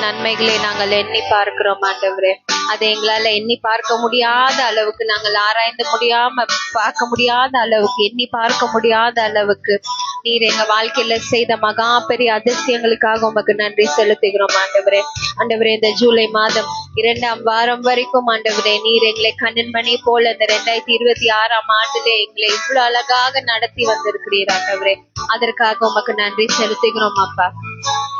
நன்மைகளை நாங்கள் எண்ணி பார்க்கிறோம் ஆண்டவரே. அதை எங்களால எண்ணி பார்க்க முடியாத அளவுக்கு, நாங்கள் ஆராய்ந்து பார்க்க முடியாத அளவுக்கு, எண்ணி பார்க்க முடியாத அளவுக்கு நீர் எங்க வாழ்க்கையில செய்த மகா பெரிய அதிசயங்களுக்காக உமக்கு நன்றி செலுத்துகிறோம் ஆண்டவரே. ஆண்டவரே, இந்த ஜூலை மாதம் 2ஆம் வாரம் வரைக்கும் ஆண்டவரே, நீர் எங்களை கண்ணின் மணி போல இந்த 2026ஆம் ஆண்டிலே எங்களை இவ்வளவு அழகாக நடத்தி வந்திருக்கிறீர் ஆண்டவரே. அதற்காக உமக்கு நன்றி செலுத்துகிறோம் அப்பா.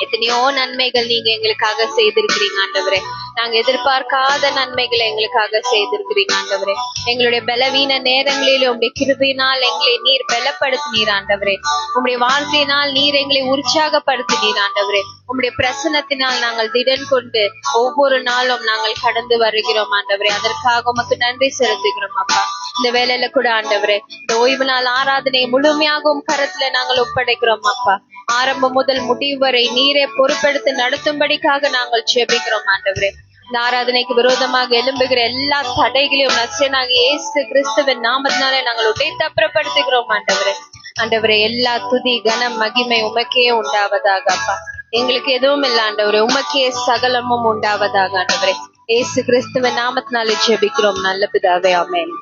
எத்தனையோ நன்மைகள் நீங்க எங்களுக்காக செய்திருக்கிறீங்க ஆண்டவரே. நாங்க எதிர்பார்க்காத நன்மைகளை எங்களுக்காக செய்திருக்கிறீங்க ஆண்டவரே. எங்களுடைய பலவீன நேரங்களில் உங்களுடைய கிருபையினால் எங்களை நீர் பலப்படுத்தினீர் ஆண்டவரே. உங்களுடைய வார்த்தையினால் நீர் எங்களை உற்சாகப்படுத்தினீர் ஆண்டவரே. உங்களுடைய பிரசன்னத்தினால் நாங்கள் திடன் கொண்டு ஒவ்வொரு நாளும் நாங்கள் கடந்து வருகிறோம் ஆண்டவரே. அதற்காக உமக்கு நன்றி செலுத்துகிறோம் அப்பா. இந்த வேலையில கூட ஆண்டவரே, இந்த ஓய்வு நாள் ஆராதனை முழுமையாகவும் கரத்துல நாங்கள் ஒப்படைக்கிறோம் அப்பா. ஆரம்பம் முதல் முடிவு வரை நீரே பொறுப்பெடுத்து நடத்தும்படிக்காக நாங்கள் ஜெபிக்கிறோம் ஆண்டவரே. இந்த ஆராதனைக்கு விரோதமாக எழும்புகிற எல்லா தடைகளையும் நசரேயனாகிய இயேசு கிறிஸ்துவின் நாமத்தினாலே நாங்கள் உடைத்து அப்புறப்படுத்துகிறோம் ஆண்டவரே. ஆண்டவரே, எல்லா துதி கனம் மகிமை உமக்கே உண்டாவதாக அப்பா. எங்களுக்கு எதுவும் இல்லை ஆண்டவரே, உமக்கே சகலமும் உண்டாவதாக ஆண்டவரே. இயேசு கிறிஸ்துவின் நாமத்தினாலே ஜெபிக்கிறோம் நல்ல பிதாவே, ஆமென்.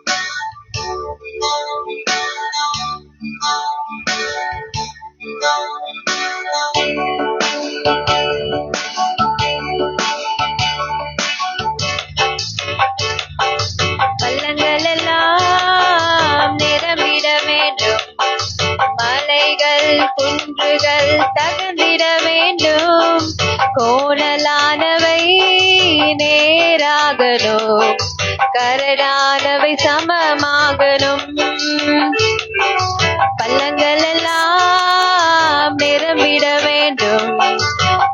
பள்ளங்கள் எல்லாம் நிரம்பிட வேண்டும், மலைகள் குன்றுகள் தகர்ந்திட வேண்டும், கோணலானவை நேராகணும், கரடானவை சமமாகணும். பள்ளங்கள் எல்லாம் நிரம்பிட வேண்டும்,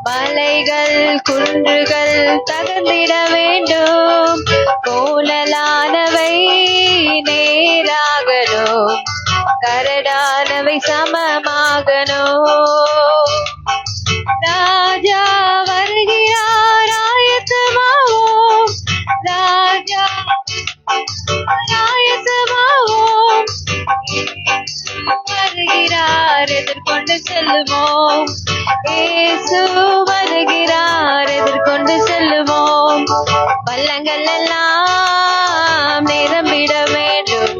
மலைகள் குன்றுகள் தகர்ந்திட வேண்டும், கோணலானவை நேராகணும், கரடானவை சமமாகணும். ராஜா வருகிறார், ஆயத்தமாவோம், ராஜா ஆயத்தமாவோம், வருகிறார் எதிர்கொண்டு செல்லுவோம், இயேசு வருகிறார் எதிர்கொண்டு செல்லுவோம். பள்ளங்கள் எல்லாம் நிரம்பிட வேண்டும்,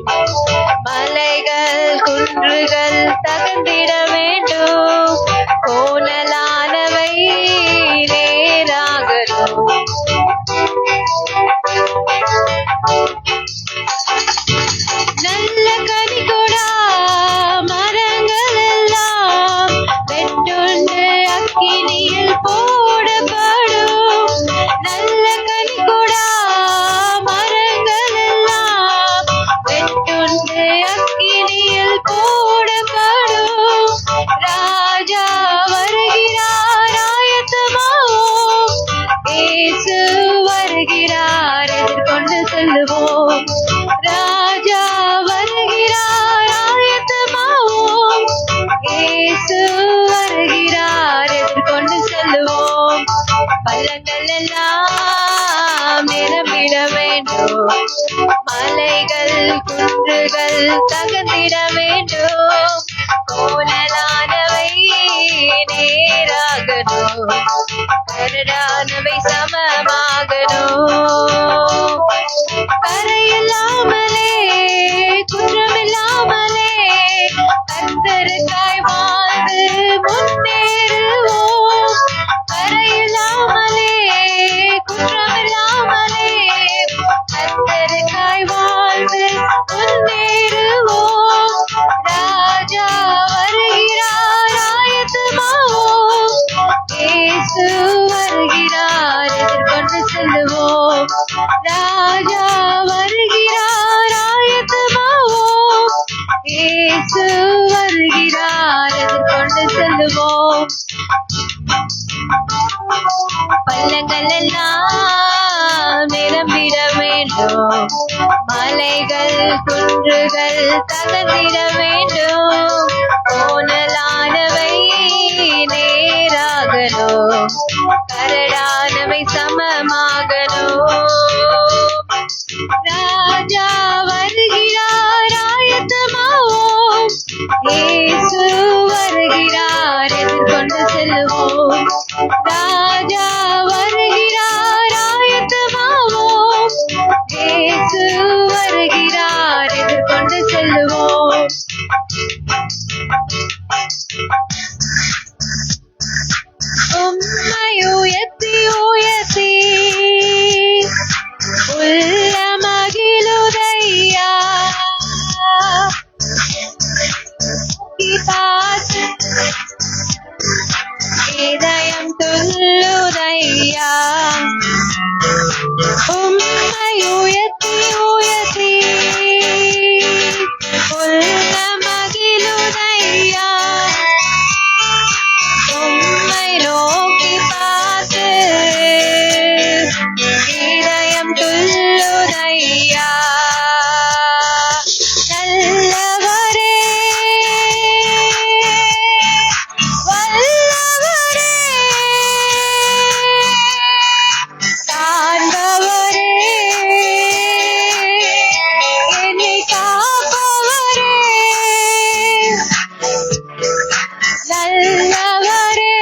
மலைகள் குன்றுகள் தகர்ந்திட வேண்டும், கோணலானவை நேராகணும். நல்ல கனி கொடா மரங்கள் எல்லாம் வெட்டுண்டு அக்கினியில் போடப்படும். நல்ல கனி கொடா மரங்கள் எல்லாம் வெட்டுண்டு அக்கினியில் போடப்படும். ராஜா வருகிறார், ஆயத்தமாவோம், இயேசு வருகிறார் எதிர்கொண்டு செல்லுவோம். ராஜா வருகிறார், ஆயத்தமாவோம், இயேசு வருகிறார் எதிர்கொண்டு செல்லுவோம். பள்ளங்கள் எல்லாம் நிரம்பிட வேண்டும், மலைகள் குன்றுகள் தகர்ந்திட வேண்டும், கோணலானவை நேராகணும், கரடானவை சமமாகணும். கரையில்லாமலே குற்றமில்லாமலே கர்த்தருக்காய் வாழ்ந்து முன்னேறுவோம். கரையில்லாமலே குற்றமில்லாமலே கர்த்தருக்காய் வாழ்ந்து முன்னேறுவோம். ராஜா வருகிறார், ஆயத்தமாவோம், இயேசு வருகிறார் எதிர்கொண்டு செல்லுவோம். ராஜா வருகிறார், ஆயத்தமாவோம், இயேசு வருகிறார் எதிர்கொண்டு செல்லுவோம். பள்ளங்கள் எல்லாம் நிரம்பிட வேண்டும், மலைகள் குன்றுகள் தகர்ந்திட வேண்டும், கோணலானவை நேராகணும், கரடானவை சமமாகணும். ராஜா வருகிறார், ஆயத்தமாவோம், இயேசு வருகிறார் எதிர்கொண்டு செல்லுவோம். ராஜா ஐயா உம்மை உயர்த்தி உயர்த்தி உள்ள மகிழுதையா உம்மை நோக்கி பார்த்து இதயம் துள்ளுதையா நல்லவரே வல்லவரே காண்பவரே என்னை காப்பவரே நல்லவரே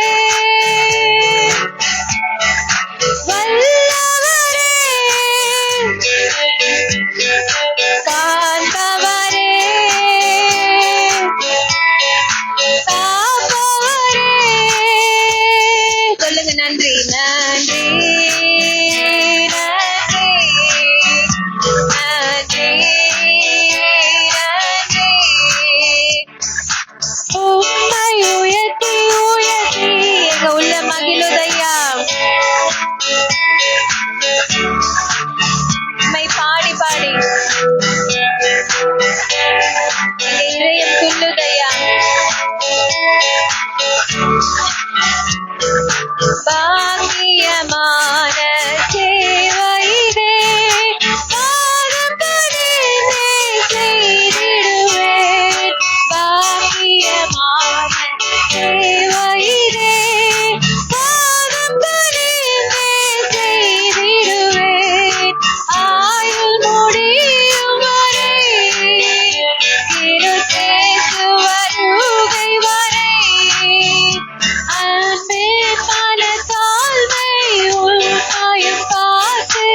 வல்லவரே காண்பவரே காப்பவரே சொல்லுங்க நன்றி நன்றி நன்றி நன்றி நன்றி உம்மை உயர்த்தி உயர்த்தி எங்க உள்ள மகிழுதையா உம்மை பாடி பாடி எங்க இதயம் துள்ளுதையா பாக்கியமான சேவையிலே பாதம் பணிந்தே செய்திடுவேன் பாக்கியமான சேவையிலே பாதம் பணிந்தே செய்திடுவேன் ஆயுள் முடியும் வரை கிறிஸ்து வருகை வரை அன்பின் மனத்தாழ்மை உள்காயம் காத்து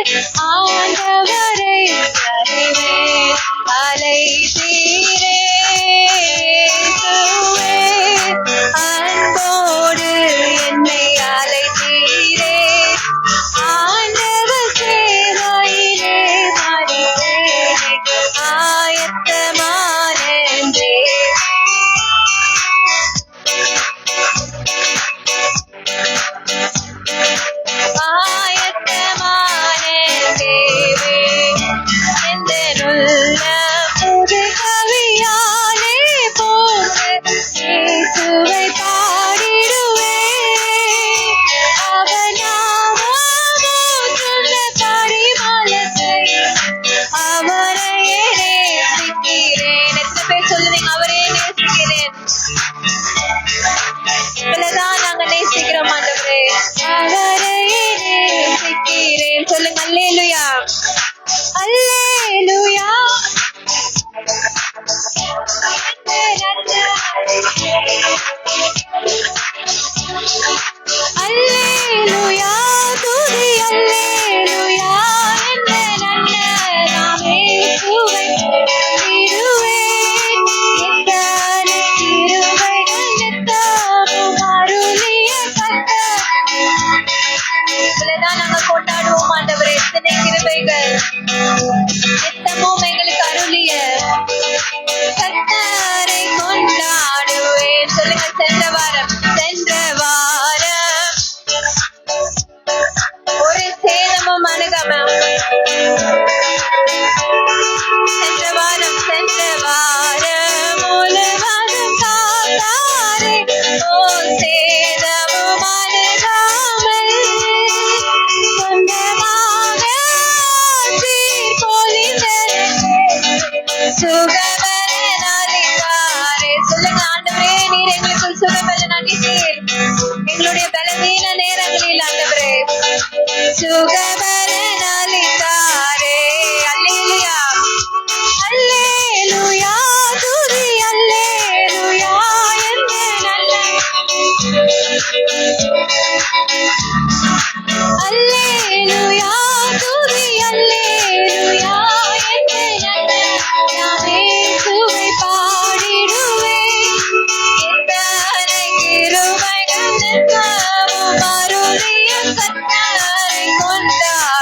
ஆண்டவரை அறிவேன் அலைத்தீரே இயேசுவே அன்போடு என்னை அழைத்தீரே ஆண்டவர் சேவையிலே மறித்தேனே ஆயத்தமானேன்றே ஆயத்தமானேவே எந்தனுள்ள புது கவியாலே போன்று இயேசுவை பாடிடுவேன் அவர் நாமமும் சொல்ல பரிமளத்தை அவரையே நேசிக்கிறேன் எத்தனை பேர் சொல்லுவீங்க அவரையே நேசிக்கிறேன் இவ்வளவுதான் நாங்க நேசிக்கிறோம் ஆண்டவரே அவரையே நேசிக்கிறேன் சொல்லுங்க அல்லேலூயா அல்லேலூயா அல்லேலூயா துதி அல்லேலூயா என்ன நல்ல நாமே சுவை திருவேன் எத்தனை கிருபைகள் நித்தமும் அருளிய கர்த்தர் இவ்வளவுதான் நாங்க கொண்டாடுவோம் ஆண்டவரே எத்தனை கிருபைகள் நித்தமும் எங்களுக்கு அருளிய கர்த்தரை கொண்டாடுவேன் சொல்லுங்க சென்ற வாரம் ஒரு சேதமும் அணுகாம சென்ற வாரம் முழுவதும் காத்தாரே ஓ சேதமும் அணுகாமல் சொந்தமாக சீர் பொழிந்தது சுகபலன் அளித்தாரே சொல்லுங்க ஆண்டவரே நீர் எங்களுக்கு சுகபலன் அளித்தீர் எங்களுடைய பலவீன நேரங்களில் ஆண்டவரே சுகபலன் அளித்தாரே அல்லேலூயா அல்லேலூயா துதி அல்லேலூயா என்ன நல்ல அல்லேலூயா துதி அல்லேலூயா என்ன நல்ல நாமே சுவை பாடிடுவேன் எத்தனை கிருபைகள் நித்தமும் அருளிய கர்த்தரை கொண்டாடுவேன்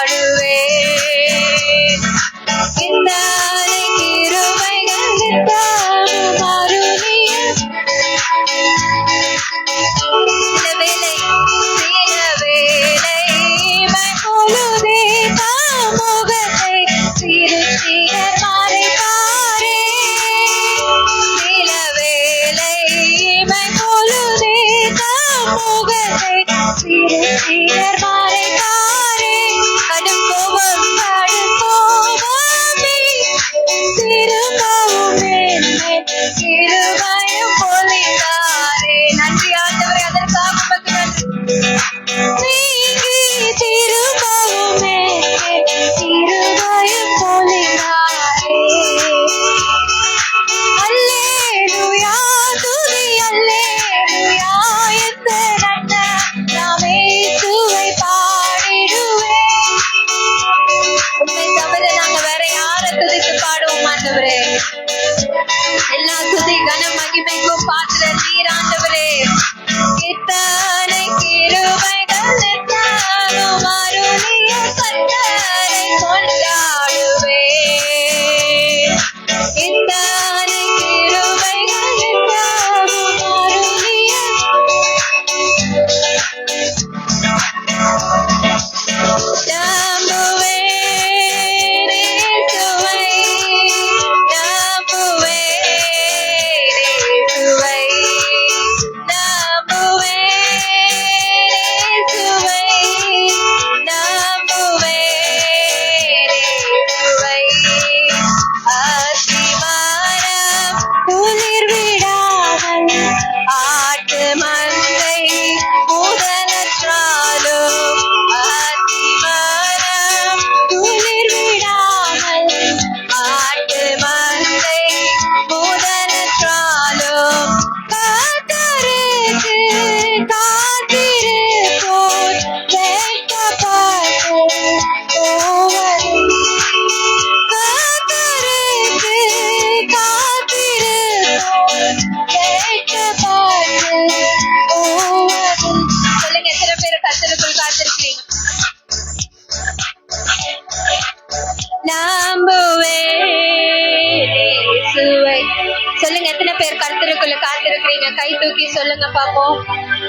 கரங்களை தூக்கி சொல்லுங்க பாப்போம்.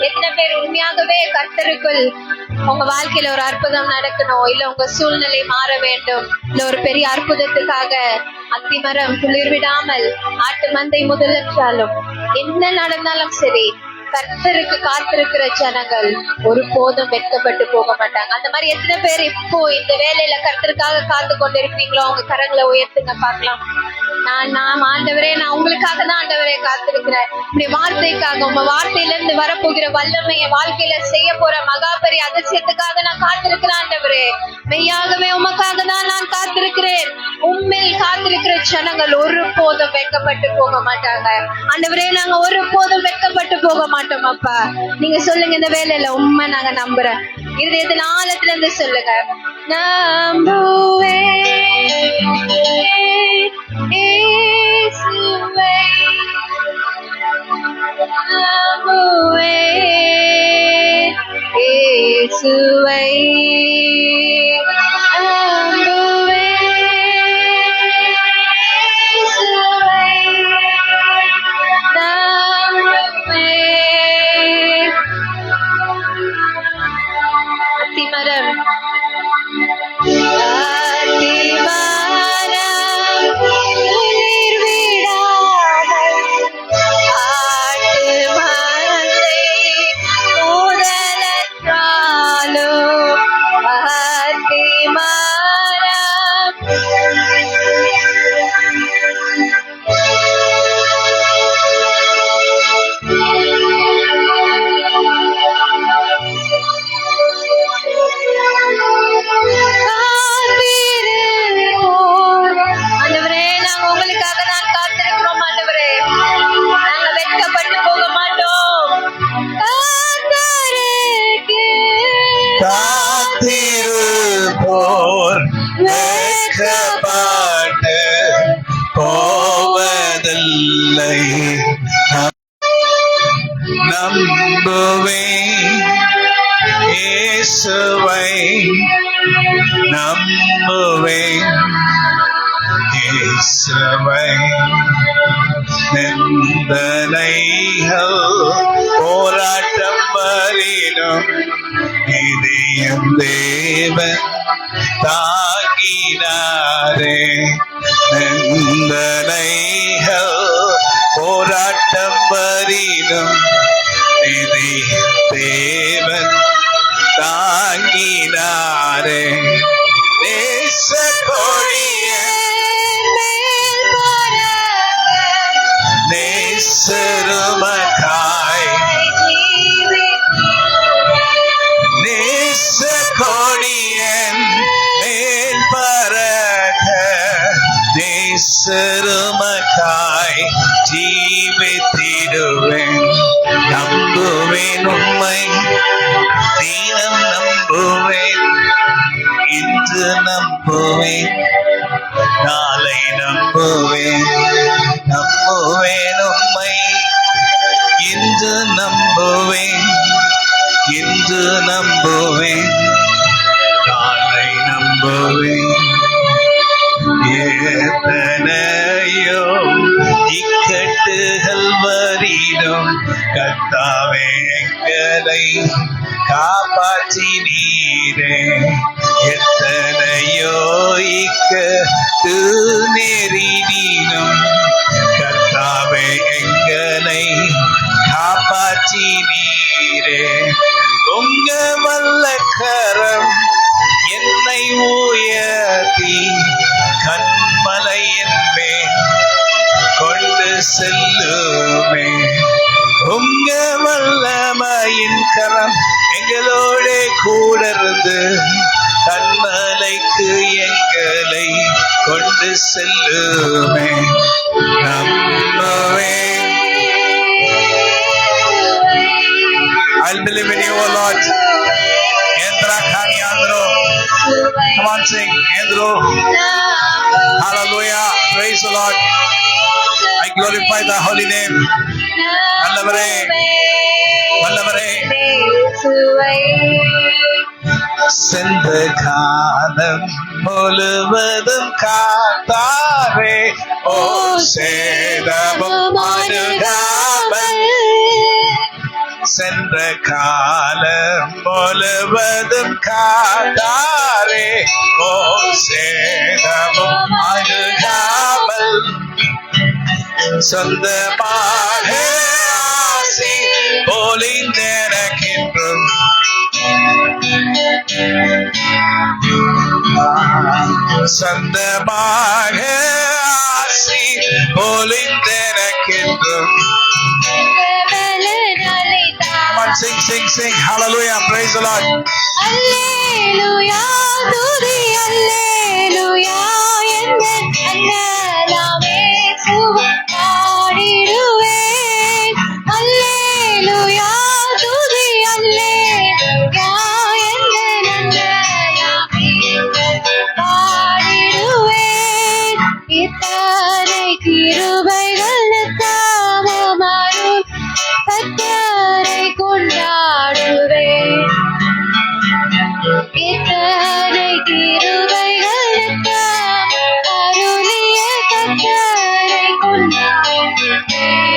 எத்தனை பேர் உண்மையாகவே கர்த்தருக்குள் உங்க வாழ்க்கையில ஒரு அற்புதம் நடக்கணும், இல்ல உங்க சூழ்நிலை மாற வேண்டும், இல்ல ஒரு பெரிய அற்புதத்துக்காக அத்திமரம் குளிர் விடாமல் ஆட்டு மந்தை முதலற்றாலும் என்ன நடந்தாலும் சரி, கர்த்தருக்கு காத்திருக்கிற ஜனங்கள் ஒரு போதும் வெட்கப்பட்டு போக மாட்டாங்க. அந்த மாதிரி எத்தனை பேர் இப்போ இந்த வேலையில கர்த்தருக்காக காத்து கொண்டு இருப்பீங்களோ அவங்க கரங்களை உயர்த்துங்க பார்க்கலாம். நான் ஆண்டவரே, நான் உங்களுக்காக தான் ஆண்டவரே காத்திருக்கிறேன். இப்படி வார்த்தைக்காக, உங்க வார்த்தையில இருந்து வரப்போகிற வல்லமைய வாழ்க்கையில செய்ய போற மகாபெரிய அதிசயத்துக்காக நான் காத்திருக்கிறேன் ஆண்டவரே. மெய்யாகவே உமக்காக தான் நான் காத்திருக்கிறேன். உண்மையில் காத்திருக்கிற ஜனங்கள் ஒரு போதும் வெட்கப்பட்டு போக மாட்டாங்க ஆண்டவரே. நாங்க ஒரு போதும் வெட்கப்பட்டு போக மாட்டோம் அப்பா. நீங்க சொல்லுங்க இந்த வேலையில உண்மை நாங்க நம்புறேன். இருதயத்தின் ஆழத்துல இருந்து சொல்லுங்க, நம்புவே இயேசுவை, நம்புவே இயேசுவை, நம்புவே இயேசுவை, நம்புவே. அத்திமரம் காத்திருப்போர் வெட்கப்பட்டு போவதில்லை. நம்புவேன் இயேசுவை, நம்புவேன் இயேசுவை. நிந்தனைகள் போராட்டம் வரினும் இதயம் தேவன் தாங்கினாரே. நிந்தனைகள் போராட்டம் வரினும் இதயம் தேவன் தாங்கினாரே. நேச கொடிய நேசருமக்காய், நேச கொடியன் மேல் பரக, நேசருமக்காய் ஜீவித்திடுவேன். நம்புவேன் உண்மை, தீனம் நம்புவேன், இன்று நம்புவேன், நாளை நம்புவேன். நம்புவேன் உண்மை, இன்று நம்புவேன், இன்று நம்புவேன், நாளை நம்புவேன். எத்தனையோ இக்கட்டுகள் வரினும் கர்த்தாவே எங்களை காப்பாற்றினீரே. எத்தனையோ இக்கட்டு நெறினும் கர்த்தாவே எங்களை காப்பாற்றினீரே. உங்க வல்லக்கரம் என்னை உயர்த்தி கண்மலையின் மேல் கொண்டு செல்லுமே. உங்க வல்லமையின் கரம் எங்களோட கூட இருந்து கண்மலைக்கு எங்களை கொண்டு செல்லுமே. நம்புவேன். I'll believe in you, O Lord. Endra khani andro. Come on, sing. Endro. Hallelujah. Praise the Lord. I glorify the holy name. Vallavare. Vallavare. சென்ற காலம் முழுவதும் காத்தாரே. ஓ சேதமும் அணுகாமல் சென்ற காலம் முழுவதும் காத்தாரே ஓ சேதமும் அணுகாமல் சொந்தமாக ஆசி பொழிந்தெனக்கின்றும் சொந்தமாக ஆசி பொழிந்தெனக்கின்றும். Come on, sing, sing, sing. Hallelujah. Praise the Lord. அல்லேலூயா துதி அல்லேலூயா எந்தன் அண்ணலாமே பாடிடுவேன். அல்லேலூயா துதி அல்லேலூயா எந்தன் அண்ணலாமே பாடிடுவேன். இத்தனை கிருபைகள் தாமமருள் கர்த்தரை கொண்டாடுவேன். இத்தனை கிருபைகளுக்காக அருளிய கர்த்தரை கொண்டாடுவேன்.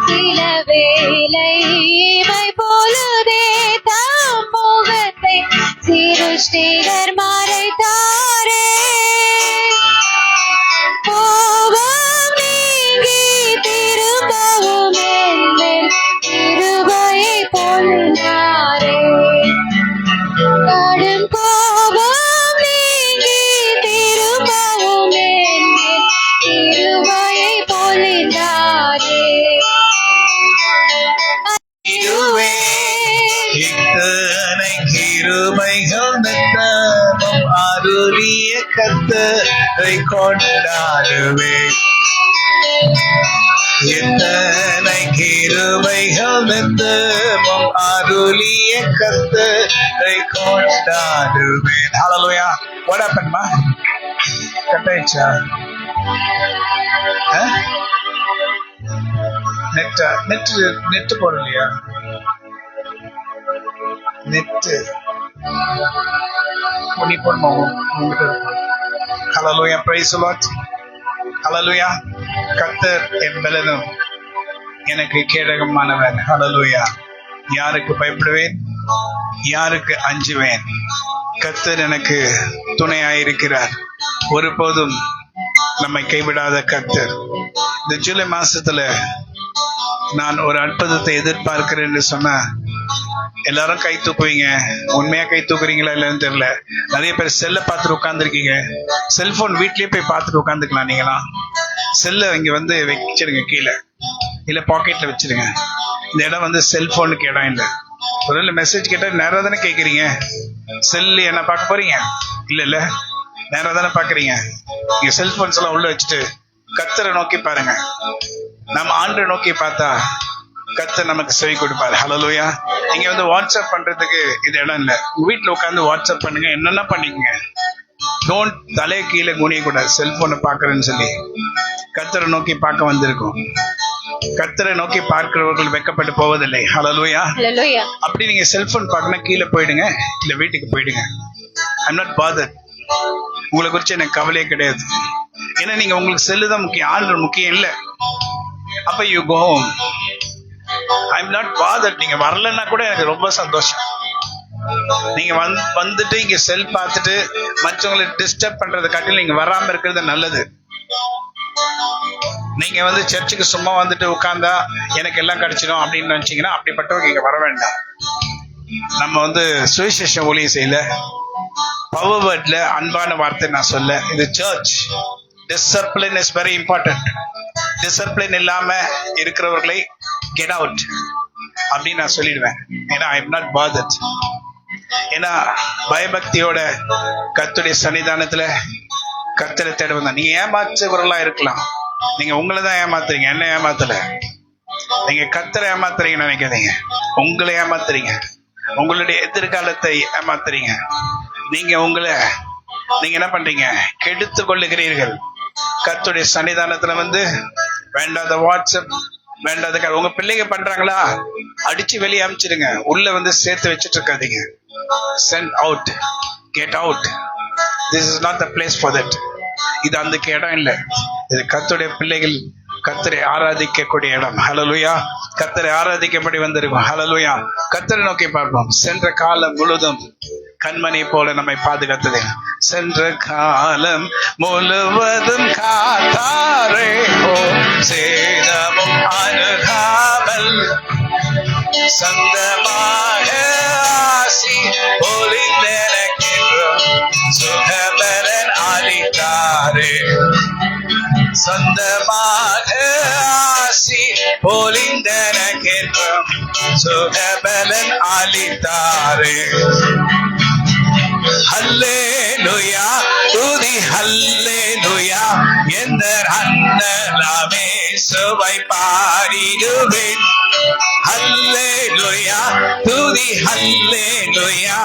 சில வேளை இமை பொழுதே தாம் முகத்தை சிருஷ்டிகர் மறைத்தாரே. கோபம் நீங்கி திரும்பவும் என்மேல் கிருபையை பொழிந்தாரே. கடும் கோபம் நீங்கி திரும்பவும் என்மேல் கிருபையை பொழிந்தாரே. இத்தனை கிருபைகள் நித்தமும் அருளிய கர்த்தரை கொண்டாடுவேன். இத்தனை கிருபைகள் நித்தமும் அருளிய கர்த்தரை கொண்டாடுவேன். Hallelujah. What happened, ma? கட்டாயிச்சா? நெட் போடலையா? நெட்டு நீ போடுமா உங்ககிட்ட இருக்கும். Hallelujah. Praise the Lord. Hallelujah. கர்த்தர் என் பலனும் எனக்கு கேடகமானவர். Hallelujah. யாருக்கு பயப்படுவேன், யாருக்கு அஞ்சுவேன்? கர்த்தர் எனக்கு துணையாயிருக்கிறார். ஒருபோதும் நம்மை கைவிடாத கர்த்தர். இந்த ஜூலை மாசத்துல நான் ஒரு அற்புதத்தை எதிர்பார்க்கிறேன் என்று சொன்னா எல்லாரும் கை தூக்குவீங்க. உண்மையா கை தூக்குறீங்களா இல்லைன்னு தெரியல. நிறைய பேர் செல்ல பார்த்துட்டு உட்காந்துருக்கீங்க. செல்போன் வீட்லயே போய் பார்த்துட்டு உட்காந்துக்கலாம். நீங்களாம் செல்ல இங்க வந்து வச்சிருங்க, கீழே இல்ல பாக்கெட்ல வச்சிருங்க. இந்த இடம் வந்து செல்போனுக்கு இடம் இல்லை. ஒரு மெசேஜ் கேட்டா நேரம் தானே கேட்குறீங்க. செல்லு என்ன பார்க்க போறீங்க? இல்ல நேரம் தானே பாக்குறீங்க. நீங்க செல்போன்ஸ் எல்லாம் உள்ள வச்சுட்டு கர்த்தரை நோக்கி பாருங்க. நம்ம ஆண்டை நோக்கி பார்த்தா கர்த்தர் நமக்கு செவி கொடுப்பாரு. ஹல்லேலூயா. நீங்க வந்து வாட்ஸ்அப் பண்றதுக்கு இது இடம் இல்லை. வீட்டுல உட்காந்து வாட்ஸ்அப் பண்ணுங்க, என்னென்ன பண்ணிக்கங்க. டோன்ட் தலையை கீழே குனிய கூடாது செல்போனை பாக்குறேன்னு சொல்லி. கர்த்தரை நோக்கி பார்க்க வந்திருக்கும். கர்த்தரை நோக்கி பார்க்கிறவர்கள் வெட்கப்பட்டு போவதில்லை. ஹல்லேலூயா. அப்படி நீங்க செல்போன் பார்க்கணும், கீழே போயிடுங்க, இல்ல வீட்டுக்கு போயிடுங்க. I'm not bothered. உங்களை குறிச்சு எனக்கு கவலையே கிடையாது. ஏன்னா நீங்க உங்களுக்கு செல்லுதான் முக்கியம், ஆண்டு முக்கியம் இல்லை. அப்ப you go home. I'm not bothered. நீங்க வரலன்னா கூட எனக்கு ரொம்ப சந்தோஷம். நீங்க வந்துட்டு இங்க செல் பார்த்துட்டு மற்றவங்களை டிஸ்டர்ப் பண்றதை காட்டிலும் நீங்க வராம இருக்கிறது நல்லது. நீங்க வந்து சர்ச்சுக்கு சும்மா வந்துட்டு உட்கார்ந்தா எனக்கு எல்லாம் கிடைச்சிடும் அப்படின்னு நினைச்சீங்கன்னா அப்படிப்பட்டவங்க இங்க வர வேண்டாம். நம்ம வந்து சுவிசேஷ ஊழியம் செய்யல, பவர் வேர்ட்ல அன்பான வார்த்தை நான் சொல்ல. இது church. Discipline is very important. Discipline இல்லாம இருக்கிறவர்களை கெட் அவுட் அப்படின்னு நான் சொல்லிடுவேன். ஏன்னா ஐ எம் நாட் பாதர்ட். ஏன்னா பயபக்தியோட கர்த்தருடைய சன்னிதானத்துல கர்த்தரை தேட வந்தா. நீங்க ஏமாற்றவர்களா இருக்கலாம், நீங்க உங்களை தான் ஏமாத்துறீங்க, என்ன ஏமாத்தல. நீங்க கர்த்தரை ஏமாத்துறீங்கன்னு நினைக்காதீங்க, உங்களை ஏமாத்துறீங்க, உங்களுடைய எதிர்காலத்தை ஏமாத்துறீங்க. நீங்க என்ன பண்றீங்க? கெடுத்து கொள்ளுகிறீர்கள். கர்த்தருடைய சன்னிதானத்துல வந்து வேண்டாத வாட்ஸ்அப், வேண்டாத உங்க பிள்ளைங்க பண்றாங்களா, அடிச்சு வெளியே அனுப்பிச்சிடுங்க. உள்ள வந்து சேர்த்து வச்சுட்டு இருக்காதீங்க. Send out, get out. This is not the place for that. இது அந்த இடம் இல்லை. இது கர்த்தருடைய பிள்ளைகள் கர்த்தரை ஆராதிக்கக்கூடிய இடம். ஹல்லேலூயா. கர்த்தரை ஆராதிக்கப்படி வந்திருக்கோம். ஹல்லேலூயா. கர்த்தரை நோக்கி பார்ப்போம். சென்ற காலம் முழுதும் கண்மணி போல நம்மை பாதுகாத்தது. சென்ற காலம் முழுவதும் காத்தாரே, ஓ சேதமும் அணுகாமல் சொந்தமாக ஆசி பொழிந்தெனக்கென்றும் சுகபலன் அளித்தாரே. சொந்தமாக ஆசி பொழிந்தெனக்கென்றும் சுகபலன் அளித்தாரே. ஹல்லேலூயா, துதி ஹல்லேலூயா, எந்த அண்ணலாமே சுவை பாடிடுவேன். ஹல்லேலூயா, துதி ஹல்லேலூயா,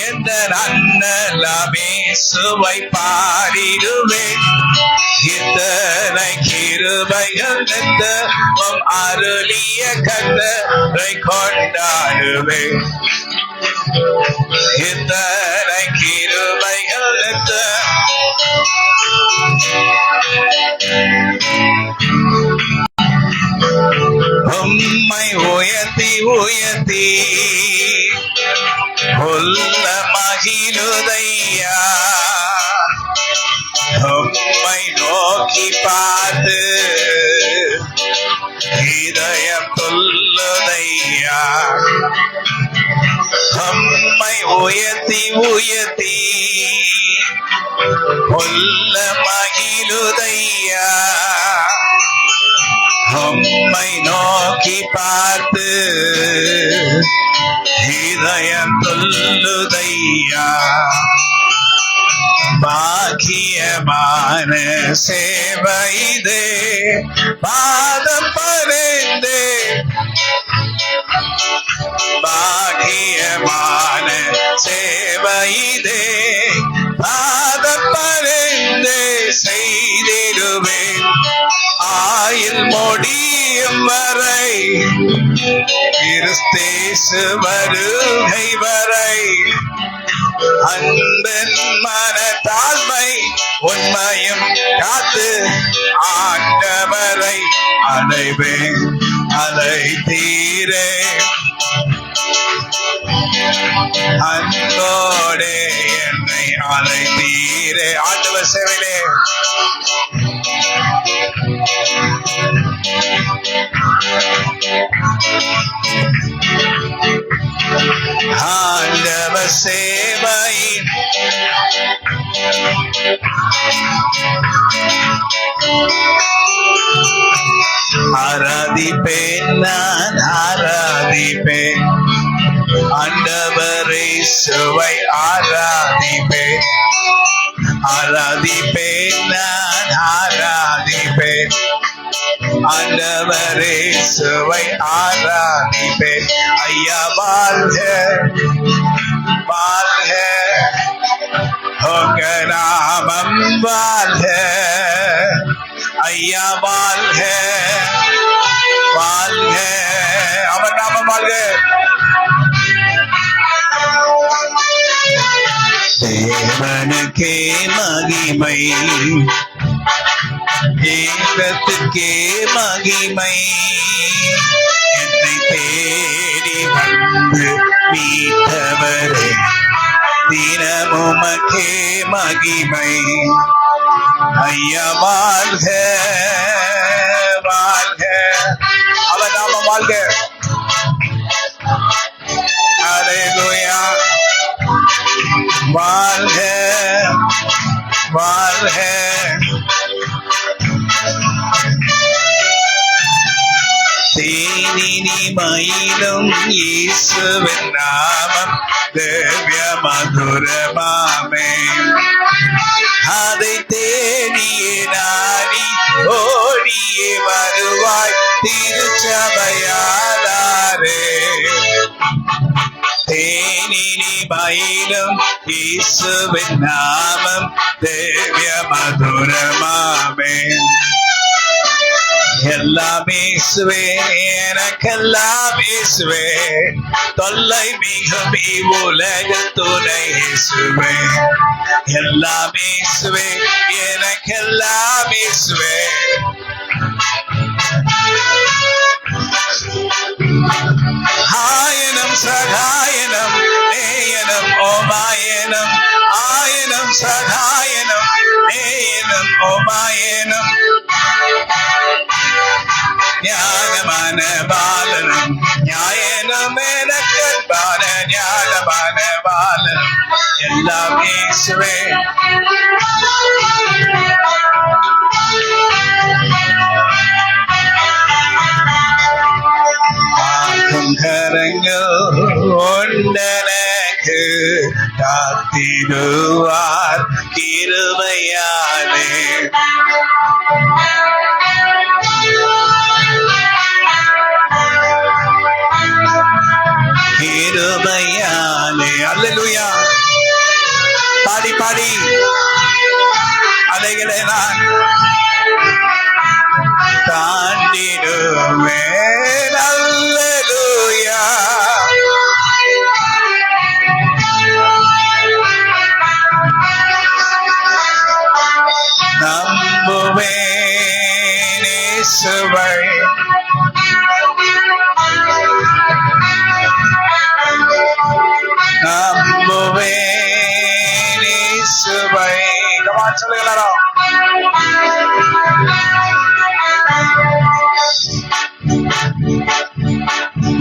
எந்த அண்ணலாமே சுவை பாடிடுவேன். இத்தனை கிருபைகள் நித்தமும் அருளிய கர்த்தரை கொண்டாடுவேன். இத்தனை கிருபைகள் உம்மை உயர்த்தி உயர்த்தி உள்ள மகிழுதையா. உம்மை நோக்கி பார்த்து இதயம் சொல்லுதையா. உம்மை உயர்த்தி உயர்த்தி உள்ள மகிழுதையா. உம்மை நோக்கி பார்த்து இதயம் சொல்லுதையா. பாக்கியமான சேவைதே பாதம் பறிந்தே. பாக்கியமான சேவைதே பாதம் பறிந்தே செய்திடுவேன். ஆயுள் முடியும் வரை கிறிஸ்தேசு வருகை வரை அன்பன் மனத்தாழ்மை உண்மையும் காத்து ஆண்டவரை அடைவேன். அலை தீரே அன்போடே என்னை அலை தீரே. ஆண்டவர் சேவையிலே ஆண்டவர் சேவை ஆராதிப்பேன், நான் ஆராதிப்பேன். ஆண்டவரை சுவை ஆராதிப்பேன். ஆராதிப்பேன், நான் ஆராதிப்பேன். ஆண்டவரே சுவை ஆராதிப்பேன். ஐயா வாழ்க வாழ்க, உங்க நாமம் வாழ்க. ஐயா வாழ்க வாழ்க, அவர் நாமம் வாழ்க. தேவனுக்கே மகிமை, தேவத்துக்கே மகிமை. என்னை தேடி வந்து மீட்டவரே, தினமுமக்கே மகிமை. ஐயா வாழ்க வாழ்க, அவர் நாமம் வாழ்க. அல்லேலூயா. வாழ்க வாழ்க. தேனினி மயிலும் இயேசுவின் நாமம் திவ்ய மதுரமாமே. அதை தேடியே நாடி ஓடியே வருவாய் திருச்சபையாளரே. தேனினி மயிலும் இயேசுவின் நாமம் திவ்ய மதுரமாமே. எல்லாம் இயேசுவே, எனக்கெல்லாம் இயேசுவே, தொல்லை மிகும் இவ்வுலக துணை இயேசுவே. எல்லாம் இயேசுவே, எனக்கெல்லாம் இயேசுவே, ஆயனம் சகாயனம் நேயனம் ஓமாயனம் ஆயனம் சகாயனம் நேயனம் ஓமாயனம் ஞானமான பாலனும் ஞாயனம் எனக்கற்பான ஞானமான பாலனும் எல்லாம் இயேசுவே. கரங்கள் ஒன்றனக்கு காத்திடுவார் கிருபையாலே. கிருபையாலே. அல்லேலூயா. பாடி பாடி அலைகளை நான் தாண்டிடுவேன். அல்லேலூயா. நம்புவேன் இயேசுவை நம்புவேன் இயேசுவை. கமான் சொல்லுங்க எல்லாரும்.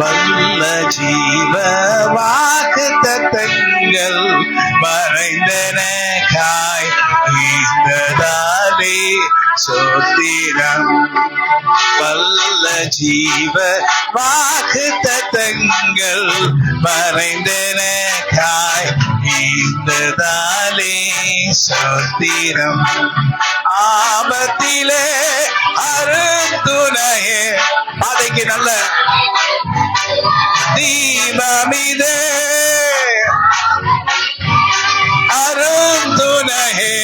வல்ல ஜீவ வாக்குத்தத்தங்கள் மறைந்தனக்காய் ஈந்ததாலே சோத்திரம். வல்ல ஜீவ வாக்குத்தத்தங்கள் மறைந்தனக்காய் ஈந்ததாலே சோத்திரம். ஆபத்திலே அருந்துணையே. பாதைக்கு நல்ல தீபமிதே அருந்துணையே.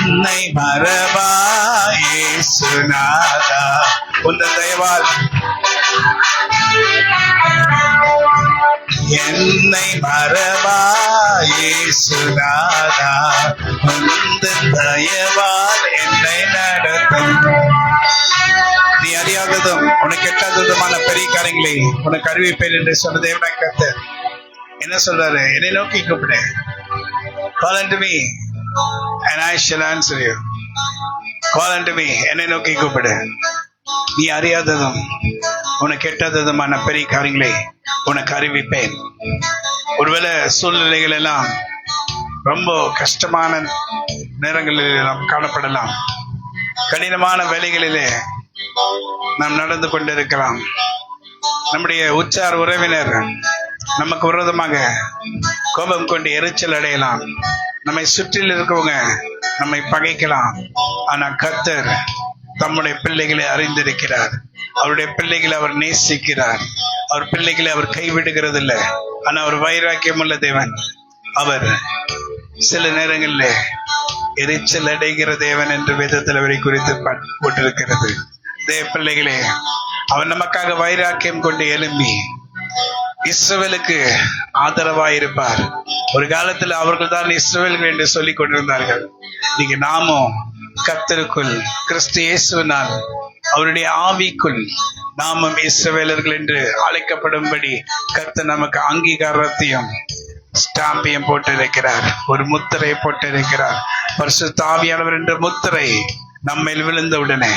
என்னை மறவா இயேசுநாதா உந்தன் தயவால். என்னை மறவா இயேசுநாதா உந்தன் தயவால் என்னை நடத்தும். நீ அறியாததும் உனக்கு எட்டாததுமான பெரிய காரியங்களை உனக்கு அறிவிப்பேன் என்று சொன்ன தேவனாய் கர்த்தர் என்ன சொல்றாரு? என்னை நோக்கி கூப்பிடு. Call unto me and I shall answer you. Call unto me. என்னை நோக்கி கூப்பிடு. நீ அறியாததும் உனக்கு எட்டாததுமான பெரிய காரியங்களை உனக்கு அறிவிப்பேன். ஒருவேளை சூழ்நிலைகள் எல்லாம் ரொம்ப கஷ்டமான நேரங்களில் நாம் காணப்படலாம். கடினமான வேலைகளிலே நாம் நடந்து கொண்டிருக்கலாம். நம்முடைய உற்றார் உறவினர் நமக்கு விரோதமாக கோபம் கொண்டு எரிச்சல் அடையலாம். நம்மை சுற்றில் இருக்கவங்க நம்மை பகைக்கலாம். ஆனா கர்த்தர் தம்முடைய பிள்ளைகளை அறிந்திருக்கிறார். அவருடைய பிள்ளைகளை அவர் நேசிக்கிறார். அவர் பிள்ளைகளை அவர் கைவிடுகிறது இல்லை. ஆனா அவர் வைராக்கியம் உள்ள தேவன். அவர் சில நேரங்களில் எரிச்சல் அடைகிற தேவன் என்று வேதத்தில் அவரை குறித்து போட்டிருக்கிறது. தேவ பிள்ளைகளே, அவர் நமக்காக வைராக்கியம் கொண்டு எழும்பி இஸ்ரவேலுக்கு ஆதரவாயிருப்பார். ஒரு காலத்தில் அவர்கள் தான் இஸ்ரவேல்கள் என்று சொல்லிக் கொண்டிருந்தார்கள். நீங்க நாமும் கர்த்தருக்குள் கிறிஸ்து இயேசுவினால் அவருடைய ஆவிக்குள் நாமும் இஸ்ரவேலர்கள் என்று அழைக்கப்படும்படி கர்த்தர் நமக்கு அங்கீகாரத்தையும் ஸ்டாம்பையும் போட்டிருக்கிறார். ஒரு முத்திரை போட்டிருக்கிறார். பரிசுத்த ஆவியானவர் என்ற முத்திரை நம்மேல் விழுந்தவுடனே,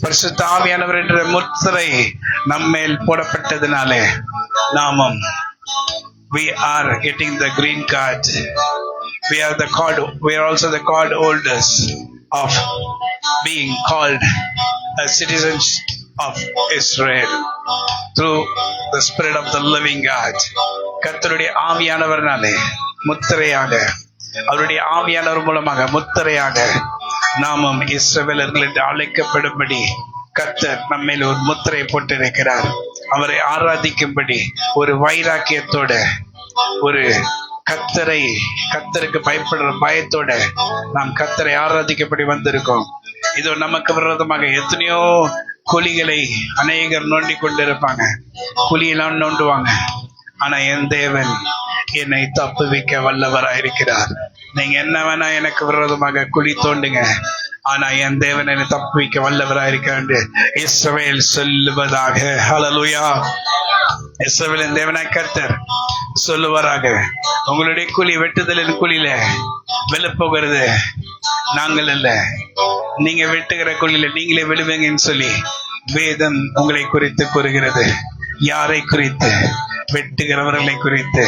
பரிசுத்த ஆவியானவர் என்ற முத்திரை நம்மேல் போடப்பட்டதினாலே நாமும் we are getting the green card. We are also the card holders of being called as citizens of Israel through the Spirit of the living God. கர்த்தருடைய ஆவியானவர்னாலே முத்திரையாக, அவருடைய ஆவியானவர் மூலமாக முத்திரையாக நாமும் இஸ்ரவேலர்கள் என்று அழைக்கப்படும்படி கர்த்தர் நம்மேல் ஒரு முத்திரை போட்டிருக்கிறார். அவரை ஆராதிக்கும்படி ஒரு வைராக்கியத்தோட, ஒரு கர்த்தருக்கு பயப்படுற பயத்தோட நாம் கர்த்தரை ஆராதிக்கப்படி வந்திருக்கோம். இதோ நமக்கு விரோதமாக எத்தனையோ குழிகளை அநேகர் நோண்டி கொண்டிருப்பாங்க. குழியெல்லாம் நோண்டுவாங்க. ஆனா என் தேவன் என்னை தப்புவிக்க வல்லவராயிருக்கிறார். நீங்க என்ன வேணா எனக்கு விரோதமாக குழி தோண்டுங்க, ஆனா என் தேவன் என்னை தப்பிக்க வல்லவராயிருக்க என்று இஸ்ரவேல் சொல்லுவதாக. ஹல்லேலூயா. இஸ்ரவேலின் தேவனாய் கர்த்தர் சொல்லுவாராக, உங்களுடைய கூலி வெட்டுதலின் கூலியில வெல்லப்போகிறது நாங்கள் அல்ல, நீங்க வெட்டுகிற கூலியில நீங்களே விழுவீங்கன்னு சொல்லி வேதம் உங்களை குறித்து கூறுகிறது. யாரை குறித்து? வெட்டுகிறவர்களை குறித்து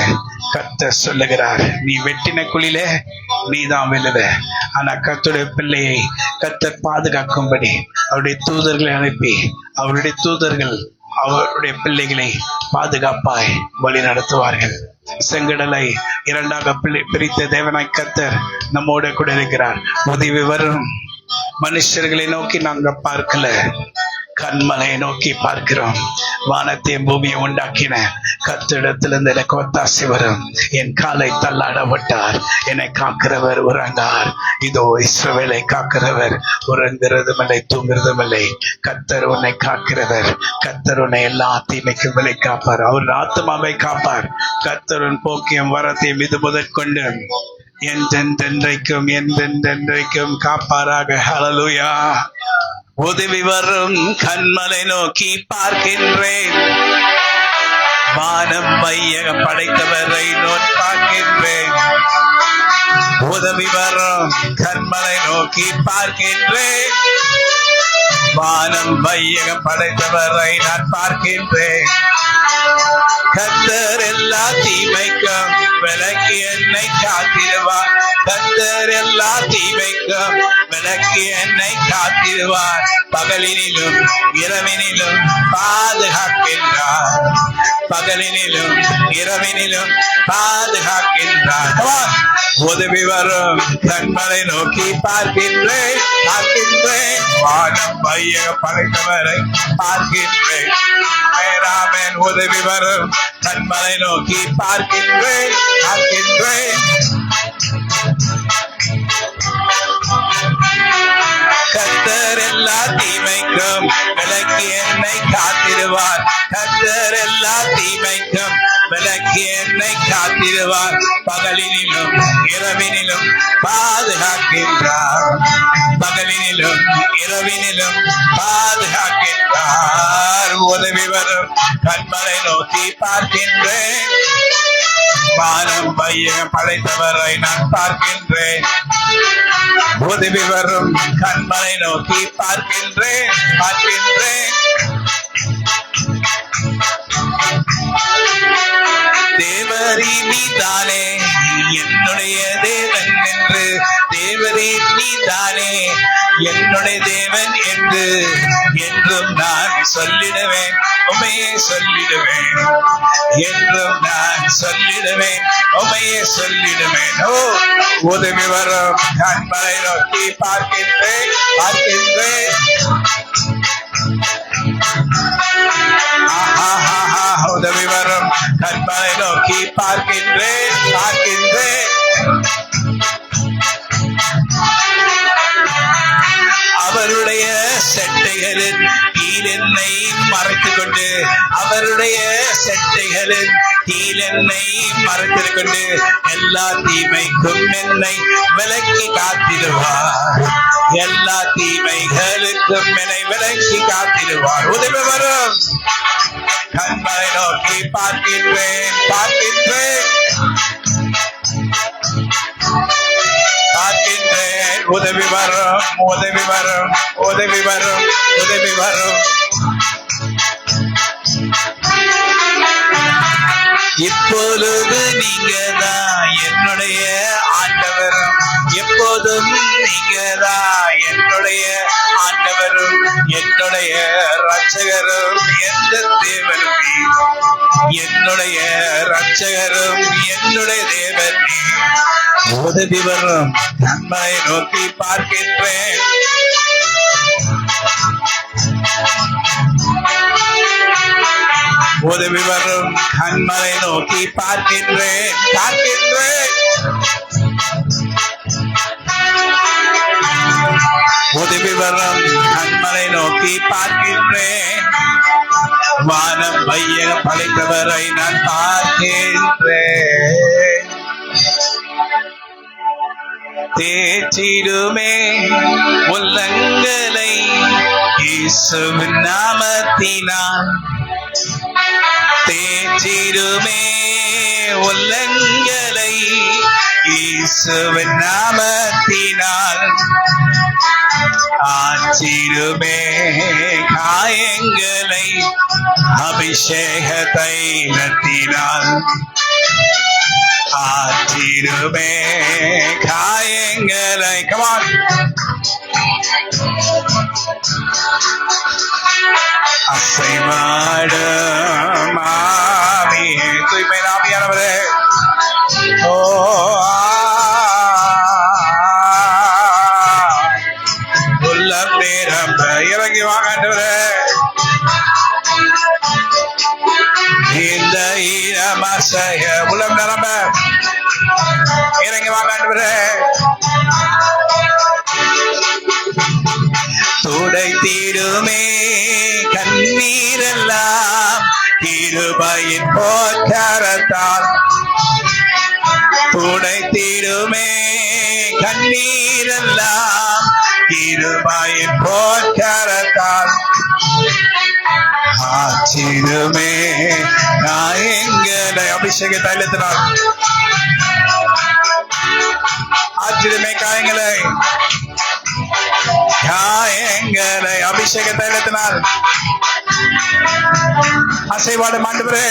கர்த்தர் சொல்லுகிறார். நீ வெட்டின குழியில நீதான் விழுவ. ஆனா கர்த்தருடைய பிள்ளையை கர்த்தர் பாதுகாக்கும்படி அவருடைய தூதர்களை அனுப்பி, அவருடைய தூதர்கள் அவருடைய பிள்ளைகளை பாதுகாப்பாய் வழி நடத்துவார்கள். செங்கடலை இரண்டாக பிரித்த தேவனாய் கர்த்தர் நம்மோட கூட இருக்கிறார். உதவி வரும். மனுஷர்களை நோக்கி நாங்க பார்க்கல, கண்மலையை நோக்கி பார்க்கிறோம். வானத்தையும் பூமியை உண்டாக்கின கர்த்தரிடத்திலிருந்து எனக்கு ஒத்தாசை வரும். என் காலை தள்ளாட விட்டார், என்னை காக்கிறவர் உறங்கார். இதோ இஸ்ரவேலை காக்கிறவர் உறங்குறதும் இல்லை, தூங்குறதும் இல்லை. கர்த்தர் உன்னை காக்கிறவர். கர்த்தர் உன்னை எல்லா தீமைக்கும் விலை காப்பார். அவர் ஆத்மாவை காப்பார். கர்த்தரின் போக்கியும் வரத்தையும் இது முதற்கொண்டு என்றென்றைக்கும் என்றென்றைக்கும் காப்பாராக. ஹல்லேலூயா. உதவி வரும். கண்மலை நோக்கி பார்க்கின்றேன், வானம் வையகம் படைத்தவரை பார்க்கின்றேன். உதவி வரும். கண்மலை நோக்கி பார்க்கின்றேன், வானம் வையகம் படைத்தவரை நான் பார்க்கின்றேன். கர்த்தர் எல்லா தீமைக்கும் விலக்கி என்னை காத்திடுவார். கர்த்தர் எல்லா தீமைக்கும் விலக்கி என்னை காத்திடுவார். பகலினிலும் இரவினிலும் பாதுகாக்கின்றார். பகலினிலும் இரவினிலும் பாதுகாக்கின்றார். உதவி வரும். கண்மலை நோக்கி பார்க்கின்றேன், பார்க்கின்றேன். வானம் வையக படைத்தவரை பார்க்கின்றேன். மேராமன் உதவி வரும். கண்மலை நோக்கி பார்க்கின்றேன், பார்க்கின்றேன். கர்த்தர் எல்லா தீமைக்கும் விலக்கி என்னை காத்திடுவார். கர்த்தர் எல்லா தீமைக்கும் விலக்கி என்னை காத்திடுவார். பகலினிலும் இரவினிலும் பாதுகாக்கின்றார். பகலினிலும் இரவினிலும் பாதுகாக்கின்றார். உதவி வரும். கண்மலை நோக்கி பார்க்கின்றேன், வானம் வையகம் படைத்தவரை நான் பார்க்கின்றேன். உதவி வரும். கண்மலை நோக்கி பார்க்கின்றேன், பார்க்கின்றேன். தேவரீ நீதானே என்னுடைய தேவன் என்று, தேவரீ நீதானே என்னுடைய தேவன் என்று என்றும் நான் சொல்லிடுவேன். உமையே சொல்லிடுவேன். என்றும் நான் சொல்லிடுவேன். உமையே சொல்லிடுவேன். ஓ உதவி வரும். கண்மலை நோக்கி பார்க்கின்றேன், பார்க்கின்றேன். உதவி வரும். கண்மலை நோக்கி பார்க்கின்றேன், பார்க்கின்றேன். அவருடைய செட்டைகளின் கீழ் என்னை மறைத்துக் கொண்டு, அவருடைய செட்டைகளின் கீழ் என்னை மறைத்துக் கொண்டு எல்லா தீமைக்கும் என்னை விலக்கி காத்திடுவார். எல்லா தீமைகளுக்கும் என்னை விலக்கி காத்திடுவார். உதவி வரும். கண்மலை நோக்கி பார்க்கின்றேன், பார்க்கின்றேன், பார்க்கின்றேன். உதவி வரும், உதவி வரும், உதவி வரும், உதவி வரும். இப்பொழுது நீங்கதான் என்னுடைய ஆண்டவரும், எப்போதும் நீங்கதான் என்னுடைய ஆண்டவரும், என்னுடைய இரட்சகரும், எந்த தேவனும் என்னுடைய இரட்சகரும், என்னுடைய தேவன். உதவி வரும். கண்மலை நோக்கி பார்க்கின்றேன், உதவி வரும். கண்மலை நோக்கி பார்க்கின்றேன், பார்க்கின்றேன். உதவி வரும். கண்மலை நோக்கி பார்க்கின்றேன். வானம் வையகம் படைத்தவரை நான் பார்க்கின்றேன். தேற்றிடுமே உள்ளங்களை இயேசுவின் நாமத்தினால். தேற்றிடுமே உள்ளங்களை இயேசுவின் நாமத்தினால். ஆற்றிடுமே காயங்களை அபிஷேக தைலத்தினால். ஆற்றிடுமே காயங்களை. Come on. அசைவாடும் ஆவியே, தூய்மை ஆவியானவரே. ஓ உள்ளம் நிரம்ப இறங்கி வாங்க ஆண்டவரே. இந்த ஈரமசைய உள்ளம் நிரம்ப இறங்கி வாங்க ஆண்டவரே. துடைத்திடுமே கண்ணீரெல்லாம் கிருபையின் போர்க்கரத்தால். துடைத்திடுமே கண்ணீரெல்லாம் கிருபையின் போர்க்கரத்தால். ஆற்றிடுமே காயங்களை அபிஷேக தைலத்தினால். ஆற்றிடுமே காயங்களை காயங்களை அபிஷேக தைலத்தினால். அசைவாடும் ஆண்டவரே.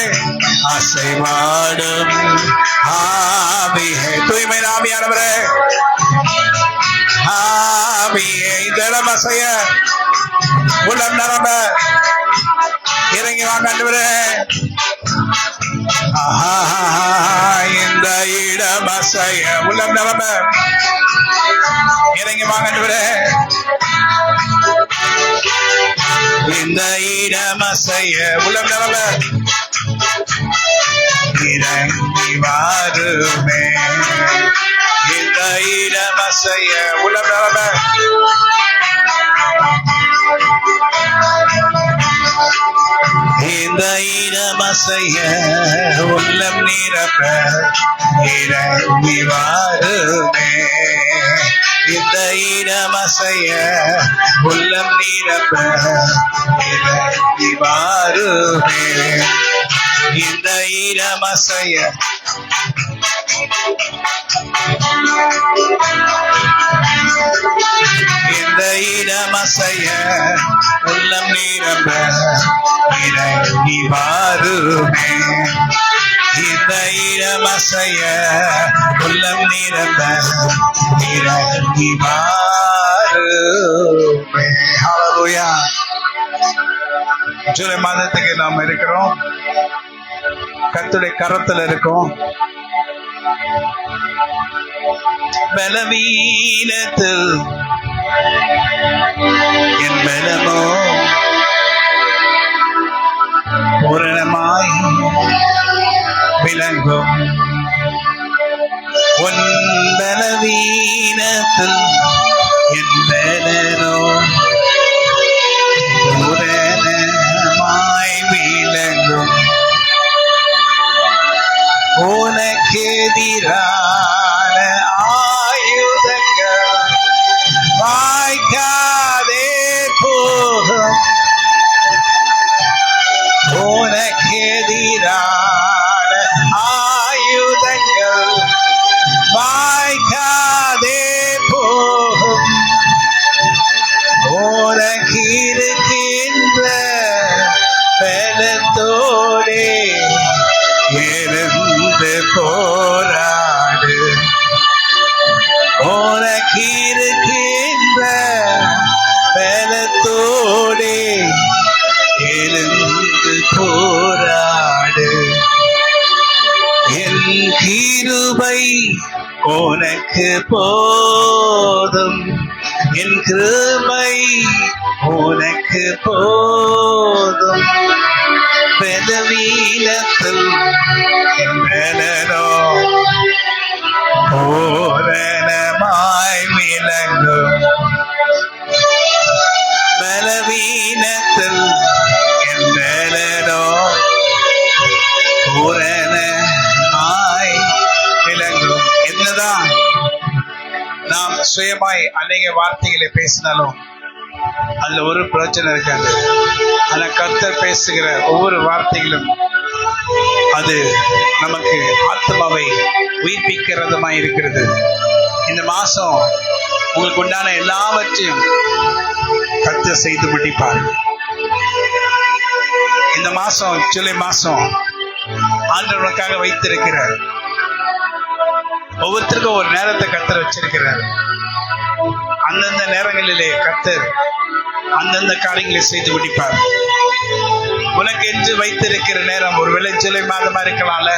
அசைவாடும் ஆவியே, தூய்மை ஆவியானவரே. ஆவியே இந்த இடம் அசைய உள்ளம் நிரம்ப இறங்கி வாங்க ஆண்டவரே. இந்த இடம் அசைய உள்ளம் நிரம்ப இறங்கி வாங்க ஆண்டவரே. இந்த இடம் அசைய உள்ளம் நிரம்ப இறங்கி வாருமே. இந்த இடம் அசைய உள்ளம் நிரம்ப இந்த இடம் அசைய உள்ளம் நிரம்ப இறங்கி வாருமே. இந்த இடம் அசைய உள்ளம் நிரம்ப இறங்கி வாருமே. இந்த இடம் அசைய இந்த இடம் அசைய உள்ளம் நிரம்ப இறங்கி வாருமே. இந்த இடம் அசைய உள்ளம் நிரம்ப இறங்கி வாருமே. ஹல்லேலூயா. ஜூலை மாதத்துக்கு நாம் இருக்கிறோம். கர்த்தருடைய கரத்துல இருக்கோம். பலவீனத்தில் என் பலமோ பூரணமாய் விளங்கும். உன் பலவீனத்தில் என் பலனோ பூரணமாய் விளங்கும். உனக்கெதிரான ஆயுதங்கள் வாய்க்காதே போகும். உனக்கெதிரான ஆயுதங்கள் வாய்க்காதே போகும். உனக்கிருக்கின்ற பலத்தோடே எழுந்து போராடு. உனக்கிருக்கின்ற பலத்தோடே எழுந்து போராடு. என் கிருபை உனக்கு போதும். என் கிருபை உனக்கு போதும். பலவீனத்தில் என் பலனோ பூரணமாய் விளங்கும். பலவீனத்தில் என் பலனோ பூரணமாய் விளங்கும். என்னதான் சுயமாய் அநேக வார்த்தைகளை பேசினாலும் அதுல ஒரு பிரச்சனை இருக்காது. ஆனா கர்த்தர் பேசுகிற ஒவ்வொரு வார்த்தைகளும் அது நமக்கு ஆத்மாவை உயிர்ப்பிக்கிறதுமாய் இருக்கிறது. இந்த மாசம் உங்களுக்கு உண்டான எல்லாவற்றையும் கர்த்தர் செய்து முடிப்பார். இந்த மாசம் ஜூலை மாசம் ஆண்டவனுக்காக வைத்திருக்கிறார். ஒவ்வொருத்தருக்கும் ஒரு நேரத்தை கர்த்தர் வச்சிருக்கிறார். அந்தந்த நேரங்களிலே கர்த்தர் அந்தந்த காரியங்களை செய்து முடிப்பார். உனக்கு என்று வைத்திருக்கிற நேரம் ஒருவேளை ஜூலை மாதமா இருக்கலாம்ல.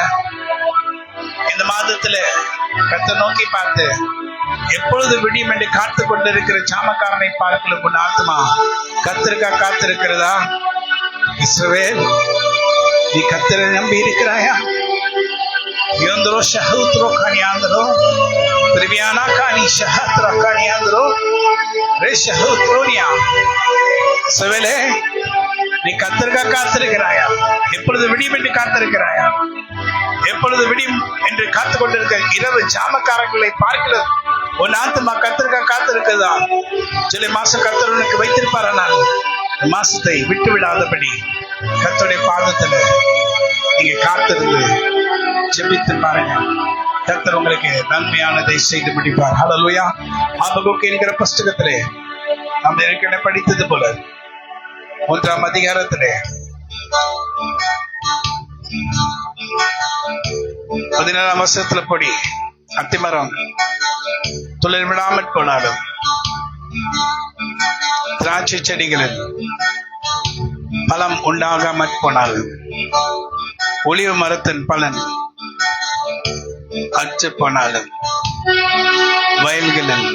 இந்த மாதத்துல கர்த்தர் நோக்கி பார்த்து எப்பொழுது விடியும் என்று காத்து கொண்டிருக்கிற சாமக்காரனை பார்க்கல உன் ஆத்மா கர்த்தருக்கா காத்திருக்கிறதா? இஸ்ரவேல், நீ கர்த்தரை நம்பி இருக்கிறாயா? யோந்தரோ ஷஹூத்ரோ காணியாந்தரோ பிரிவியானா காணி ஷஹத்ரா காணியாந்தரோ ரே ஷஹூத்ரோனியா. இஸ்ரவேலே, நீ கர்த்தருக்கா காத்திருக்கிறாயா? எப்பொழுது விடியும் என்று காத்திருக்கிறாயா? எப்பொழுது விடியும் என்று காத்து கொண்டிருக்கிற இரவு ஜாமக்காரர்களை பார்க்கிறது உன் ஆத்மா கர்த்தருக்கா காத்திருக்கிறதா? ஜூலை மாசம் கர்த்தர் உனக்கு வைத்திருப்பாரானால் மாசத்தை விட்டு விடாதபடி கர்த்தருடைய பாதத்துல நீங்க காத்திருந்து ஜெபித்து பாருங்க. கர்த்தர் உங்களுக்கு நன்மையானதை செய்து முடிப்பார். ஹல்லேலூயா. ஆபகுக்கு என்கிற புஸ்தகத்திலே நாம் ஏற்கனவே படித்தது போல 1ஆம் அதிகாரத்திலே 17ஆம் வசனத்துல படி, அத்திமரம் துளிர் விடாமற் போனாலும் திராட்சை செடிகளில் பழம் உண்டாகாமற் போனாலும் ஒலிவ மரத்தின் பலன் அற்று போனாலும் வயல்களில்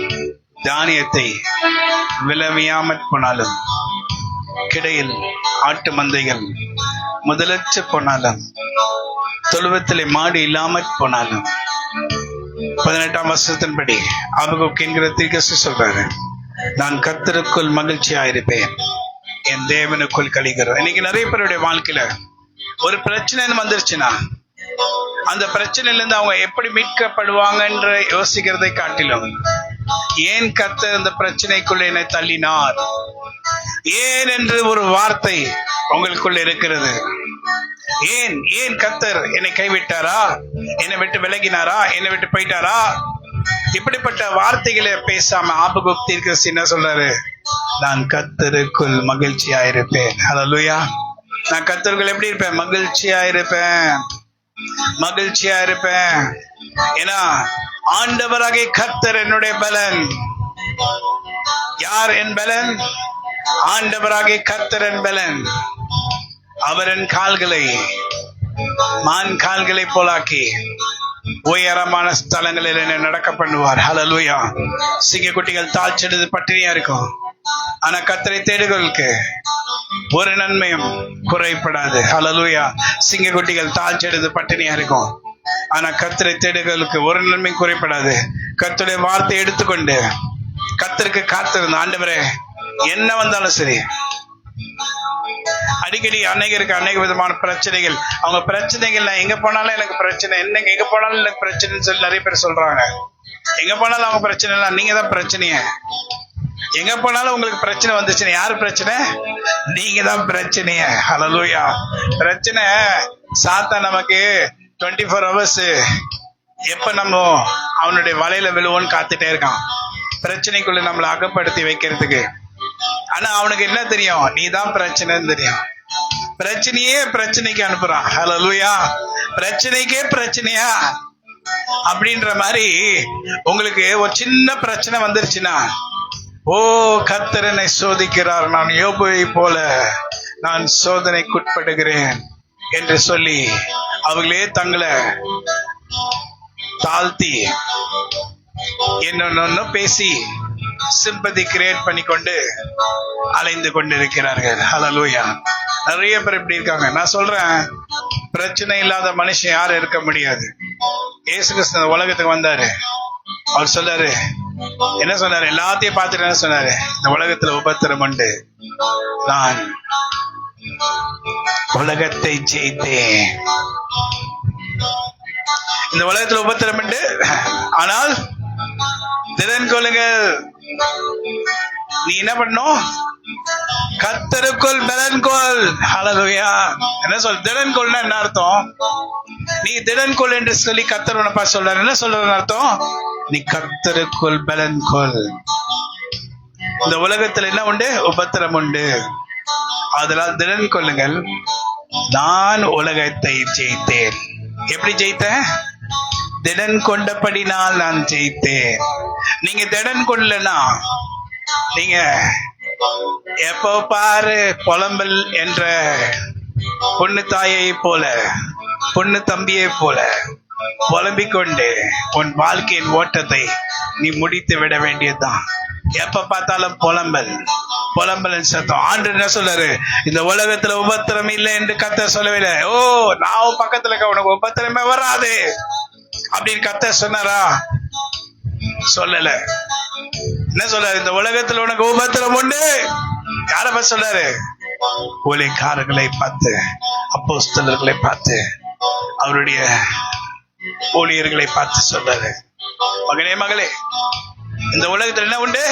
தானியத்தை விளைவியாமற் போனாலும் கிடையில் ஆட்டு மந்தைகள் முதலற்று போனாலும் தொழுவத்திலே மாடு இல்லாமற் போனாலும் 18ஆம் வசனத்தின்படி ஆபகுக்கு என்கிற தீர்க்கதரிசி சொல்றாரு, நான் கர்த்தருக்குள் மகிழ்ச்சியா இருப்பேன், என் தேவனுக்குள் கழிகிறேன். இன்னைக்கு நிறைய பேருடைய வாழ்க்கையில ஒரு பிரச்சனை வந்துருச்சுன்னா அந்த பிரச்சனையில இருந்து அவங்க எப்படி மீட்கப்படுவாங்க என்று யோசிக்கிறதை காட்டிலும் ஏன் கர்த்தர் இந்த பிரச்சனைக்குள்ள என்னை தள்ளினார், ஏன் என்று ஒரு வார்த்தை உங்களுக்குள்ள இருக்கிறது. ஏன் ஏன் கர்த்தர் என்னை கைவிட்டாரா, என்னை விட்டு விலகினாரா, என்னை விட்டு போயிட்டாரா? இப்படிப்பட்ட வார்த்தைகளை பேசாம ஆபகுக் தீர்க்கதரிசி என்ன சொல்றாரு? நான் கர்த்தருக்குள் மகிழ்ச்சியா இருப்பேன். ஹல்லேலூயா. நான் கர்த்தருக்குள் எப்படி இருப்பேன்? மகிழ்ச்சியா இருப்பேன், மகிழ்ச்சியா இருப்பேன். ஏன்னா ஆண்டவராகிய கர்த்தர் என்னுடைய பலன். யார் என் பலன்? ஆண்டவராகிய கர்த்தர் என் பலன். அவரின் கால்களை மான் கால்களை போலாக்கி உயரமான ஸ்தலங்களில் என்ன நடக்க பண்ணுவார். ஹல்லேலூயா. சிங்கக்குட்டிகள் தாழ்ச்செடுத்து பட்டினியா இருக்கும், ஆனா கர்த்தரை தேடுகளுக்கு ஒரு நன்மையும் குறைப்படாது. ஹல்லேலூயா. சிங்கக்குட்டிகள் தாழ்ச்செடுத்து பட்டினியா இருக்கும், ஆனா கர்த்தரை தேடுகளுக்கு ஒரு நன்மையும் குறைப்படாது. கர்த்தருடைய வார்த்தை எடுத்துக்கொண்டு கர்த்தருக்கு காத்திருந்த ஆண்டவரே என்ன வந்தாலும் சரி. அடிக்கடி அநேகருக்கு அநேக விதமான பிரச்சனைகள், அவங்க பிரச்சனைகள் எங்க போனாலும் எனக்கு பிரச்சனை, என்ன எங்க போனாலும் எனக்கு பிரச்சனைன்னு சொல்லி நிறைய பேர் சொல்றாங்க. எங்க போனாலும் அவங்க பிரச்சனை இல்லை, நீங்க தான் பிரச்சனைய. எங்க போனாலும் உங்களுக்கு பிரச்சனை வந்துச்சுன்னா யாரு பிரச்சனை? நீங்க தான் பிரச்சனைய. ஹல்லேலூயா. பிரச்சனை சாத்தான் நமக்கு 24 hours எப்ப நம்ம அவனுடைய வலையில விழுவோன்னு காத்துட்டே இருக்கான், பிரச்சனைக்குள்ள நம்மளை அகப்படுத்தி வைக்கிறதுக்கு. ஆனா அவனுக்கு என்ன தெரியும்? நீ தான் பிரச்சனைன்னு தெரியும். பிரச்சனையே பிரச்சனைக்கு அனுப்புறான். ஹல்லேலூயா. பிரச்சனைக்கே பிரச்சனையா அப்படின்ற மாதிரி உங்களுக்கு ஒரு சின்ன பிரச்சனை வந்துருச்சுன்னா, ஓ கர்த்தர் என்னை சோதிக்கிறார், நான் யோபுவை போல நான் சோதனைக்குட்படுகிறேன் என்று சொல்லி அவங்களே தங்களை தாழ்த்தி என்னொன்னு பேசி சிம்பதி கிரியேட் பண்ணி கொண்டு அலைந்து கொண்டிருக்கிறார்கள். ஹல்லேலூயா. நிறைய பேர் இப்படி இருக்காங்க. நான் சொல்றேன், பிரச்சனை இல்லாத மனுஷன் யாரும் இருக்க முடியாது. இயேசு கிறிஸ்து உலகத்துக்கு வந்தாரு, அவர் சொன்னாரு, என்ன சொன்னாரு? எல்லாத்தையும் பார்த்துட்டு என்ன சொன்னாரு? இந்த உலகத்துல உபத்திரம் உண்டு, நான் உலகத்தை ஜெயித்தேன். இந்த உலகத்துல உபத்திரம் உண்டு, ஆனால் திடன் கொள்ளுங்கள். நீ என்ன பண்ணும்? கர்த்தருக்குள் பலன் கொள். ஹல்லேலூயா. என்ன சொல்? திடன் கொள்னா என்ன அர்த்தம்? நீ திடன் கொள் என்று சொல்லி கர்த்தர் உன்னை பார்த்து சொல்றாரு. என்ன சொல்றது அர்த்தம்? நீ கர்த்தருக்குள் பலன் கொள். இந்த உலகத்துல என்ன உண்டு? உபத்திரம் உண்டு. அதனால் திடன் கொள்ளுங்கள். நான் உலகத்தை ஜெயித்தேன். எப்படி ஜெயித்தேன்? திடன் கொண்டபடினால் நான் ஜெயித்தேன். நீங்க திடன் கொள்ளனா நீங்க எப்போ பாரு புலம்பல் என்ற பொண்ணு தாயை போல, பொண்ணு தம்பியை போல புலம்பிக் கொண்டு உன் வாழ்க்கையின் ஓட்டத்தை நீ முடித்து விட வேண்டியதுதான். எப்ப பார்த்தாலும் புலம்பல் சத்தம். ஆண்டு என்ன சொல்றாரு? இந்த உலகத்துல உபத்திரம் இல்லை என்று கர்த்தர் சொல்லவில்லை. ஓ, நான் பக்கத்துல இருக்க, உனக்கு உபத்திரமே வராது அப்படின்னு கர்த்தர் சொன்னாரா? சொல்லல. என்ன சொல்றாரு? இந்த உலகத்துல உனக்கு உபத்திரம் உண்டு. யார பார்த்து சொல்றாரு? ஊழியக்காரர்களை பார்த்து, அப்போஸ்தலர்களை பார்த்து, அவருடைய ஊழியர்களை பார்த்து சொல்றாரு. மகனே மகளே, இந்த உலகத்துல என்ன உண்டு?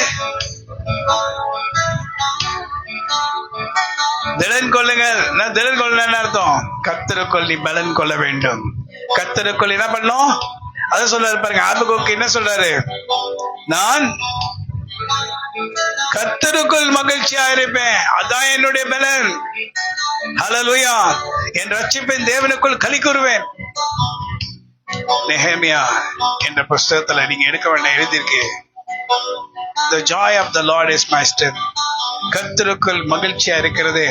திடன் கொள்ளுங்கள். திடன் கொள்ள என்ன அர்த்தம்? கர்த்தருக்குள் நீ பலன் கொள்ள வேண்டும். கர்த்தருக்குள் என்ன பண்ணும்? அத சொல்றாரு பாருங்க. ஆபகுக்கு என்ன சொல்றாரு? நான் கர்த்தருக்குள் மகிழ்ச்சியா இருப்பேன், அதான் என்னுடைய பலன். ஹல்லேலூயா. என் ரட்சிப்பின் தேவனுக்குள் களி கூறுவேன். நெஹேமியா என்ற புஸ்தகத்துல நீங்க எடுக்க வேண்டிய எழுதியிருக்கு, The joy of the Lord is my strength. கர்த்தருக்குள் மகிழ்ச்சியா இருக்கிறது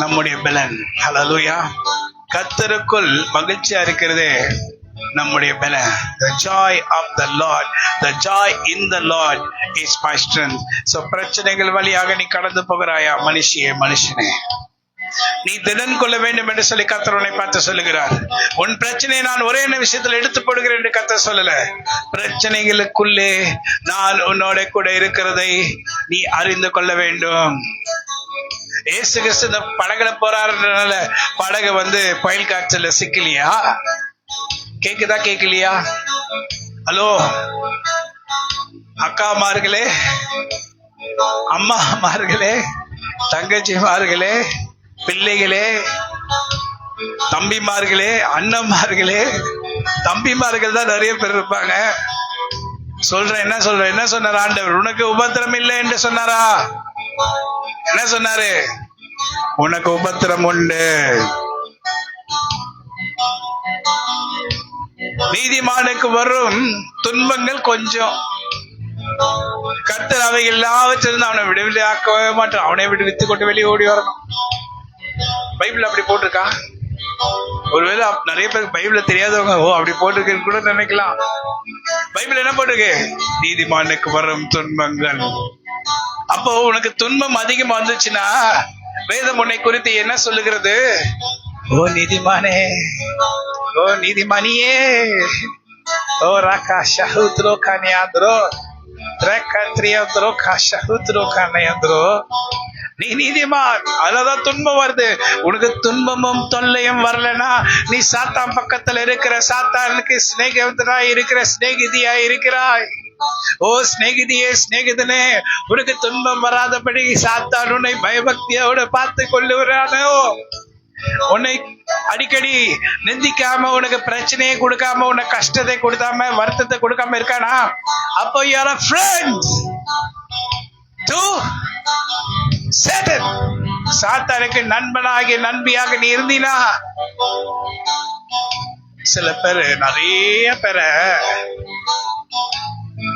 நம்முடைய பலன். ஹல்லேலூயா. கர்த்தருக்குள் மகிழ்ச்சியா இருக்கிறது நம்முடைய பலன். The joy of the Lord, the joy in the Lord is my strength. So பிரச்சனைகள் வழியாக நீ கடந்து போகிறாயா? மனுஷனே, நீ திடன் கொள்ள வேண்டும் என்று சொல்லி கர்த்தர் உன்னை பார்த்து சொல்லுகிறார். உன் பிரச்சனையை நான் ஒரே விஷயத்தில் எடுத்து போடுகிறேன் என்று கர்த்தர் சொல்லல. பிரச்சனைகளுக்குள்ளே நான் உன்னோட கூட இருக்கிறதை நீ அறிந்து கொள்ள வேண்டும். ஏசு கிறிஸ்து இந்த படகுல போறாருன்றனால படகு புயல் காய்ச்சல சிக்கலையா? கேக்குதா? கேட்கலையா? ஹலோ அக்காமார்களே, அம்மாமார்களே, தங்கச்சிமார்களே, பிள்ளைகளே, தம்பிமார்களே, அண்ணன்மார்களே, தம்பிமார்கள் தான் நிறைய பேர் இருப்பாங்க. சொல்றேன். என்ன சொன்னார் ஆண்டவர்? உனக்கு உபத்திரம் இல்லை என்று சொன்னாரா? என்ன சொன்னாரு? உனக்கு உபத்திரம் உண்டு. நீதிமானுக்கு வரும் துன்பங்கள் கொஞ்சம். கர்த்தர் அவை எல்லாவற்றிலிருந்து அவனை விடுதலையாக்கவே மாட்டான். அவனை விடுவித்து கொண்டு வெளியே ஓடி வரணும். பைபிள் அப்படி போட்டிருக்கா? ஒருவேளை நிறைய பேருக்கு பைபிள தெரியாதவங்க ஓ அப்படி போட்டிருக்குன்னு கூட நினைக்கலாம். பைபிள் என்ன போட்டிருக்கு? நீதிமானுக்கு வரும் துன்பங்கள். அப்போ உனக்கு துன்பம் அதிகமா வந்துச்சுன்னா வேதம் உன்னை குறித்து என்ன சொல்லுகிறது? ஓ நீதிமானே, ஓ நீதிமானியே, ஓ ராகா ஷஹுத்ரோ கானியாத்ரோ திரேகத்ரியத்ரோ காஷஹுத்ரோ கானியாத்ரோ, நீ நீதிமான். அதனாலதான் துன்பம் வருது. உனக்கு துன்பமும் தொல்லையும் வரலன்னா நீ சாத்தான் பக்கத்துல இருக்கிற, சாத்தானுக்கு சிநேகிதனாய் இருக்கிற, சிநேகிதியாய் இருக்கிறாய். ஓ சிநேகிதியே, சிநேகிதனே, உனக்கு துன்பம் வராதபடி சாத்தான் உன்னை பயபக்தியோட பார்த்து கொள்ளுகிறானோ, உன்னை அடிக்கடி நிந்திக்காம, உனக்கு பிரச்சனையை கொடுக்காம, உனக்கு கஷ்டத்தை கொடுக்காம, வருத்தத்தை கொடுக்காம இருக்கானா, அப்போ you are a friend to Satan. சாத்தானுக்கு நண்பியாக நீ இருந்தீனா. சில பேர், நிறைய பேரை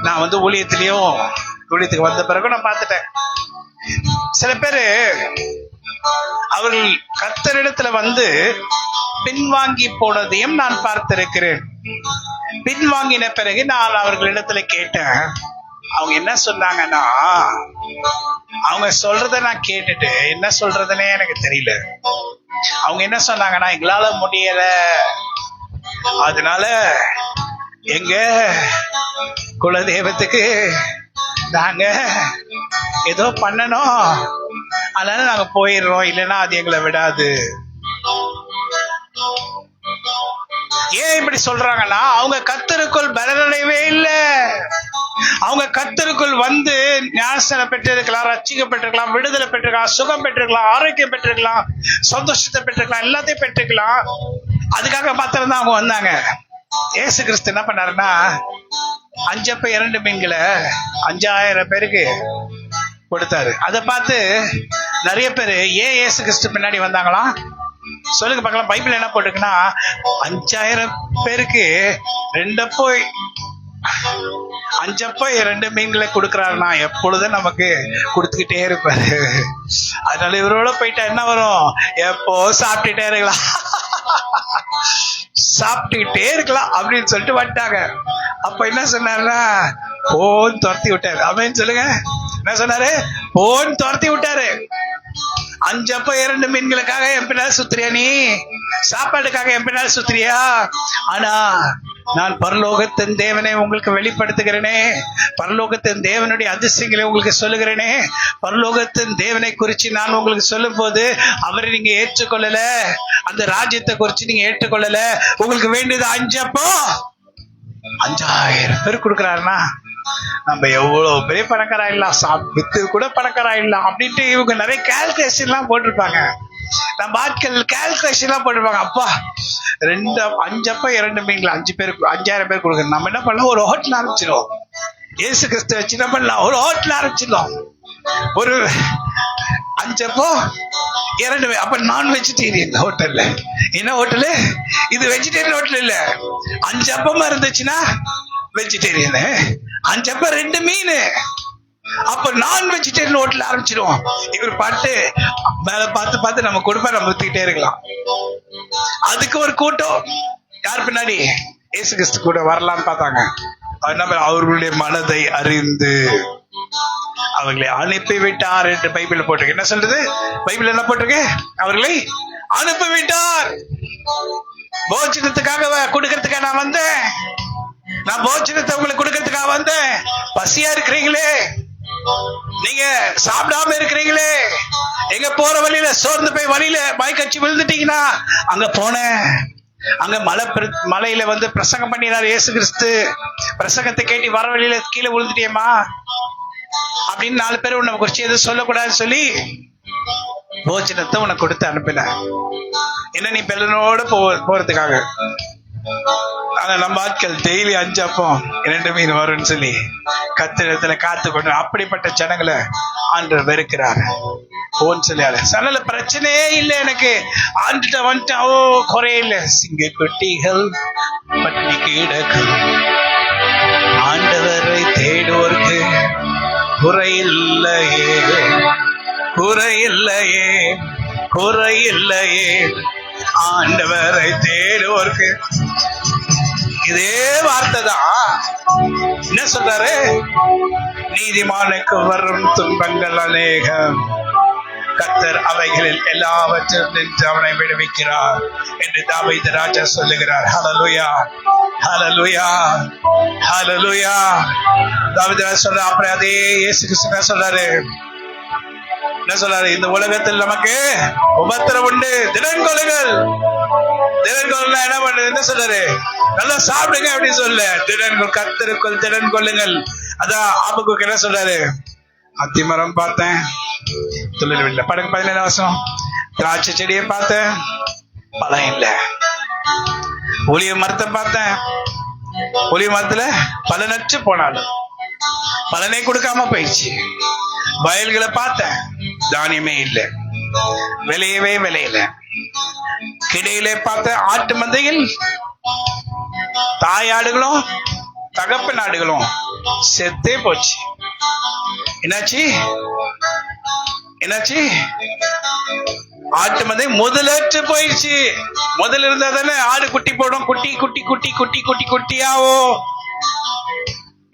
நான் ஊழியத்துக்கு வந்த பிறகு நான் பார்த்துட்டேன். சில பேரு அவர்கள் கர்த்தரிடத்துல பின்வாங்கி போனதையும் நான் பார்த்திருக்கிறேன். பின்வாங்கின பிறகு நான் அவர்களிடத்துல கேட்டேன். அவங்க என்ன சொன்னாங்கன்னா, அவங்க சொல்றத நான் கேட்டுட்டு என்ன சொல்றதுன்னே எனக்கு தெரியல. அவங்க என்ன சொன்னாங்கன்னா, எங்களால முடியல, அதனால எங்க குலதெய்வத்துக்கு நாங்க ஏதோ பண்ணணும், அதனால நாங்க போயிடுறோம், இல்லைன்னா அது எங்களை விடாது. ஏன் இப்படி சொல்றாங்கன்னா, அவங்க கர்த்தருக்குள் பலனடையவே இல்லை. அவங்க கர்த்தருக்குள் வந்து ஞானஸ்நானம் பெற்றிருக்கலாம், ரட்சிக்கப்பட்டிருக்கலாம், விடுதலை பெற்றிருக்கலாம், சுகம் பெற்றிருக்கலாம், ஆரோக்கியம் பெற்றிருக்கலாம், சந்தோஷத்தை பெற்றிருக்கலாம், எல்லாத்தையும் பெற்றிருக்கலாம். அதுக்காக மாத்திரம் தான் அவங்க வந்தாங்க. இயேசு கிறிஸ்து என்ன பண்ணாருன்னா, 5 அப்ப 2 மீன்களை 5000 பேருக்கு கொடுத்தாரு. அதை பார்த்து நிறைய பேர் ஏன் இயேசு கிறிஸ்து பின்னாடி வந்தாங்களாம் சொல்லுங்க பார்க்கலாம். பைபிள் என்ன போட்டிருக்குன்னா, 5000 பேருக்கு 2 அப்போ 2 மீன்களை கொடுக்கறாருன்னா எப்பொழுதும் நமக்கு கொடுத்துக்கிட்டே இருப்பாரு. அதனால இவரோட போயிட்டா என்ன வரும், எப்போ சாப்பிட்டுட்டே இருக்கலாம், சாப்பிட்டுக்கிட்டே இருக்கலாம் அப்படின்னு சொல்லிட்டு வந்துட்டாங்க. அப்ப என்ன சொன்னாருன்னா, போன் துரத்தி விட்டாரு. அப்படின்னு சொல்லுங்க, என்ன சொன்னாரு, போன் துரத்தி விட்டாரு. 5 அப்ப 2 மீன்களுக்காக என் பின்னால் சுத்துறியா, நீ சாப்பாடுக்காக என் பின்னால் சுத்துறியா? ஆனா நான் பரலோகத்தின் தேவனை உங்களுக்கு வெளிப்படுத்துகிறேனே, பரலோகத்தின் தேவனுடைய அதிசயங்களை உங்களுக்கு சொல்லுகிறேனே, பரலோகத்தின் தேவனை குறிச்சு நான் உங்களுக்கு சொல்லும் போது அவரை நீங்க ஏற்றுக்கொள்ளல, அந்த ராஜ்யத்தை குறிச்சு நீங்க ஏற்றுக்கொள்ளல. உங்களுக்கு வேண்டியது 5 அப்போ 5000 பேர் கொடுக்குறாருன்னா நம்ம எவ்வளவு பெரிய பணக்காராயிடலாம், வித்து கூட பணக்காராயிடலாம் அப்படின்ட்டு இவங்க நிறைய கால்குலேஷன் எல்லாம் போட்டிருப்பாங்க. நம்ம ஆட்கள் கால்குலேஷன் எல்லாம் போட்டிருப்பாங்க. அப்பா 5 அப்ப 2 மீன்கள் 5 பேருக்கு 5000 பேர் கொடுக்குறோம். நம்ம என்ன பண்ணலாம், ஒரு ஹோட்டல் ஆரம்பிச்சிடும். இயேசு கிறிஸ்து வச்சு என்ன பண்ணலாம், ஒரு ஹோட்டல் ஆரம்பிச்சிடலாம். ஒரு 5 அப்போ 2 அப்ப நான் வெஜிடேரியன் ஹோட்டல்ல. என்ன ஹோட்டலு இது? வெஜிடேரியன் ஹோட்டல் இல்ல. 5 அப்பமா இருந்துச்சுன்னா வெஜிடேரியனு, 5 அப்ப 2 மீன், அப்ப நான் வெஜிடேரியன் ஹோட்டல் ஆரம்பிச்சிடுவோம். இவர் பாட்டு மேல பார்த்து நம்ம கொடுப்ப நம்ம வித்துக்கிட்டே இருக்கலாம். அதுக்கு ஒரு கூட்டம் யார் பின்னாடி, இயேசு கிறிஸ்து கூட வரலான்னு பார்த்தாங்க. அவர்களுடைய மனதை அறிந்து அவர்களை அனுப்பி விட்டார் என்று பைபிள் போட்டிருக்கு. என்ன சொல்றது, பைபிள் என்ன போட்டிருக்கு, அவர்களை அனுப்பி விட்டார். போஜனத்துக்காக கொடுக்கறதுக்காக நான் வந்தேன், நான் போஜனத்தை உங்களுக்கு கொடுக்கறதுக்காக வந்தேன். பசியா இருக்கிறீங்களே, நீங்க சாப்பிடாம இருக்கிறீங்களே, எங்க போற வழியில சோர்ந்து போய் வழியில மயக்கச்சி விழுந்துட்டீங்கன்னா, அங்க போனேன், அங்க மலையில வந்து பிரசங்கம் பண்ணினார் இயேசு கிறிஸ்து. பிரசங்கத்தை கேட்டு வர வழியில கீழே விழுந்துட்டியம்மா அப்படின்னு 4 பேர் உன்னை குறிச்சு எதுவும் சொல்லக்கூடாதுன்னு சொல்லி போஜனத்தை உனக்கு கொடுத்து அனுப்பின. என்ன நீ பெலனோட போறதுக்காக. ஆனா நம்ம ஆட்கள் டெய்லி 5 அப்பம் 2 மீன் வரும்னு சொல்லி கத்திரத்துல காத்து கொண்டு அப்படிப்பட்ட ஜனங்களை ஆண்டவர் வெறுக்கிறார். போன்னு சொல்லியாரு சனல பிரச்சனையே இல்லை, எனக்கு ஆண்டுட்ட வந்துட்டேன், ஓ குறையில சிங்க குட்டிகள் பட்டினி கிடக்கும், ஆண்டவரை தேடுவோருக்கு குறையில்லையே, குறையில்லையே, குறையில்லையே, ஆண்டவரை தேடுவோருக்கு. இதே வார்த்தை தான் என்ன சொல்றாரு, நீதிமானுக்கு வரும் துன்பங்கள் அநேகம், கர்த்தர் அவைகளில் எல்லாவற்றையும் நின்று அவனை விடுவிக்கிறார் என்று தாவீது ராஜா சொல்லுகிறார். ஹல்லேலூயா, ஹல்லேலூயா, ஹல்லேலூயா. தாவீது ராஜா சொல்ற அப்புறம் அதே இயேசு கிறிஸ்து சொல்றாரு, என்ன சொல்றாரு, இந்த உலகத்தில் நமக்கு உபத்திரம் உண்டு, திடன் கொள்ளுங்கள். திடன் கொள்ள என்ன பண்றது, என்ன சொல்றாரு, நல்லா சாப்பிடுங்க அப்படின்னு சொல்ல, திடன் கர்த்தருக்குள் திடன் கொள்ளுங்கள். அதான் ஆபகுக்கு என்ன சொல்றாரு, அத்திமரம் பார்த்தேன் துளிர் இல்லை, படகு 17 வருஷம், திராட்சை செடியை பார்த்தேன் பழம் இல்லை, ஒலிய மரத்தை பார்த்தேன், ஒலிய மரத்துல பலனற்று போனாலும் பலனை கொடுக்காம போயிடுச்சு, வயல்களை பார்த்தேன் தானியமே இல்லை, விளையவே விளையல, கிடையிலே பார்த்த ஆட்டு மந்தையில் தாயாடுகளும் தகப்பு நாடுகளும் செத்தே போச்சு. என்னாச்சு, என்னாச்சு, ஆட்டு மந்தை முதலற்று போயிடுச்சு. முதல்ல இருந்தா தானே ஆடு குட்டி போடும், குட்டி குட்டி குட்டி குட்டி குட்டி குட்டியாவும்,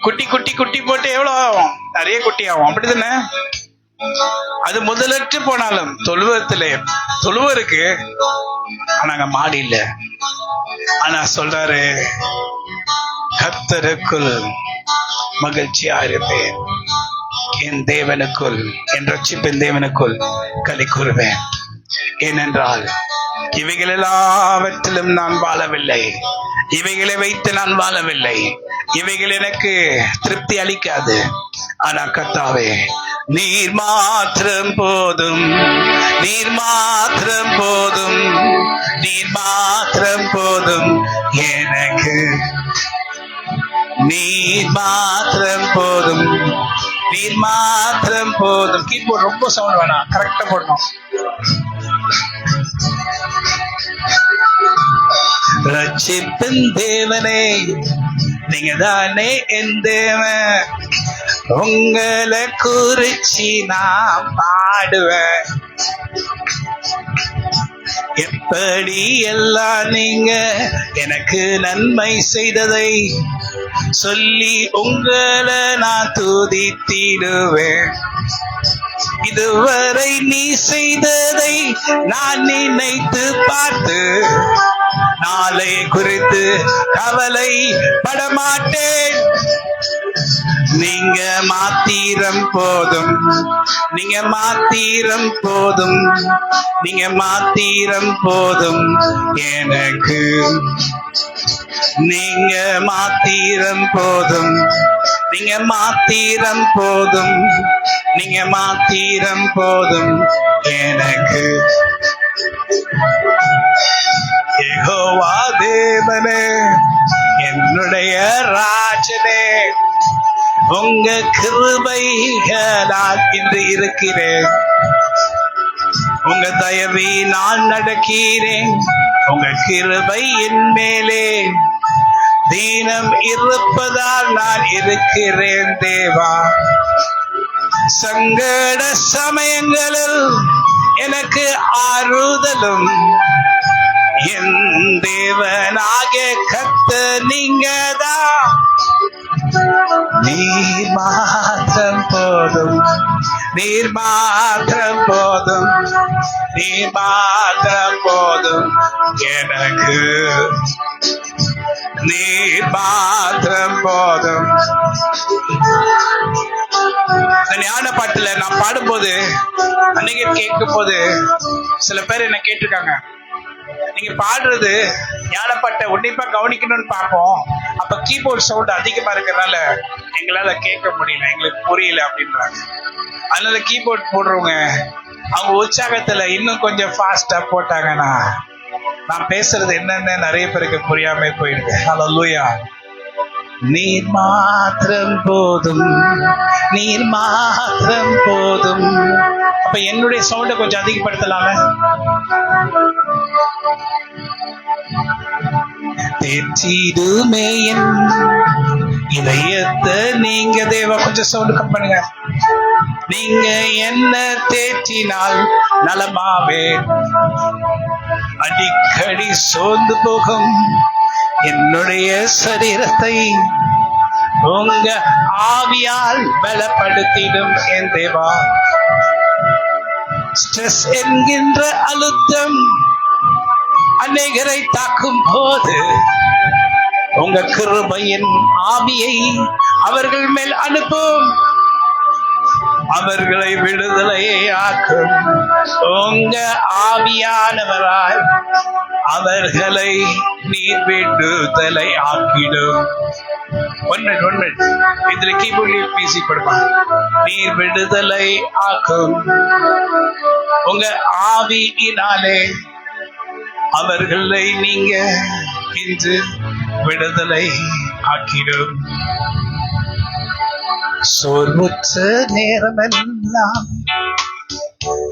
குட்டி குட்டி குட்டி போட்டு எவ்வளவு ஆகும், நிறைய குட்டி ஆகும், அப்படித்தானே. அது முதலற்று போனாலும் தொழுவத்திலே தொழுவ இருக்கு, ஆனாங்க மாடி இல்ல. ஆனா சொல்றாரு, கர்த்தருக்குள் மகிழ்ச்சியா இருப்பேன், என் தேவனுக்குள், என் ரட்சிப்பின் தேவனுக்குள் களி கூறுவேன். ஏனென்றால் இவைகள் எல்லாவற்றிலும் நான் வாழவில்லை. இவைகளை வைத்து நான் வாழவில்லை. இவைகள் எனக்கு திருப்தி அளிக்காது. ஆனா கர்த்தாவே, நீர் மாத்திரம் போதும், நீர் மாத்திரம் போதும், நீர் மாத்திரம் போதும் எனக்கு. நீர் மாத்திரம் போதும், நீர் மாத்திரம் போதும். கீபோர்ட் ரொம்ப சவுண்ட் வேணாம், கரெக்டா போடணும். ரட்சிப்பின் தேவனே, நீங்க தானே என் தேவன். உங்களை குறிச்சி நான் பாடுவேன். எப்படி எல்லாம் நீங்க எனக்கு நன்மை செய்ததை சொல்லி உங்களை நான் துதித்திடுவேன். இதுவரை நீ செய்ததை நான் நினைத்து பார்த்து நாளை குறித்து கவலை படமாட்டேன். நீங்க மாத்திரம் போதும், நீங்க மாத்திரம் போதும், நீங்க மாத்திரம் போதும் எனக்கு. நீங்க மாத்திரம் போதும், நீங்க மாத்திரம் போதும், நீங்க மாத்திரம் போதும் எனக்கு. யெகோவா தேவனே, என்னுடைய ராஜனே, உங்க கிருபைகளால் இன்று இருக்கிறேன். உங்க தயவை நான் நடக்கிறேன். உங்க கிருபை என் மேலே தீனம் இருப்பதால் நான் இருக்கிறேன் தேவா. சங்கட சமயங்களில் எனக்கு ஆறுதலும் என் தேவனாக கர்த்தர் நீங்கதான். நீர் மாத்திரம் போதும், நீர் மாத்திரம் போதும், நீர் மாத்திரம் போதும் எனக்கு. நீர் மாத்திரம் போதும். ஞான பாட்டுல நான் பாடும்போது அன்னைக்கு கேட்கும் போது சில பேர் என்ன கேட்டிருக்காங்க, நீங்க பாடுறது ஞானப்பாட்டை உன்னிப்பா கவனிக்கணும்னு பார்ப்போம், அப்ப கீபோர்ட் சவுண்ட் அதிகமா இருக்கிறதுனால எங்களால கேட்க முடியல, எங்களுக்கு புரியல அப்படின்றாங்க. அதனால கீபோர்ட் போடுறவங்க அவங்க உற்சாகத்துல இன்னும் கொஞ்சம் ஃபாஸ்டா போட்டாங்கன்னா நான் பேசுறது என்னன்னு நிறைய பேருக்கு புரியாம போயிடுது. ஹல்லேலூயா. நீர் மாத்திரம் போதும், நீர் மாத்திரம் போதும். அப்ப என்னுடைய சவுண்டை கொஞ்சம் அதிகப்படுத்தலாமே. தேற்றிடுமே என் இதயத்தை நீங்க தேவா. கொஞ்சம் சவுண்ட் கம் பண்ணுங்க. நீங்க என்ன தேற்றினால் நலமாவே. அடிக்கடி சோர்ந்து போகும் என்னுடைய சரீரத்தை உங்க ஆவியால் பலப்படுத்திடும் என் தேவா. ஸ்ட்ரெஸ் என்கின்ற அழுத்தம் அநேகரை தாக்கும் போது உங்க கிருபையின் ஆவியை அவர்கள் மேல் அனுப்பும். அவர்களை விடுதலையை ஆக்கும் உங்க ஆவியானவராய் அவர்களை நீர் விடுதலை ஆக்கிடும். ஒன்று இதுல கீபோர்ட்ல பேசி படுப்பாங்க. நீர் விடுதலை ஆக்கும் உங்க ஆவியினாலே அவர்களை நீங்க இன்று விடுதலை ஆக்கிடும். சோர்வுற்ற நேரமெல்லாம்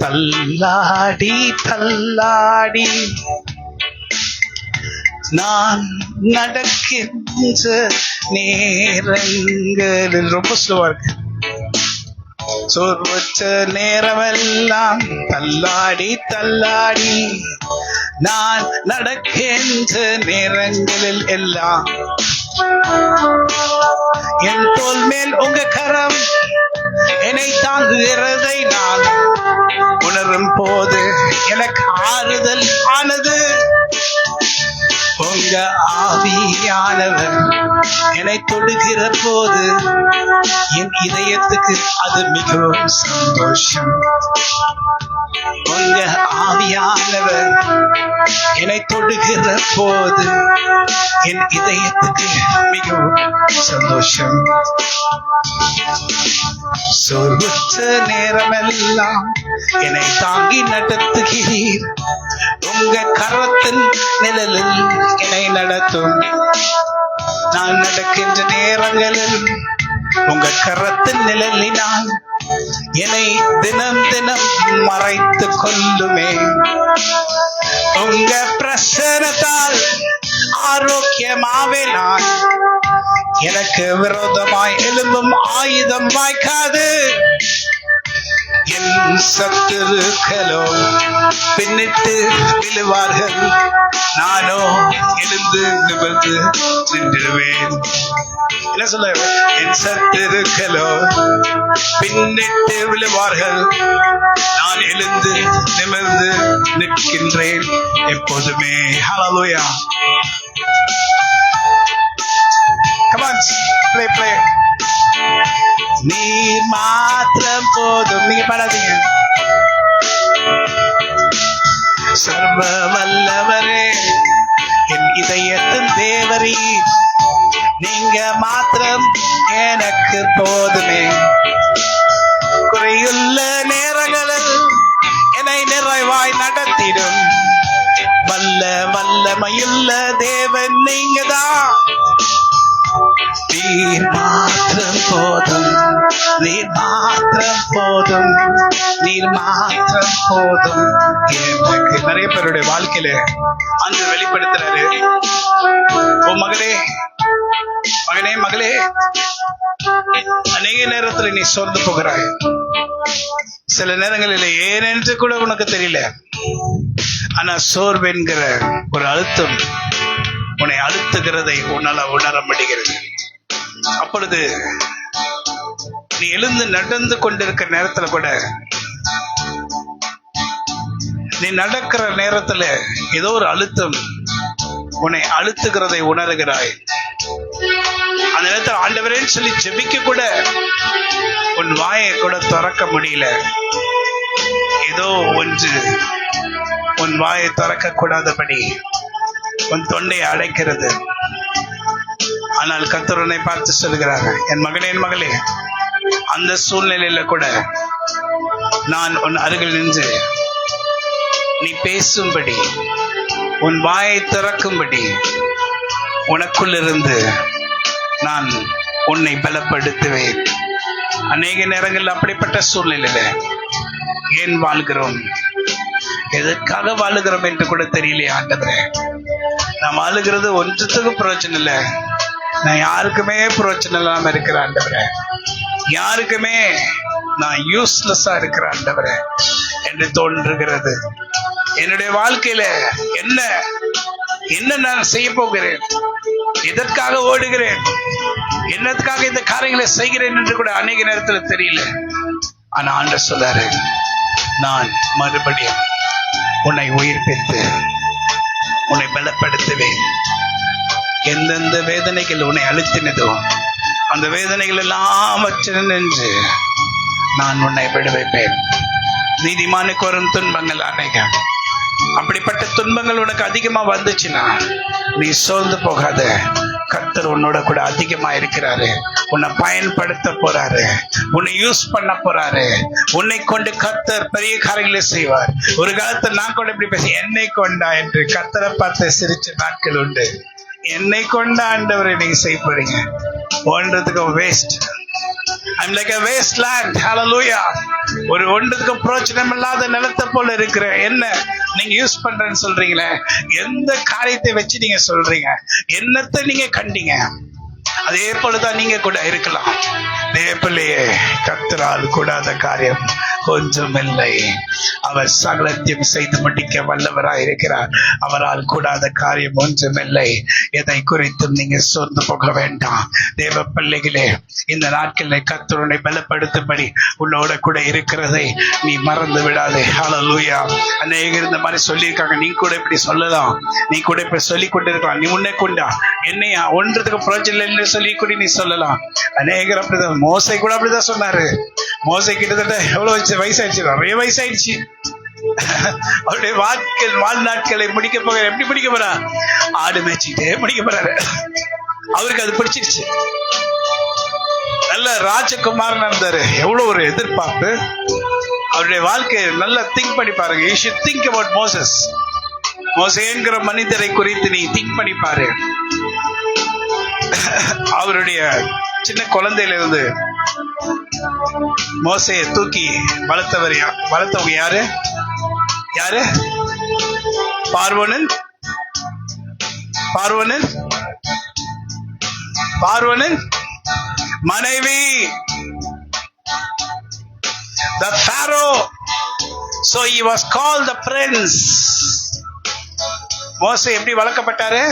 தள்ளாடி தள்ளாடி நான் நடக்கின்ற நேரங்களில் ரொம்ப ஸ்லோவா இருக்கு. சோர்வற்ற நேரமெல்லாம் தள்ளாடி தள்ளாடி நான் நடக்கின்ற நேரங்களில் எல்லாம் என் தோள் மேல் உங்க கரம் என்னை தாங்குகிறதை நான் உணரும் போது எனக்கு ஆறுதல் ஆனது. உங்க ஆவியானவர் என்னை தொடுகிற போது என் இதயத்துக்கு அது மிகவும் சந்தோஷம். உங்க ஆவியானவர் என்னை தொடுகிற போது என் இதயத்துக்கு மிகவும் சந்தோஷம். சோர்வுற்ற நேரமெல்லாம் என்னை தாங்கி நடத்துகிறீர். உங்க கரத்தின் நிழலில் என்னை நடத்தும். நான் நடக்கின்ற நேரங்களில் உங்க கரத்தின் நிழலினால் என்னை தினம் தினம் மறைத்து கொள்ளுமே. உங்க பிரசன்னத்தால் ஆரோக்கியமாவே நான் எனக்கு விரோதமாய் எழும்பும் ஆயுதம் வாய்க்காது. என் சத்துருக்களோ பின்னிட்டு விழுவார்கள், நானோ எழுந்து நிமிர்ந்து நின்றுவேன். என்ன சொல்ல? என் சத்துருக்களோ பின்னிட்டு விழுவார்கள், நான் எழுந்து நிமிர்ந்து நிற்கின்றேன் எப்போதுமே. ஹல்லேலூயா. Come on, play. நீர் மாத்திரம் போதும். நீங்க பாடாதீங்க. சர்வ வல்லவரே, என் இதயத்தின் தேவரே, நீங்க மாத்திரம் எனக்கு போதுமே. குறையுள்ள நேரங்களில் என்னை நிறைவாய் நடத்திடும் வல்லமையுள்ள தேவன் நீங்கதான். நீர் மாத்திரம் போதும், நீர் மாத்திரம் போதும், நீர் மாத்திரம் போதும். எனக்கு நிறைய பேருடைய வாழ்க்கையில அங்கு வெளிப்படுத்துறாரு. ஓ மகளே, மகனே, மகளே, அநேக நேரத்துல நீ சோர்ந்து போகிறாய். சில நேரங்களில் ஏனென்று கூட உனக்கு தெரியல. ஆனா சோர்வு என்கிற ஒரு அழுத்தம் உன்னை அழுத்துகிறதை உன்னால உணர முடிகிறது. அப்பொழுது நீ எழுந்து நடந்து கொண்டிருக்கிற நேரத்துல கூட, நீ நடக்கிற நேரத்துல ஏதோ ஒரு அழுத்தம் உன்னை அழுத்துகிறதை உணர்கிறாய். அந்த நேரத்தில் ஆண்டவரேன்னு சொல்லி ஜெபிக்க கூட உன் வாயை கூட திறக்க முடியல. ஏதோ ஒன்று உன் வாயை திறக்க கூடாதபடி உன் தொண்டையை அடைக்கிறது. ஆனால் கர்த்தர் உன்னை பார்த்து சொல்கிறார், என் மகனே, என் மகளே, அந்த சூழ்நிலையில கூட நான் உன் அருகில் நின்று நீ பேசும்படி, உன் வாயை திறக்கும்படி உனக்குள்ளிருந்து நான் உன்னை பலப்படுத்துவேன். அநேக நேரங்கள் அப்படிப்பட்ட சூழ்நிலையில ஏன் வாழ்கிறோம், எதற்காக வாழுகிறோம் என்று கூட தெரியலையே ஆண்டவரே. நான் வாழுகிறது ஒன்றுத்துக்கும் பிரயோஜனம் இல்லை. நான் யாருக்குமே பிரயோஜனம் இல்லாம இருக்கிற ஆண்டவரே, யாருக்குமே நான் யூஸ்லெஸ்ஸா இருக்கிற ஆண்டவரே என்று தோன்றுகிறது. என்னுடைய வாழ்க்கையில என்ன நான் செய்ய போகிறேன், எதற்காக ஓடுகிறேன், என்னத்துக்காக இந்த காரியங்களை செய்கிறேன் என்று கூட அநேக நேரத்துல தெரியல. ஆனா ஆண்டவர் சொல்றாரு, நான் மறுபடியும் உன்னை உயிர்ப்பித்து உன்னை பலப்படுத்துவேன். எந்தெந்த வேதனைகள் உன்னை அழுத்தினதோ அந்த வேதனைகள் எல்லாம் வச்சு நின்று நான் உன்னை விடுவிப்பேன். நீதிமானுக்கு வரும் துன்பங்கள் அநேகம். அப்படிப்பட்ட துன்பங்கள் உனக்கு அதிகமா வந்துச்சுன்னா நீ சோர்ந்து போகாத. கர்த்தர் உன்னோட கூட அதிகமா இருக்கிறாரு. உன்னை பயன்படுத்த போறாரு, உன்னை யூஸ் பண்ண போறாரு. உன்னை கொண்டு கர்த்தர் பெரிய காரியங்களை செய்வார். ஒரு காலத்துல நான் கூட இப்படி பேச, என்னை கொண்டா என்று கர்த்தரை பார்த்து சிரிச்ச நாட்கள் உண்டு. என்னை கொண்ட ஆண்டவரை நீங்க செய்ய போறீங்க. ஒன்றதுக்கு waste. I'm like a wasteland. Hallelujah. ஒரு ஒன்றுக்கு பிரோஜனம் இல்லாத நிலத்தை போல இருக்கிற என்ன நீங்க யூஸ் பண்றேன்னு சொல்றீங்களே, எந்த காரியத்தை வச்சு நீங்க சொல்றீங்க, என்னத்தை நீங்க கண்டீங்க, அதே போலதான் நீங்க கூட இருக்கலாம். தேவப்பிள்ளையே, கர்த்தரால் கூடாத காரியம் ஒன்றுமில்லை. அவர் சகலத்தையும் செய்து முடிக்க வல்லவராயிருக்கிறார். அவரால் கூடாத காரியம் ஒன்றுமில்லை. எதை குறித்தும் நீங்க சோர்ந்து போக வேண்டாம். தேவ பிள்ளைகளே, இந்த நாட்களில் கர்த்தரை பலப்படுத்தும்படி உன்னோட கூட இருக்கிறதை நீ மறந்து விடாதே. ஹல்லேலூயா. அநேகர் இந்த மாதிரி சொல்லியிருக்காங்க. நீ கூட இப்படி சொல்லலாம், நீ கூட இப்ப சொல்லி கொண்டு இருக்கலாம். நீ முன்னே கொண்டா என்னையா ஒன்றதுக்கு பிரயோஜனம் இல்லை சொல்லி கூட நீ சொல்லலாம். அநேகர் அப்படிதான். மோசை கூட அப்படிதான் சொன்னாரு. மோசை கிட்டத்தட்ட எவ்வளவு வயசாயிடுச்சு, நிறைய வயசாயிடுச்சு. அவருடைய வாழ்நாட்களை முடிக்க போக எப்படி முடிக்க போறா? ஆடு மேய்ச்சிட்டே முடிக்க போறாரு. அவருக்கு அது பிடிச்சிருச்சு. நல்ல ராஜகுமாரன் இருந்தாரு. எவ்வளவு ஒரு எதிர்பார்ப்பு. அவருடைய வாழ்க்கையை நல்லா திங்க் பண்ணி பாருங்க. You should think about Moses. மோசேங்கிற மனிதரை குறித்து நீ திங்க் பண்ணி பாரு. அவருடைய சின்ன குழந்தையில இருந்து மோசையை தூக்கி வளர்த்தவங்க யாரு? பார்வோனின் மனைவி, the Pharaoh. So he was called the prince. மோசே எப்படி வளர்க்கப்பட்டாரு?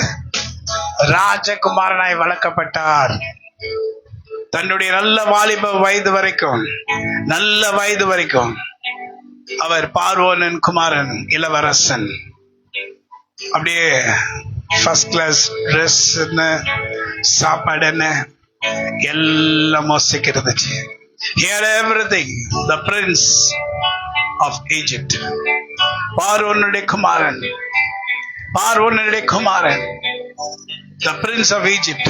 ராஜகுமாரனாய் வளர்க்கப்பட்டார். தன்னுடைய நல்ல வாலிப வயது வரைக்கும் அவர் பார்வோனின் குமாரன், இளவரசன். அப்படியே ஃபர்ஸ்ட் கிளாஸ் ட்ரெஸ், சாப்பாடு எல்லாம் மோசைக்கு இருந்துச்சு. He had everything. The prince of Egypt. பார்வோனுடைய குமாரன், the prince of Egypt.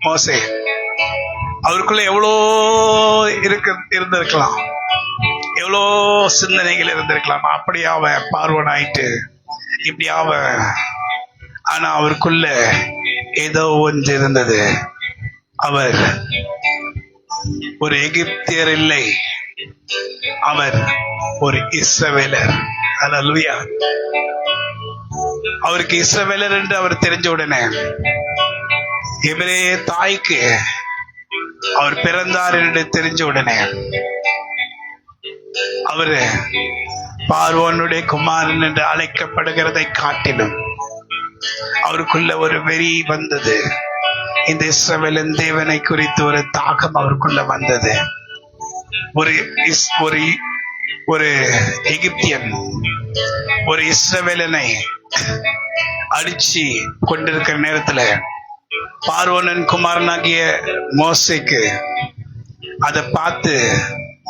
மோசே அவருக்குள்ள எவ்வளோ இருந்திருக்கலாம், எவ்வளோ சிந்தனைகள் இருந்திருக்கலாம். அப்படி அவன் பார்வோன் ஆயிட்டு இப்படி ஆனா அவருக்குள்ள ஏதோ ஒன்று இருந்தது. அவர் ஒரு எகிப்தியர் இல்லை, அவர் ஒரு இஸ்ரவேலர். ஹல்லேலூயா. அவருக்கு இஸ்ரவேலர் என்று அவர் தெரிஞ்ச உடனே, எபிரேய தாய்க்கு அவர் பிறந்தார் என்று தெரிஞ்ச உடனே, அவரு பார்வோனுடைய குமாரன் என்று அழைக்கப்படுகிறதை காட்டிலும் அவருக்குள்ள ஒரு வெறி வந்தது. இந்த இஸ்ரவேலின் தேவனை குறித்து ஒரு தாகம் அவருக்குள்ள வந்தது. ஒரு எகிப்தியன் ஒரு இஸ்ரவேலனை அடிச்சு கொண்டிருக்கிற நேரத்துல பார்வோனின் குமாரனாகிய மோசேக்கு அதை பார்த்து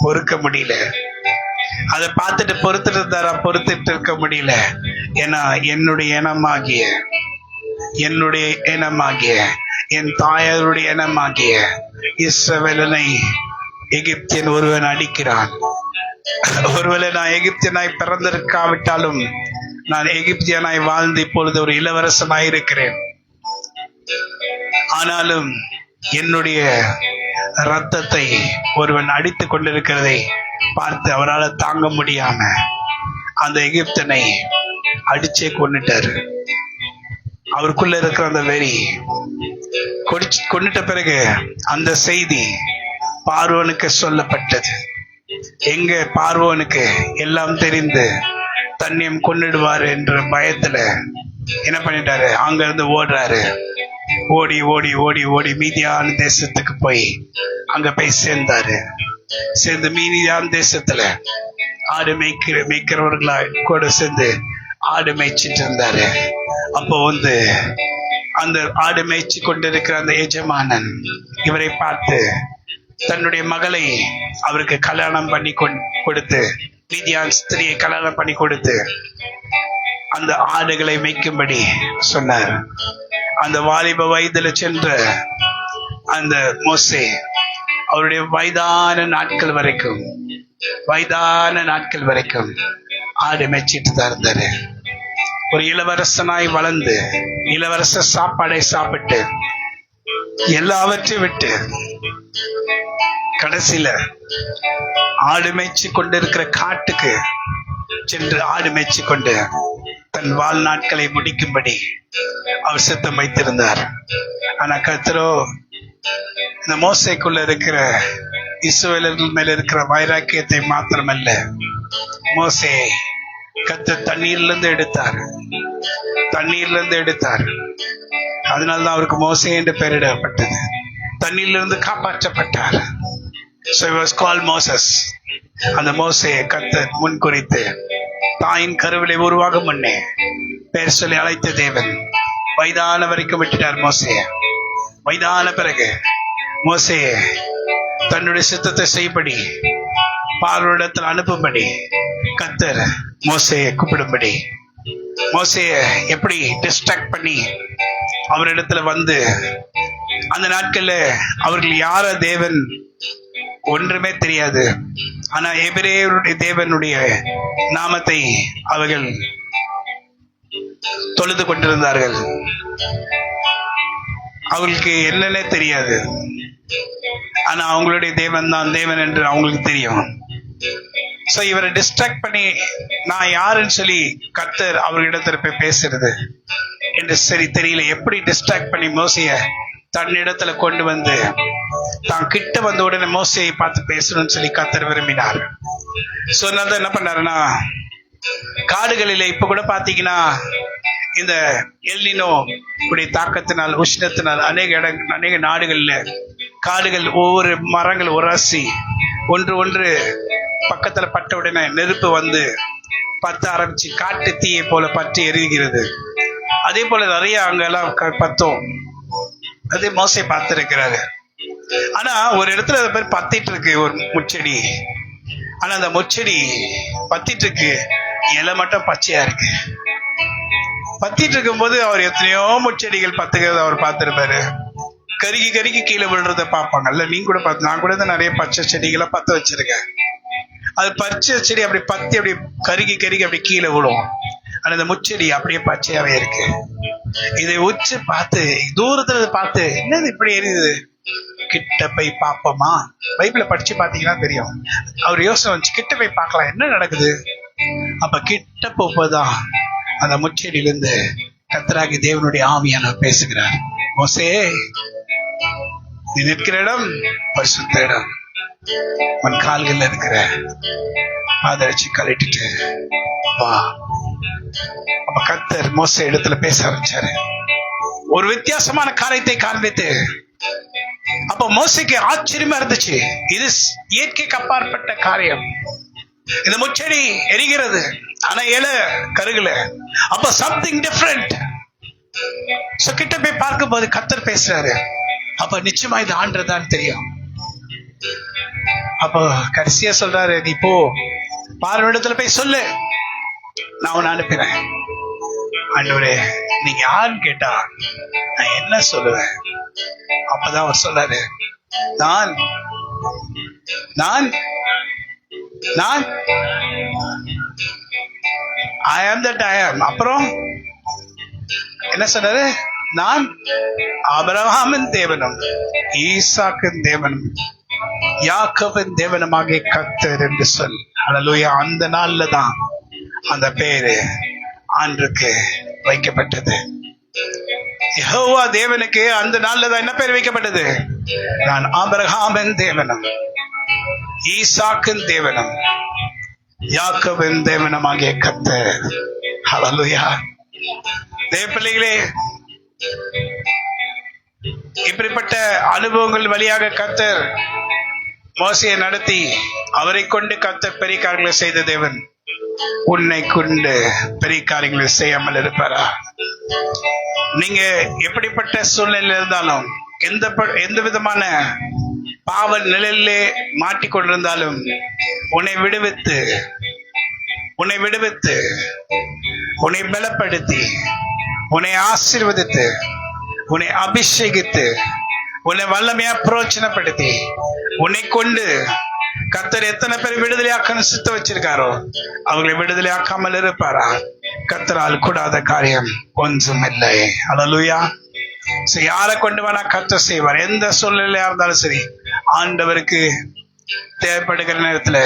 பொறுக்க முடியல. அதை பார்த்துட்டு பொறுத்துட்டு இருக்க முடியல. ஏன்னா என்னுடைய இனமாகிய என் தாயாருடைய இனமாகிய இஸ்ரவேலனை எகிப்தியன் ஒருவன் அடிக்கிறான். ஒருவேளை நான் எகிப்தியனாய் பிறந்திருக்காவிட்டாலும் நான் எகிப்தியனாய் வாழ்ந்து இப்பொழுது ஒரு இளவரசனாய் இருக்கிறேன். ஆனாலும் என்னுடைய ரத்தத்தை ஒருவன் அடித்துக் கொண்டிருக்கிறதை பார்த்து அவரால் தாங்க முடியாம அந்த எகிப்தனை அடிச்சே கொன்னுட்டாரு. அவருக்குள்ள இருக்கிற அந்த வெறி கொன்னுட்ட பிறகு அந்த செய்தி பார்வோனுக்கு சொல்லப்பட்டது. எங்க பார்வோனுக்கு எல்லாம் தெரிந்து தன்னையும் கொன்னிடுவாரு என்ற பயத்துல என்ன பண்ணிட்டாரு? அங்க இருந்து ஓடுறாரு. ஓடி ஓடி ஓடி ஓடி மீதியான தேசத்துக்கு போய் அங்க போய் சேர்ந்து மீதியான தேசத்துல ஆடு மேய்க்கிறவர்களா கூட சேர்ந்து ஆடு மேய்ச்சிட்டு இருந்தாரு. அப்போ அந்த ஆடு மேய்ச்சி கொண்டிருக்கிற அந்த எஜமானன் இவரை பார்த்து தன்னுடைய மகளை அவருக்கு கல்யாணம் பண்ணி கொடுத்து, மீதியான் ஸ்திரியை கல்யாணம் பண்ணி கொடுத்து அந்த ஆடுகளை மேய்க்கும்படி சொன்னார். அந்த வாலிப வயதுல சென்ற அந்த மோசே அவருடைய வயதான நாட்கள் வரைக்கும் ஆடு மேய்ச்சிட்டு தான் இருந்தாரு. ஒரு இளவரசனாய் வளர்ந்து இளவரச சாப்பாடை சாப்பிட்டு எல்லாவற்றையும் விட்டு கடைசியில ஆடு மேய்ச்சி கொண்டிருக்கிற காட்டுக்கு சென்று ஆடு மேய்ச்சி கொண்டு தன் வாழ்நாட்களை முடிக்கும்படி அவர் சித்தம் வைத்திருந்தார். ஆனா கர்த்தரோ இந்த மோசேக்குள்ள இருக்கிற இஸ்ரவேலர்கள் மேல இருக்கிற வைராக்கியத்தை மாத்திரமல்ல, மோசே கர்த்தர் தண்ணீர்ல இருந்து எடுத்தார். அதனால்தான் அவருக்கு மோசே என்று பெயரிடப்பட்டது. தண்ணீரிலிருந்து காப்பாற்றப்பட்டார். So he was called Moses. அந்த மோசேயை கர்த்தர் முன்குறித்து தாயின் கருவிலை உருவாகும் முன்னே பெயர் சொல்லி அழைத்த தேவன் வயதான வரைக்கும் விட்டுட்டார் மோசேயை. வயதான பிறகு மோசேயை தன்னுடைய சித்தத்தை செய்யும்படி பார்வோனிடத்தில் அனுப்பும்படி கர்த்தர் மோசேயை கூப்பிடும்படி, மோசேயை எப்படி டிஸ்ட்ராக்ட் பண்ணி அவரிடத்துல வந்து, அந்த நாட்கள்ல அவர்கள் யார தேவன் ஒன்றுமே தெரியாது. ஆனா எபிரேயருடைய தேவனுடைய நாமத்தை அவர்கள் தொழுது கொண்டிருந்தார்கள். அவர்களுக்கு என்னன்னே தெரியாது. ஆனா அவங்களுடைய தேவன் தான் தேவன் என்று அவங்களுக்கு தெரியும். சோ இவரை டிஸ்ட்ராக்ட் பண்ணி நான் யாருன்னு சொல்லி கர்த்தர் அவர்களிடத்துல போய் பேசுறது என்று சரி தெரியல. எப்படி டிஸ்ட்ராக்ட் பண்ணி மோசைய தன்னிடத்துல கொண்டு வந்து தான் கிட்ட வந்த உடனே மோசையை பார்த்து பேசணும்னு சொல்லி கர்த்தர் விரும்பினார். சோ அதனால என்ன பண்ணாருன்னா, காடுகளில இப்ப கூட பாத்தீங்கன்னா இந்த எல்னினோ உடைய தாக்கத்தினால், உஷ்ணத்தினால் அநேக நாடுகள்ல காடுகள் ஒவ்வொரு மரங்கள் உராசி ஒன்று பக்கத்துல பட்ட உடனே நெருப்பு வந்து பத்த ஆரம்பிச்சு காட்டு தீயை போல பற்றி எரிகிறது. அதே போல நிறைய அங்கெல்லாம் பத்தோம். அதே மோசை பார்த்திருக்கிறாரு. ஆனா ஒரு இடத்துல அது பேர் பத்திட்டு இருக்கு ஒரு முச்செடி. ஆனா அந்த முச்செடி பத்திட்டு இருக்கு, இலை மட்டும் பச்சையா இருக்கு. பத்திட்டு இருக்கும் போது அவர் எத்தனையோ முச்செடிகள் பத்துக்கிறது அவர் பார்த்திருப்பாரு. கருகி கீழே விழுறத பார்ப்பாங்கல்ல, நீங்க கூட பார்த்து, நான் கூட நிறைய பச்சை செடிகளை பத்த வச்சிருக்கேன். அது பச்சை செடி அப்படி பத்தி அப்படி கருகி அப்படி கீழே விழும். ஆனா இந்த முச்செடி அப்படியே பச்சையாவே இருக்கு. இதை உச்சு பார்த்து தூரத்துல பார்த்து என்னது இப்படி எரியுது, கிட்ட போய் பார்ப்போமா? பைபிள படிச்சு பாத்தீங்கன்னா தெரியும். அவர் யோசனை வச்சு கிட்ட போய் பார்க்கலாம் என்ன நடக்குது. அப்ப கிட்ட போப்பதான் அந்த முச்செடியிலிருந்து கர்த்தராகிய தேவனுடைய ஆவியானவர் பேசுகிறார். மோசே, நீ நிற்கிற இடம் பரிசுத்த இடம். உன் கால்கள் இருக்கிற அதை வச்சு கழட்டிட்டு வா. அப்ப கர்த்தர் மோசே இடத்துல பேச ஆரம்பிச்சாரு. ஒரு வித்தியாசமான காரியத்தை காண்பித்து, அப்ப மோசைக்கு ஆச்சரியமா இருந்துச்சு. இது இயற்கைக்கு அப்பாற்பட்ட காரியம். இந்த முச்செடி எரிகிறது, ஆனா இலை கருகல. அப்ப சம்திங் டிஃபரெண்ட். கிட்ட போய் பார்க்கும் போது கர்த்தர் பேசுறாரு. அப்ப நிச்சயமா இது ஆண்டதான் தெரியும். அப்போ கடைசியா சொல்றாரு, நீ போ பார்வையிடத்துல போய் சொல்லு, நான் உன்னை அனுப்புறேன். ஆண்டவரே, நீங்க யாருன்னு கேட்டா நான் என்ன சொல்லுவேன்? அப்பதான் அவர் சொல்றாரு, நான் நான் நான் I am that I am. அப்புறம் என்ன சொன்னாரு? நான் ஆபிரகாமின் தேவனும் ஈசாக்கின் தேவனும் யாக்கோபின் தேவனுமாகிய கர்த்தர் என்று சொல். அல்லேலூயா. அந்த நாள்ல தான் அந்த பேரு ஆண்டுக்கு வைக்கப்பட்டது. யெகோவா தேவனுக்கு அந்த நாள்ல தான் என்ன பேர் வைக்கப்பட்டது? நான் ஆபிரகாமின் தேவனும் ஈசாக்கின் தேவனும் யாக்கோபின் தேவனுமாகிய கர்த்தர். அல்லேலூயா. தேவ பிள்ளைகளே, இப்படிப்பட்ட அனுபவங்கள் வழியாக கர்த்தர் மோசையை நடத்தி அவரை கொண்டு கர்த்தர் பெரிய காரியங்களை செய்த தேவன் உன்னை கொண்டு பெரிய காரியங்களை செய்யாமல் இருப்பாரா? நீங்க எப்படிப்பட்ட சூழ்நிலையில் இருந்தாலும், எந்த விதமான பாவ நிலையிலே மாட்டிக்கொண்டிருந்தாலும் உன்னை விடுவித்து உன்னை பலப்படுத்தி உன்னை ஆசீர்வதித்து உன்னை அபிஷேகித்து உன்னை வல்லமையா பிரயோஜனப்படுத்தி உன்னை கொண்டு கர்த்தர் எத்தனை பேர் விடுதலையாக்கணும் சித்த வச்சிருக்காரோ அவங்களை விடுதலையாக்காமல் இருப்பாரா? கர்த்தரால் கூடாத காரியம் ஒன்றும் இல்லை. அல்லேலூயா. யாரை கொண்டு வேணா கர்த்தர் செய்வார். எந்த சூழ்நிலையா இருந்தாலும் சரி, ஆண்டவருக்கு தேவைப்படுகிற நேரத்துல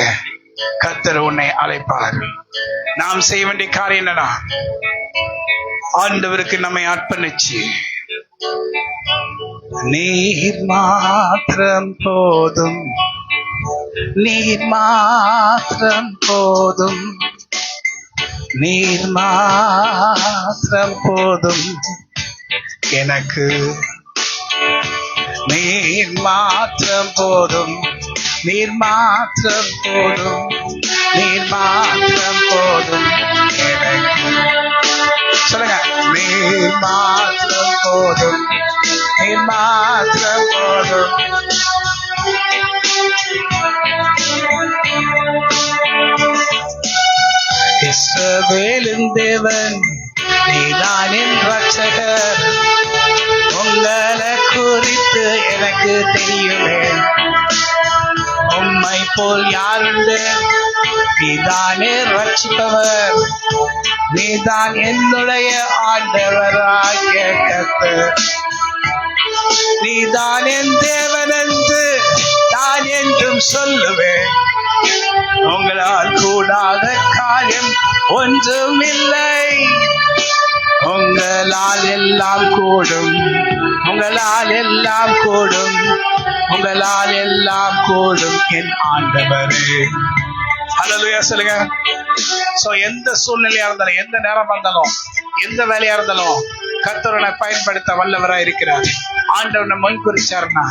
கர்த்தர் உன்னை அழைப்பார். நாம் செய்ய வேண்டிய காரியம் என்னன்னா, ஆண்டவருக்கு நம்மை அர்ப்பணிச்சு, நீர் மாத்திரம் போதும் நீர் மாத்திரம் போதும், நீர் மாத்திரம் போதும் எனக்கு, நீர் மாத்திரம் போதும், நீர் மாத்திரம் போதும், நீர் மாத்திரம் போதும் எனக்கு. சொல்லுங்க, நீர் மாத்திரம் போதும், நீர் மாத்திரம் போதும். இஸ்ரவேலின் தேவன் நீதான் என் ரட்சகர், உங்களை குறித்து எனக்கு தெரியுமே, உம்மை போல் யாருண்டு, நீதானே ரட்சிப்பவர், நீதான் என்னுடைய ஆண்டவராகிய கர்த்தர், நீதான் என் தேவன் என்று நான் என்றும் சொல்லுவேன், உங்களால் கூடாத காரியம் ஒன்றும் இல்லை, உங்களால் எல்லாம் கூடும், உங்களால் எல்லாம் கூடும், உங்களால் எல்லாம் கூடும் என் ஆண்டவரே. ஹல்லேலூயா சொல்லுங்க. சோ எந்த சூழ்நிலையா இருந்தாலும், எந்த நேரமா இருந்தாலும், எந்த வேலையா இருந்தாலும் கர்த்தரை பயன்படுத்த வல்லவரா இருக்கிறார். ஆண்டவனை முன் குறிச்சாருன்னா,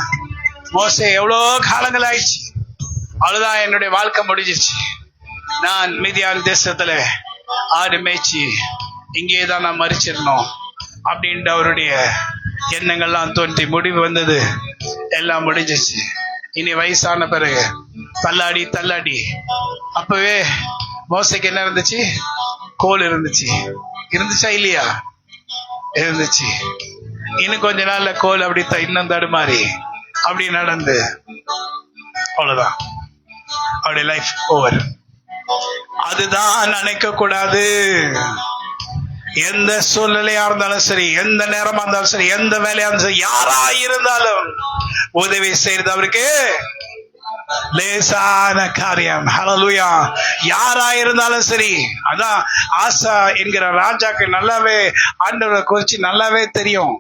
மோசே எவ்வளோ காலங்கள் ஆயிடுச்சு, அவ்வளவுதான் என்னுடைய வாழ்க்கை முடிஞ்சிருச்சு, நான் மீதியான் தேசத்துல ஆடு மேய்ச்சி இங்கேதான் நான் மறிச்சிடணும் அப்படின்ற அவருடைய எண்ணங்கள்லாம் தோன்றி முடிவு வந்தது, எல்லாம் முடிஞ்சிச்சு. இனி வயசான பிறகு தள்ளாடி தள்ளாடி, அப்பவே மோசைக்கு என்ன இருந்துச்சு? கோல் இருந்துச்சு. இருந்துச்சா இல்லையா? இருந்துச்சு. இன்னும் கொஞ்ச நாள்ல கோல் அப்படி இன்னும் தடுமாறி அப்படி நடந்து அவ்வளவுதான், அவருடைய லைஃப் ஓவர். அதுதான் நினைக்க கூடாது. எந்த சூழ்நிலையா இருந்தாலும் சரி, எந்த நேரமா இருந்தாலும் சரி, எந்த வேலையா இருந்தாலும் சரி, யாரா இருந்தாலும் உதவி செய்யறது அவருக்கு லேசான காரியம். ஹல்லேலூயா. யாரா இருந்தாலும் சரி. அதான் ஆசா என்கிற ராஜாக்கு நல்லாவே ஆண்டவரை குறிச்சு நல்லாவே தெரியும்.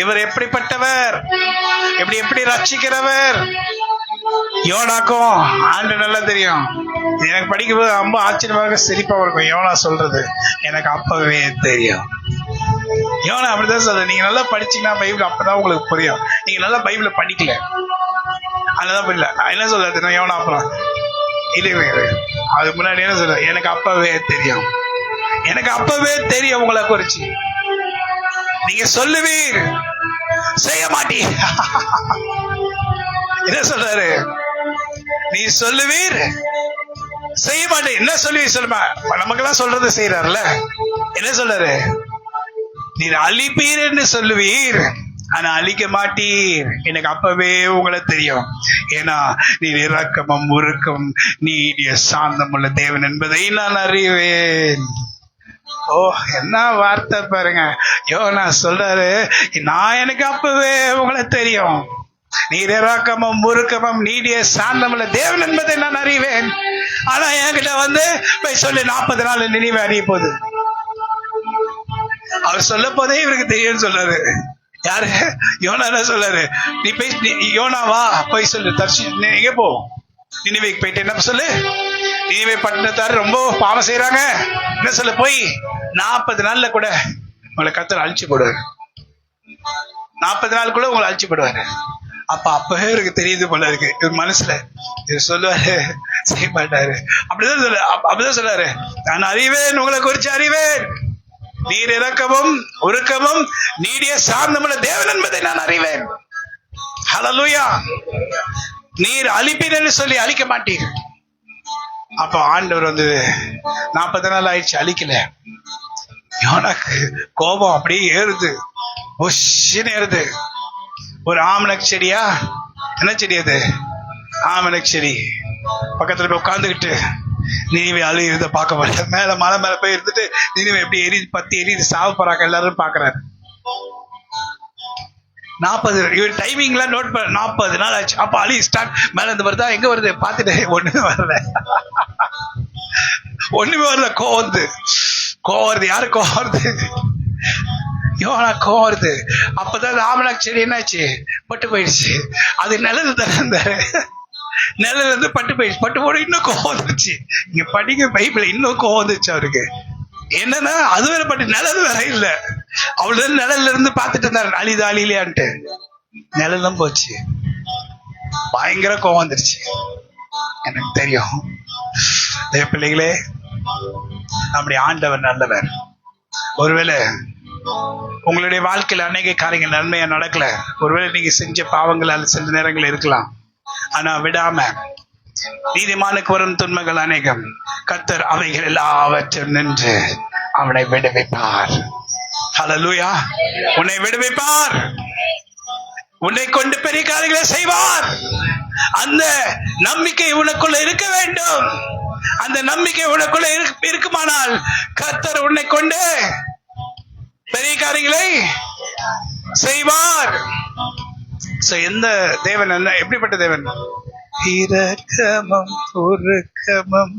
இவர் எப்படிப்பட்டவர், எப்படி ரட்சிக்கிறவர். யோனாக்கும் ஆண்டு நல்லா தெரியும். எனக்கு படிக்கும்போது ரொம்ப ஆச்சரியமாக சிரிப்பா இருக்கும் யோனா சொல்றது, எனக்கு அப்பவே தெரியும். யோனா அப்படிதான் சொல்ற. நீங்க நல்லா படிச்சீங்கன்னா பைபிள் அப்பதான் உங்களுக்கு புரியும். நீங்க நல்லா பைபிள படிக்கல, அதனால புரியல. என்ன சொல்றது யோனா? அப்புறம் இல்லையே, அதுக்கு முன்னாடி என்ன சொல்ற? எனக்கு அப்பவே தெரியும், எனக்கு அப்பவே தெரியும் உங்களை குறிச்சு. நீங்க சொல்லுவீர், செய்ய மாட்டீர். என்ன சொல்றாரு? நீ சொல்லுவீர், செய்ய மாட்டேன். என்ன சொல்லுவீர்? சொல்லுமா, நமக்கெல்லாம் சொல்றது செய்யறாருல. என்ன சொல்றாரு? நீர் அழிப்பீர் என்று சொல்லுவீர், ஆனா அழிக்க மாட்டீர். எனக்கு அப்பவே உங்களை தெரியும். ஏன்னா நீ இரக்கமும் உருக்கம் நீடிய சாந்தம் உள்ள தேவன் என்பதை நான் அறிவேன். ஓ, என்ன வார்த்தை பாருங்க. யோனா சொல்றாரு, நான் எனக்கு அப்பவே உங்களை தெரியும். நீர் இரக்கமும் உருக்கமும் நீடிய சாந்தம் உள்ள தேவன் என்பதை நான் அறிவேன். ஆனா என்கிட்ட வந்து போய் சொல்லி 40 நாள் நினைவு அறிய போகுது. அவர் சொல்ல போதே இவருக்கு தெரியும் சொல்றாரு. யாரு? யோனா என்ன சொல்றாரு? நீ போய் யோனா வா, போய் சொல்லு தர்ஷி, எங்க போ, நினைவுக்கு போயிட்டு என்ன சொல்லு, நினைவே பட்டணத்தார் ரொம்ப பாவம் செய்யறாங்க, என்ன சொல்ல, போய் 40 நாள்ல கூட உங்களை கர்த்தர் அழிச்சு போடுவாரு. 40 நாள் கூட உங்களை அழிச்சு போடுவாரு. அப்பவே இவருக்கு தெரியுது போல இருக்கு. இவர் மனசுல இவர் சொல்லுவாரு, செய்ய மாட்டாரு. அப்படிதான் சொல்றாரு, நான் அறிவேன், உங்களை குறிச்சு அறிவேன். நீர் இரக்கமும் உருக்கமும் நீடிய சாந்தமுள்ள தேவன் என்பதை நான் அறிவேன். ஹல்லேலூயா. நீர் அழிப்பீர் சொல்லி அழிக்க மாட்டீர். அப்ப ஆண்டவர் வந்து 40 நாள் ஆயிடுச்சு, அழிக்கல. யோனாக்கு கோபம் அப்படியே ஏறுது, உஷ்ன்னு ஏறுது. ஒரு ஆமணக்கு செடியா, என்ன செடி அது? ஆமணக்கு செடி. பக்கத்துல போய் உட்காந்துக்கிட்டு நினைவை அழுகிறத பார்க்க முடியல. மேல மலை மேல போய் இருந்துட்டு நினைவை எப்படி எரியுது, பத்தி எரியுது, சாவ போறாங்க எல்லாரும் பாக்குறாரு. 40 இவர் டைமிங்லாம் நோட் பண்ண 40 நாள் ஆச்சு. அப்ப அழி ஸ்டார்ட். மேல இருந்து வருதா, எங்க வருது பாத்துட்டு ஒண்ணுமே வரல, ஒண்ணுமே வரல. கோவம் வருது. யாரு கோவம் வருது? யோனா கோவம் வருது. அப்பதான் ஆமணக்கு செடி என்னாச்சு, பட்டு போயிடுச்சு. அது நல்லது தானே. நிழல் இருந்து பட்டு போயிடுச்சு. பட்டு போட இன்னும் கோவம் வந்துச்சு. இங்க படிக்க பைபிள் இன்னும் கோவம் வந்துச்சு அவருக்கு. என்னன்னா அது வேற பட்டு, நிழல் வேற இல்ல. அவ்வளவு நிழல்ல இருந்து பாத்துட்டு இருந்தாரு அழிது அழிலையான்ட்டு. நிழலும் போச்சு. பயங்கர கோவம் வந்துருச்சு. எனக்கு தெரியும் தேவ பிள்ளைகளே, நம்முடைய ஆண்டவர் நல்லவர். ஒருவேளை உங்களுடைய வாழ்க்கையில அநேக காரியங்கள் நன்மையா நடக்கல, ஒருவேளை நீங்க செஞ்ச பாவங்களால் சில நேரங்கள் இருக்கலாம். ஆனா விடாம, நீதிமானுக்கு வரும் துன்பங்கள் அநேகம், கர்த்தர் அவைகள் எல்லாவற்றும் நின்று அவனை விடுவிப்பார். ஹல்லேலூயா. உன்னை விடுவிப்பார், உன்னை கொண்டு பெரிய காரியங்களை செய்வார். அந்த நம்பிக்கை உனக்குள்ள இருக்க வேண்டும். அந்த நம்பிக்கை உனக்குள்ள இருக்குமானால் கர்த்தர் உன்னை கொண்டு பெரிய காரியங்களை செய்வார். எந்த தேவன், எப்படிப்பட்ட தேவன்? இரக்கமும் உருக்கமும்.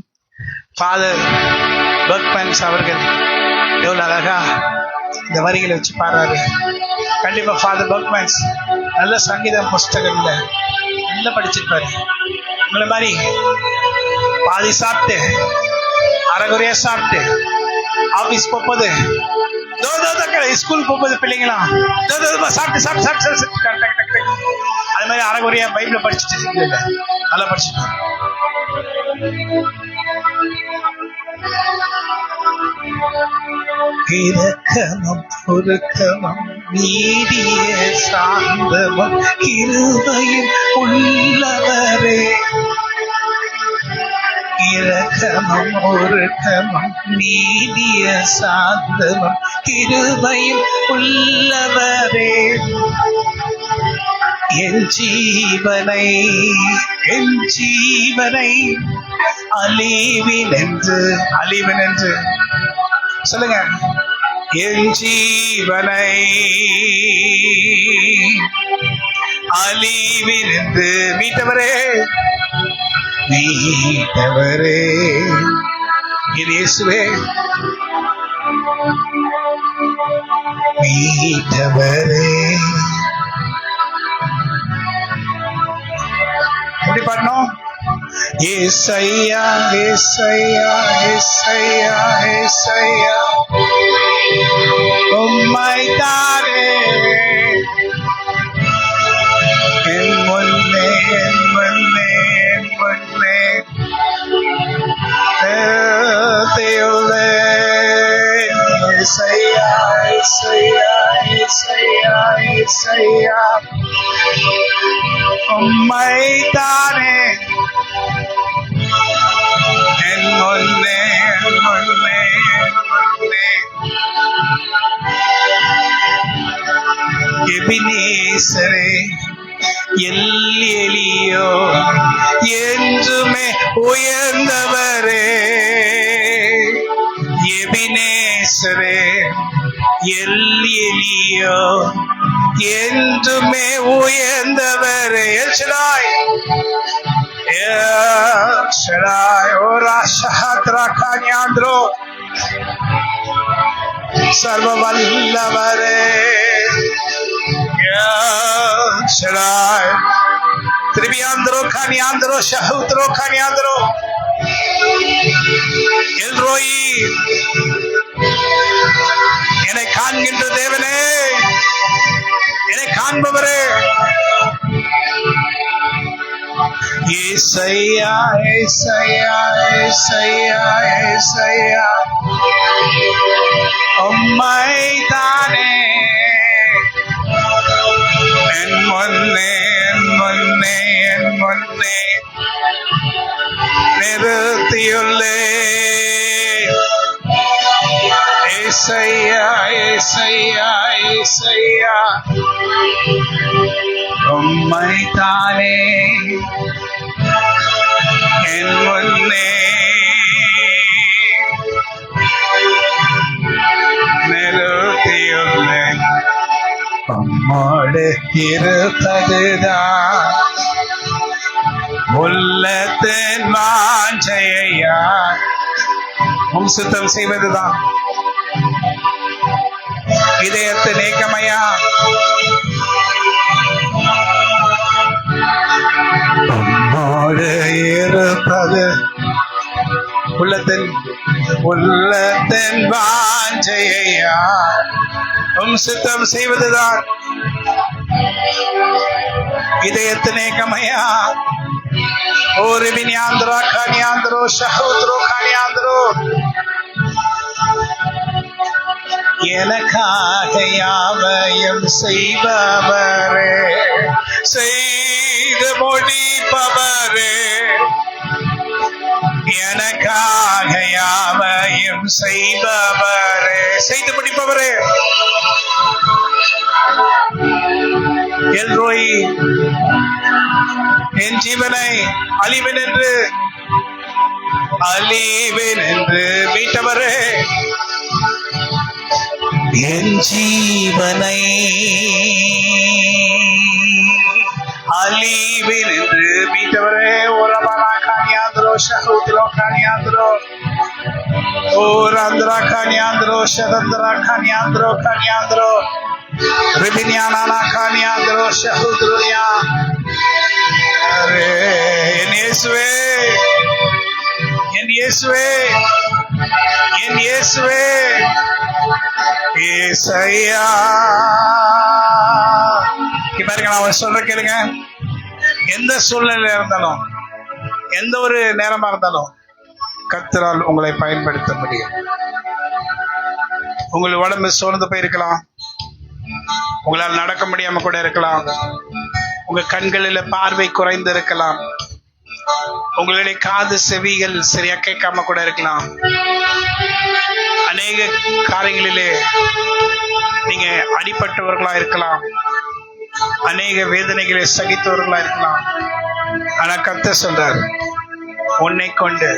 ஃபாதர் பர்க்மன்ஸ் அவர்கள் எவ்வளவு அழகா இந்த வரிகளை வச்சு பாடுறாரு. கண்டிப்பா ஃபாதர் பர்க்மன்ஸ் நல்ல சங்கீத புஸ்தகம்ல நல்லா படிச்சிருப்பாரு. உங்களை மாதிரி பாதி சாப்பிட்டு அரைகுறையா சாப்பிட்டு ஆபீஸ் போகும்போது, ஸ்கூல் போகும்போது பிள்ளைங்களா சாப்பிட்டு சாப்பிட்டு சாப்பிட்டு அது மாதிரி அரைகுறையா பைபிள படிச்சுட்டு இல்ல நல்லா படிச்சுட்டு இரக்கமும் பொறுக்கமும் நீடிய சாந்தமும் கிருபையும் உள்ளவரே. இரக்கமும் ஒருக்கமும் நீடிய சாந்தமும் கிருபையும் உள்ளவரே. என் ஜீவனை அழிவினென்று சொல்லுங்க. என் ஜீவனை அழிவினென்று மீட்டவரே, மீட்டவரே இயேசுவே, மீட்டவரே. எப்படி பாடணும்? ஏசையா ஏசையா ஏசையா ஏசையா உம்மை தானே என் முன்னே என் முன்னே என் முன்னே தேவனே. ஏசையா ஏசையா ஏசையா ஏசையா உம்மை தானே என் முன்னே என் முன்னே என் முன்னே. எபினேசரே எல்லியோ என்றுமே உயர்ந்தவரே. எபினேசரே எல்லியோ என்றுமே உயர்ந்தவரே. எல்ஷடாய் எல்ஷடாய் ஓரா ஷஹத்ரா கான்யாந்திரோ சர்வ வல்லவரே. எல்ஷடாய் திரிபியாந்திரோ கான்யாந்திரோ ஷஹத்ரோ கான்யாந்திரோ எல்ரோயி என்னை காண்கின்ற தேவனே, என்னை காண்பவரே. ஏசையா ஏசையா ஏசையா ஏசையா உம்மை தானே என் முன்னே என் முன்னே என் முன்னே நிறுத்தியுள்ளே. ஏசையா ஏசையா ஏசையா உம்மை தானே என் முன்னே நிறுத்தியுள்ளே. உம்மோடு இருப்பதுதான் உள்ளத்தின் வாஞ்சையா. உம் சுத்தம் செய்வதுதான் இதயத்து நீக்கமையா. உம்மோடு உள்ளத்தின் வாஞ்சையா சித்தம் செய்வதுதான் இதயத்தினே கமையா. ஒரு வினியாந்திரோ கனியாந்திரோ சகோத்ரோ கனியாந்திரோ எனக்காக யாவையும் செய்பவரே, செய்து முடிப்பவரே, எனக்காக யாவையும் செய்பவரே, செய்து முடிப்பவரே. எல்ரோய், என் ஜீவனை அழிவேன் என்று மீட்டவரே, என் ஜீவனை அழிவேன் என்று மீட்டவரே. ஓரமானா காணியாந்திரோ சகோத்திரோ காணியாந்திரோ ஓராந்திரா காணியாந்திரோ சதந்திரா காணியாந்திரோ காணியாந்திரோ ரிபினியானா காணியாந்திரோ சகோத்ரோயா. என் இயேசுவே, என் இயேசுவே, என் இயேசுவே, ஏசையா. பாருங்க, நான் சொல்ற கேளுங்க. எந்த சூழ்நிலையில இருந்தாலும், எந்த ஒரு நேரமா இருந்தாலும் கர்த்தரால் உங்களை பயன்படுத்த முடியும். உங்கள் உடம்பு சோர்ந்து போயிருக்கலாம், உங்களால் நடக்க முடியாம கூட இருக்கலாம், உங்க கண்களில பார்வை குறைந்து இருக்கலாம், உங்களுடைய காது செவிகள் சரியா கேட்காம கூட இருக்கலாம். அநேக காரியங்களிலே நீங்க அடிபட்டவர்களா இருக்கலாம், அநேக வேதனைகளை சகித்தவர்களா இருக்கலாம். ஆனா கர்த்தர் சொல்றார், உன்னை கொண்டு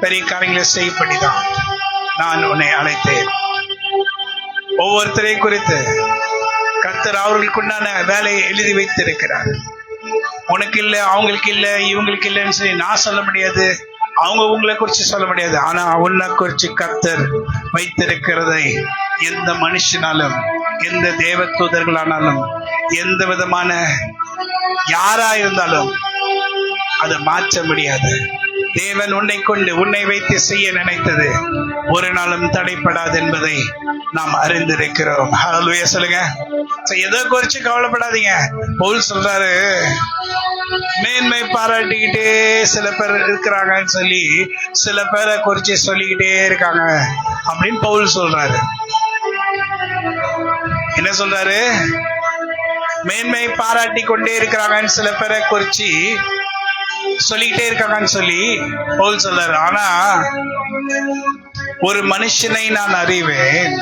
பெரிய காரியங்களை செய்யப்படிதான் நான் உன்னை அழைத்தேன். ஒவ்வொருத்தரை குறித்து கர்த்தர் அவர்களுக்குண்டான வேலையை எழுதி வைத்திருக்கிறார். உனக்கு இல்லை, அவங்களுக்கு இல்லை, இவங்களுக்கு இல்லைன்னு சொல்லி நான் சொல்ல முடியாது, அவங்க உங்களை குறிச்சு சொல்ல முடியாது. ஆனா உன்னை குறிச்சு கர்த்தர் வைத்திருக்கிறதை எந்த மனுஷனாலும், எந்த தேவ தூதர்களானாலும், எந்த விதமான யாரா இருந்தாலும் அதை மாற்ற முடியாது. தேவன் உன்னை கொண்டு, உன்னை வைத்து செய்ய நினைத்தது ஒரு நாளும் தடைப்படாது என்பதை நாம் அறிந்திருக்கிறோம். ஹல்லேலூயா சொல்லுங்க. எதை குறிச்சு கவலைப்படாதீங்க. பவுல் சொல்றாரு, மேன்மை பாராட்டிக்கிட்டே சில பேர் இருக்கிறாங்கன்னு சொல்லி சில பேரை குறிச்சு சொல்லிக்கிட்டே இருக்காங்க அப்படின்னு பவுல் சொல்றாரு. என்ன சொல்றாரு? மேன்மை பாராட்டி கொண்டே இருக்கிறாங்கன்னு சில பேரை குறிச்சு சொல்லிக்கிட்டே இருக்காங்கன்னு சொல்லி பவுல் சொல்றாரு. ஆனா ஒரு மனுஷனை நான் அறிவேன்,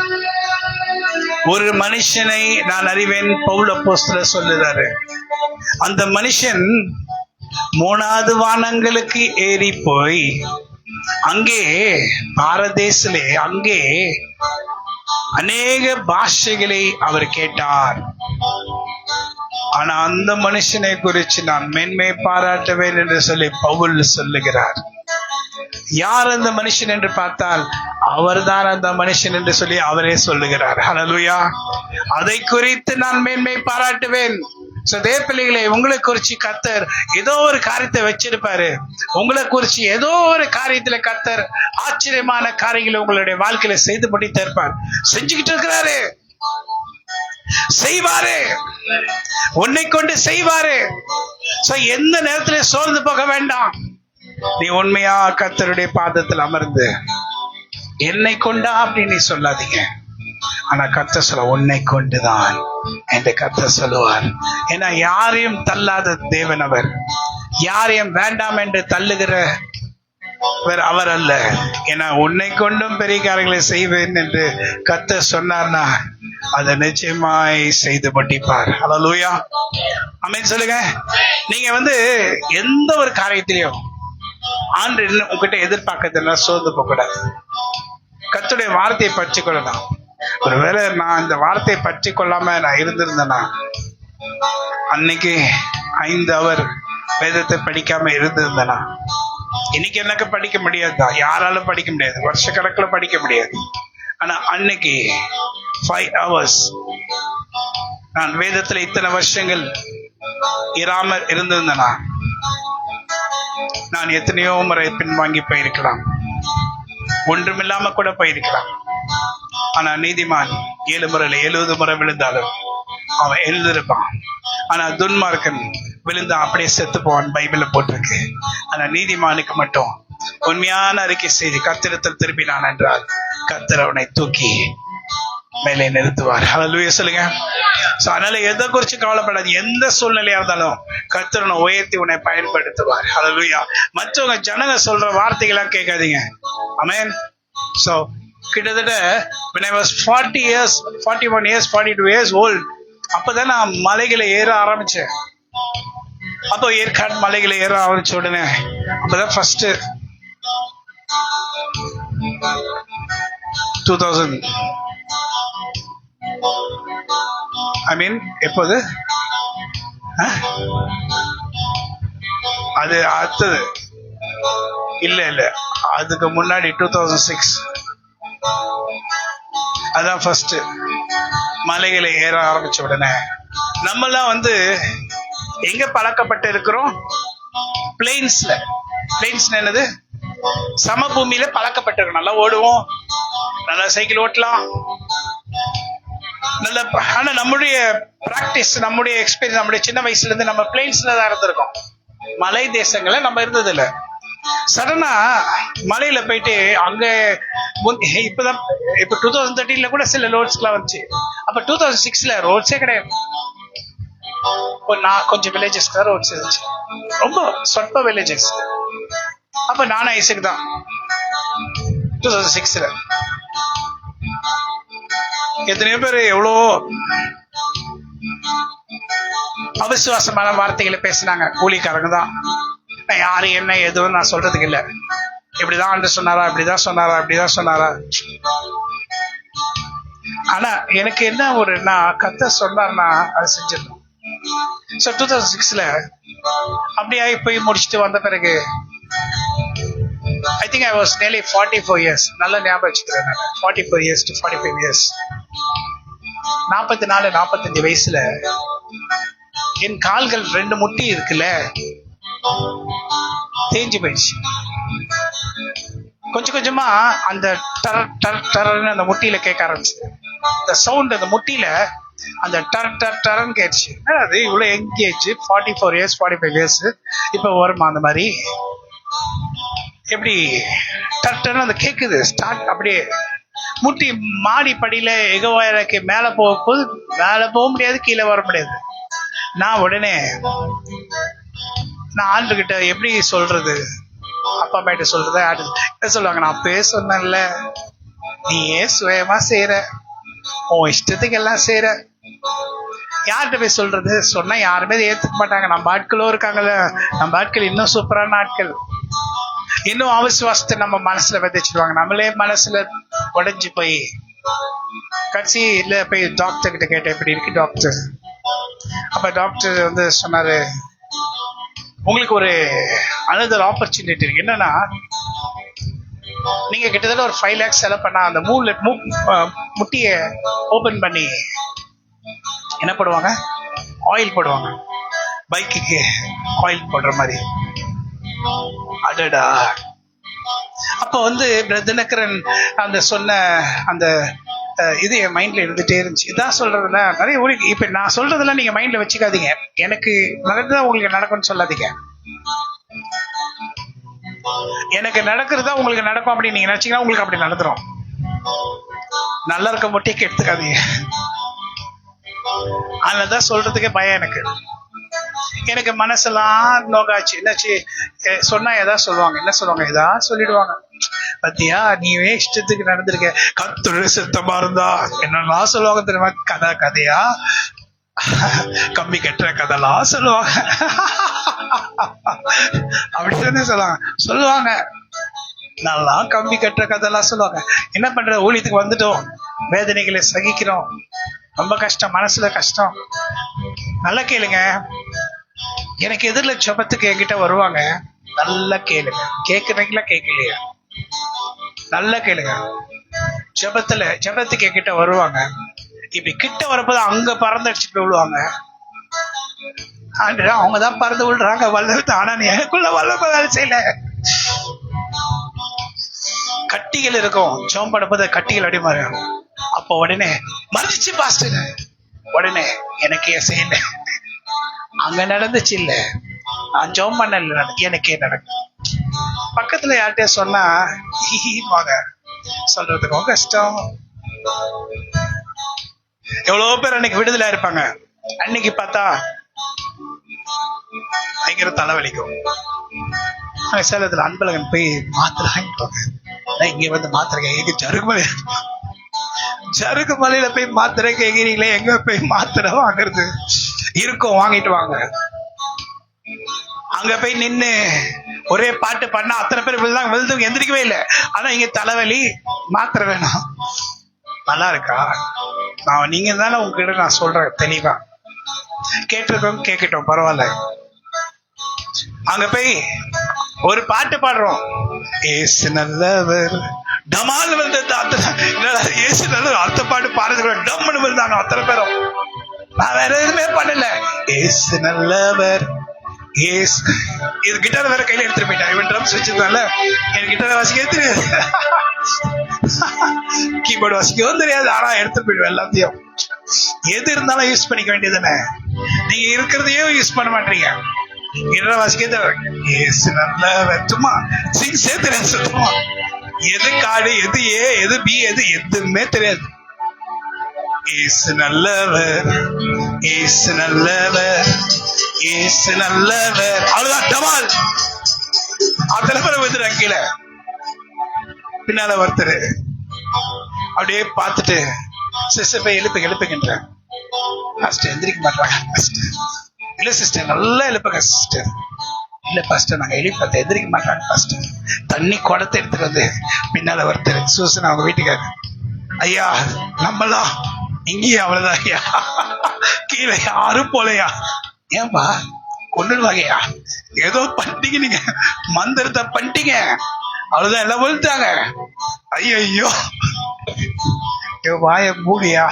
ஒரு மனுஷனை நான் அறிவேன் பவுல் அப்போஸ்தலர் சொல்லுறாரு. அந்த மனுஷன் 3வது வானங்களுக்கு ஏறி போய் அங்கே பாரதேசிலே அங்கே அநேக பாஷைகளை அவர் கேட்டார். ஆனா அந்த மனுஷனை குறித்து நான் மேன்மை பாராட்டுவேன் என்று சொல்லி பவுல் சொல்லுகிறார். யார் அந்த மனுஷன் என்று பார்த்தால் அவர்தான் அந்த மனுஷன் என்று சொல்லி அவரே சொல்லுகிறார். ஹல்லேலூயா. அதை குறித்து நான் மேன்மை பாராட்டுவேன். பிள்ளைகளை, உங்களை குறிச்சு கர்த்தர் ஏதோ ஒரு காரியத்தை வச்சிருப்பாரு. உங்களை குறிச்சு ஏதோ ஒரு காரியத்துல கர்த்தர் ஆச்சரியமான காரியங்களை உங்களுடைய வாழ்க்கையில செய்து முடித்து இருப்பார். செஞ்சுக்கிட்டு இருக்கிறாரு, செய்வாரு, உன்னை கொண்டு செய்வாரு. எந்த நேரத்துல சோர்ந்து போக வேண்டாம். நீ உண்மையா கர்த்தருடைய பாதத்தில் அமர்ந்து என்னை கொண்டா அப்படின்னு நீ சொல்லாதீங்க. ஆனா கர்த்தர் சொல்ல, உன்னை கொண்டுதான் என்று கர்த்தர் சொல்லுவார். ஏன்னா யாரையும் தள்ளாத தேவன் அவர். யாரையும் வேண்டாம் என்று தள்ளுகிற அவர் அல்ல. ஏன்னா உன்னை கொண்டும் பெரிய காரியங்களை செய்வேன் என்று கர்த்தர் சொன்னார்னா அதை நிச்சயமாய் செய்து முடிப்பார். ஹல்லேலூயா. ஆமென் சொல்லுங்க. நீங்க எந்த ஒரு காரியத்திலையும் ஆண்டு உங்ககிட்ட எதிர்பார்க்கறதுனா சோர்ந்து போக கூடாது. கர்த்தருடைய வார்த்தையை பற்றி கொள்ளலாம். ஒருவேளை நான் இந்த வார்த்தையை பற்றி கொள்ளாம நான் இருந்திருந்தேன்னா அன்னைக்கு 5 அவர் வேதத்தை படிக்காம இருந்திருந்தேனா இன்னைக்கு எனக்கு படிக்க முடியாதுதான். யாராலும் படிக்க முடியாது, வருஷ கணக்கில் படிக்க முடியாது. ஆனா அன்னைக்கு 5 hours நான் வேதத்துல இத்தனை வருஷங்கள் இராம இருந்திருந்தேனா நான் எத்தனையோ முறை பின்வாங்கி போயிருக்கலாம். ஒன்றுமில்லாம கூட போயிருக்கலாம். ஆனா நீதிமான் 7 முறையில 70 முறை விழுந்தாலும் அவன் எழுந்திருப்பான். ஆனா துன்மார்க்கன் விழுந்தா அப்படியே செத்து போவான், பைபிள்ல போட்டிருக்கு. ஆனா நீதிமானுக்கு மட்டும் உண்மையான அறிக்கை செய்து கர்த்தரிடத்தில் திரும்பினான் என்றால் கர்த்தர் அவனை தூக்கி மேலே நிறுத்துவார். ஹல்லேலூயா சொல்லுங்க. அதனால எதை குறிச்சு கவலைப்படாது. எந்த சூழ்நிலையா இருந்தாலும் கர்த்தர் உன்னை உயர்த்தி உன்னை பயன்படுத்துவார். ஹல்லேலூயா. மற்றவங்க ஜனங்க சொல்ற வார்த்தைகள்லாம் கேட்காதீங்க. ஆமென். சோ கிட்டத்தட்ட when I was 40 years 41 years 42 years old, அப்பதான் நான் மலைகளை ஏற ஆரம்பிச்சேன். அப்போ ஏற்காடு மலைகளை ஏற ஆரம்பிச்ச உடனே அப்பதான் ஃபர்ஸ்ட் 2000 எப்போது அது அடுத்தது இல்ல அதுக்கு முன்னாடி 2006 அதான் ஃபர்ஸ்ட் மலைகளை ஏற ஆரம்பிச்ச உடனே நம்மெல்லாம் எங்க பழக்கப்பட்டு இருக்கிறோம்? பிளெயின்ஸ்ல என்னது? சமபூமியில பழக்கப்பட்டிருக்கோம். நல்லா ஓடுவோம், நல்லா சைக்கிள் ஓட்டலாம், நல்ல. ஆனா நம்முடைய பிராக்டிஸ், நம்முடைய எக்ஸ்பீரியன்ஸ், நம்முடைய சின்ன வயசுல இருந்து நம்ம பிளெயின்ஸ்ல தான் இருந்திருக்கோம். மலை தேசங்களை நம்ம இருந்தது இல்ல. சடனா மலையில போயிட்டு அங்க இப்ப 2013 கூட சில ரோட்ஸ்லாம் வந்துச்சு. அப்ப 2006 ரோட்ஸே கிடையாது. கொஞ்சம் வில்லேஜஸ் தான் ரோட்ஸ் இருந்துச்சு, ரொம்ப சொற்ப வில்லேஜஸ். அப்ப நானும் ஐசக் தான் 2006. எத்தனையோ பேர் எவ்வளோ அவிசுவாசமான வார்த்தைகளை பேசினாங்க. கூலிக்காரங்க தான். யாரு என்ன எதுவும் நான் சொல்றதுக்கு இல்லை. இப்படிதான் ஆண்டு சொன்னாரா, இப்படிதான் சொன்னாரா. ஆனா எனக்கு என்ன கர்த்தர் சொன்னார்னா அது செஞ்சிடணும். 2006 அப்படியே போய் முடிச்சுட்டு வந்த பிறகு I think I was nearly 44 years. நல்ல ஞாபகம் வச்சுக்கிறேன். 44 years to 45 years. 44-45 வயசுல என் கால்கள் 2 முட்டி இருக்குல்ல, தேஞ்சு போயிடுச்சு. கொஞ்சம் கொஞ்சமா அந்த டர்ன்னு அந்த முட்டியில கேட்க ஆரம்பிச்சு. அந்த சவுண்ட் அந்த முட்டியில அந்த டர்ன்னு கேட்டுச்சு. அது இவ்வளவு எங்கேஜ் 44 years 45 years இப்ப வருமா அந்த மாதிரி? எப்படி டர்ன்னு அந்த கேக்குது ஸ்டார்ட். அப்படியே முட்டி மாடி படியில எகவாயிரக்கு மேல போக முடியாது, கீழே வர முடியாது. நான் உடனே ஆண்டுகிட்ட எப்படி சொல்றது, அப்பா அம்மா சொல்றது, என்ன சொல்லுவாங்க? நான் அப்பவே சொன்னேன்ல, நீ ஏன் சுயமா செய்யற, உன் இஷ்டத்துக்கு எல்லாம் செய்யற. யார்கிட்ட போய் சொல்றது? சொன்னா யாருமே ஏத்துக்க மாட்டாங்க. நம்ம ஆட்களும் இருக்காங்கல்ல, நம்ம ஆட்கள் இன்னும் சூப்பரான ஆட்கள். இன்னும் அவிசுவாசத்தை நம்ம மனசுல விதைச்சிடுவாங்க. நம்மளே மனசுல உடைஞ்சு போய் கடைசியில போய் டாக்டர் கிட்ட கேட்டேன், எப்படி இருக்கு டாக்டர்? அப்ப டாக்டர் சொன்னாரு, உங்களுக்கு ஒரு அனதர் ஆப்பர்ச்சுனிட்டி இருக்கு. என்னன்னா, நீங்க கிட்டத்தட்ட ஒரு 5 lakhs செலவு பண்ணா அந்த முட்டிய ஓபன் பண்ணி என்ன போடுவாங்க? ஆயில் போடுவாங்க. பைக்குக்கு ஆயில் போடுற மாதிரி. அடடா. அப்ப தினகரன் அந்த சொன்ன அந்த இது என் மைண்ட்ல இருந்துட்டே இருந்துச்சு. இதான் சொல்றதுல நிறைய இப்ப நான் சொல்றதெல்லாம் நீங்க மைண்ட்ல வச்சுக்காதீங்க. எனக்கு நடக்குதா உங்களுக்கு நடக்கும்னு சொல்லாதீங்க. எனக்கு நடக்கிறதா உங்களுக்கு நடக்கும் அப்படின்னு நீங்க நினைச்சீங்கன்னா உங்களுக்கு அப்படி நடந்துரும். நல்லா இருக்க முட்டிக்கு எடுத்துக்காதீங்க. அதனாலதான் சொல்றதுக்கே பயம் எனக்கு மனசெல்லாம் நோகாச்சு. என்னாச்சு சொன்னா ஏதாவது சொல்லுவாங்க, என்ன சொல்லுவாங்க, ஏதாவது சொல்லிடுவாங்க. பத்தியா நீவே இஷ்டத்துக்கு நடந்திருக்க, கத்துரு சித்தமா இருந்தா என்னெல்லாம் சொல்லுவாங்க தெரியுமா? கதையா கம்பி கட்டுற கதைலாம் சொல்லுவாங்க. அப்படித்தானே சொல்லுவாங்க. நல்லா கம்பி கட்டுற கதைலாம் சொல்லுவாங்க. என்ன பண்ற, ஊழியத்துக்கு வந்துட்டோம், வேதனைகளை சகிக்கிறோம், ரொம்ப கஷ்டம், மனசுல கஷ்டம். நல்லா கேளுங்க. எனக்கு எதிரில் ஜெபத்துக்கு என்கிட்ட வருவாங்க. நல்லா கேளுங்க. கேட்குறீங்களா கேட்கலையா? நல்லா கேளுங்க. ஜெபத்துக்கு என்கிட்ட வருவாங்க. இப்படி கிட்ட வரப்போது அங்க பறந்து அடிச்சுட்டு போய் விழுவாங்க. அவங்கதான் பறந்து விழுறாங்க வல்லத்தை. ஆனா நீ எனக்குள்ள வல்லமை வேலை செய்யல. கட்டிகள் இருக்கும். ஜெபம் பண்ணும்போது கட்டிகள் அடி மாறும். அப்போ உடனே மறைஞ்சிச்சு பாஸ்டர். உடனே எனக்கே செய்யல, அங்க நடந்துச்சு இல்ல, நான் ஜெபம் பண்ணல, எனக்கே நடக்கும். பக்கத்துல யார்கிட்ட சொன்னா சொல்றதுக்கு ரொம்ப கஷ்டம். எவ்வளவு பேர் அன்னைக்கு விடுதலை இருப்பாங்க, அன்னைக்கு பார்த்தா பயங்கர தலைவலிக்கும். சேலத்துல அன்பழகன் போய் மாத்திரை வாங்கிட்டு வாங்க, இங்க வந்து மாத்திரை எங்க ஜருகு மலையில போய் மாத்திரை கேட்கிறீங்களே, எங்க போய் மாத்திரை வாங்குறது இருக்கும், வாங்கிட்டு வாங்க. அங்க போய் நின்னு ஒரே பாட்டு பண்ணா அத்தனை பேர் விழுந்து எந்திரிக்கவே இல்லை. ஆனா இங்க தலைவலி, மாத்திரை வேணும். நல்லா இருக்கா? நான் நீங்க தானே உங்ககிட்ட நான் சொல்றேன் தெளிவா, கேட்டிருக்கோம், கேட்கட்டும், பரவாயில்ல. அங்க போய் ஒரு பாட்டு பாடுறோம், ஏசு நல்லவர், டமால் வந்து ஏசு நல்லவர். அடுத்த பாட்டு பாடுறதுக்கு டம்னு விழுந்தாங்க அத்தனை பேரும். நான் வேற எதுவுமே பண்ணல, ஏசு நல்லவர், ஏசு. இது கிட்டார் வேற கையில எடுத்துட்டு போயிட்டேன். இவன் ட்ரம்ஸ் வச்சிருந்தால எனக்கு கிட்டார் வாசிக்கவே தெரியாது, கீபோர்டு வாசிக்கவும் தெரியாது. ஆனா எடுத்துட்டு போயிடுவேன் எல்லாத்தையும். எது இருந்தாலும் யூஸ் பண்ணிக்க வேண்டியதுன்னு. நீங்க இருக்கிறதையும் யூஸ் பண்ண மாட்டீங்க. கிட்டார் வாசிக்க ஏசு நல்லவர், சும்மா சிங் சேர்த்து சுத்தமா எது காடு, எது ஏ, எது பி, எது எதுவுமே தெரியாது. ஏசு நல்லவர், ஏசு நல்லவர், ஏசு நல்லவர், அவ்வளவுதான். டமால் அத்தனை பேர் வந்துடுறாங்க கீழே. பின்னால ஒருத்தர் அப்படியே பார்த்துட்டு சிஸ்டர் போய் எழுப்புகின்ற, எந்திரிக்க மாட்டாங்க. இல்ல சிஸ்டர் நல்லா எழுப்புங்க சிஸ்டர். இல்ல பாஸ்டர் நாங்க எழுப்பி எந்திரிக்க மாட்டாங்க பாஸ்டர். தண்ணி குடத்தை எடுத்துட்டு வந்து பின்னால ஒருத்தர் சூசன் அவங்க வீட்டுக்காரு, ஐயா நம்மலாம் இங்கேயும் அவ்வளவுதான் ஐயா, கீழே யாரும் போலையா. ஏன்பா கொண்டுடுவாங்கயா, ஏதோ பண்ணிட்டீங்க, நீங்க மந்திரத்தை பண்ணிட்டீங்க, அவ்வளவுதான், எல்லாம் விழுத்தாங்க. ஐயோ வாய மூடியா.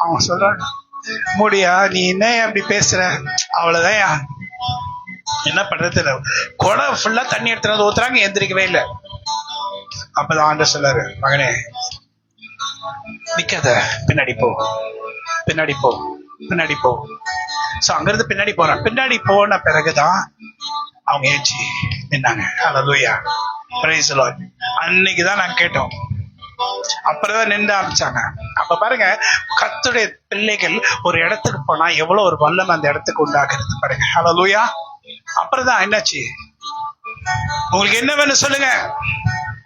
அவங்க சொல்றாங்க, மூடியா, நீ என்ன அப்படி பேசுற, அவ்வளவுதான், என்ன பண்றது. குடம் ஃபுல்லா தண்ணி எடுத்துறது ஊத்துறாங்க, எந்திரிக்கவே இல்லை. அப்பதான் ஆண்டவர் சொல்லாரு, மகனே நிக்காத, பின்னாடி போ, பின்னாடி போ, பின்னாடி போ. சோ அங்கிருந்து பின்னாடி போறான். பின்னாடி போன பிறகுதான் அவங்க ஏஞ்சி நின்னாங்க. ஹல்லேலூயா, பிரைஸ் தி லார்ட். அன்னைக்குதான் நாங்க கேட்டோம், அப்புறம் நின்று ஆரம்பிச்சாங்க. அப்ப பாருங்க, கர்த்தருடைய பிள்ளைகள் ஒரு இடத்துக்கு போனா எவ்வளவு ஒரு வல்லமை அந்த இடத்துக்கு உண்டாகிறது பாருங்க. ஹல்லேலூயா. அப்புறம் தான் என்னாச்சு, உங்களுக்கு என்ன வேணும் சொல்லுங்க.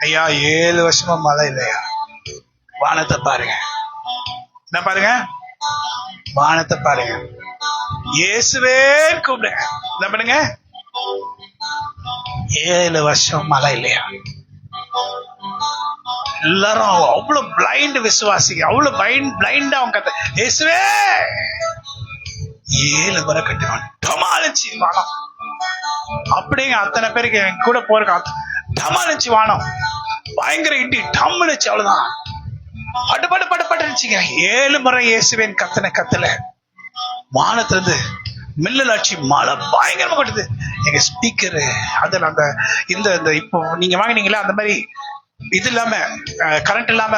ஐயா 7 வருஷமா மழை இல்லையா, வானத்தை பாருங்க. என்ன பாருங்க, வானத்தை பாருங்க. இயேசுவே கூப்பிடுங்க. என்ன பண்ணுங்க, 7 வருஷம் மழை இல்லையா. எல்லாரும் அவ்வளவு பிளைண்ட் விசுவாசிங்க, அவ்வளவு பிளைண்டா அவங்க கத்த, இயேசுவே 7 முறை கட்டினான். டமாலிச்சு வானம். அப்படிங்க அத்தனை பேருக்கு என் கூட போறேன். டமாலிச்சு வானம், பயங்கர இட்டி டம்முனுச்சு, அவ்வளவுதான். பட்டு பட்டு பட்டு பட்டுச்சுங்க. 7 முறை இயேசுவேன் கத்தல வானத்துல இருந்து மின்னலாட்சி மழை பயங்கரமா கொட்டுது. எங்க ஸ்பீக்கரு அதுல அந்த இந்த இப்போ நீங்க வாங்கினீங்களா அந்த மாதிரி இது இல்லாம கரண்ட் இல்லாம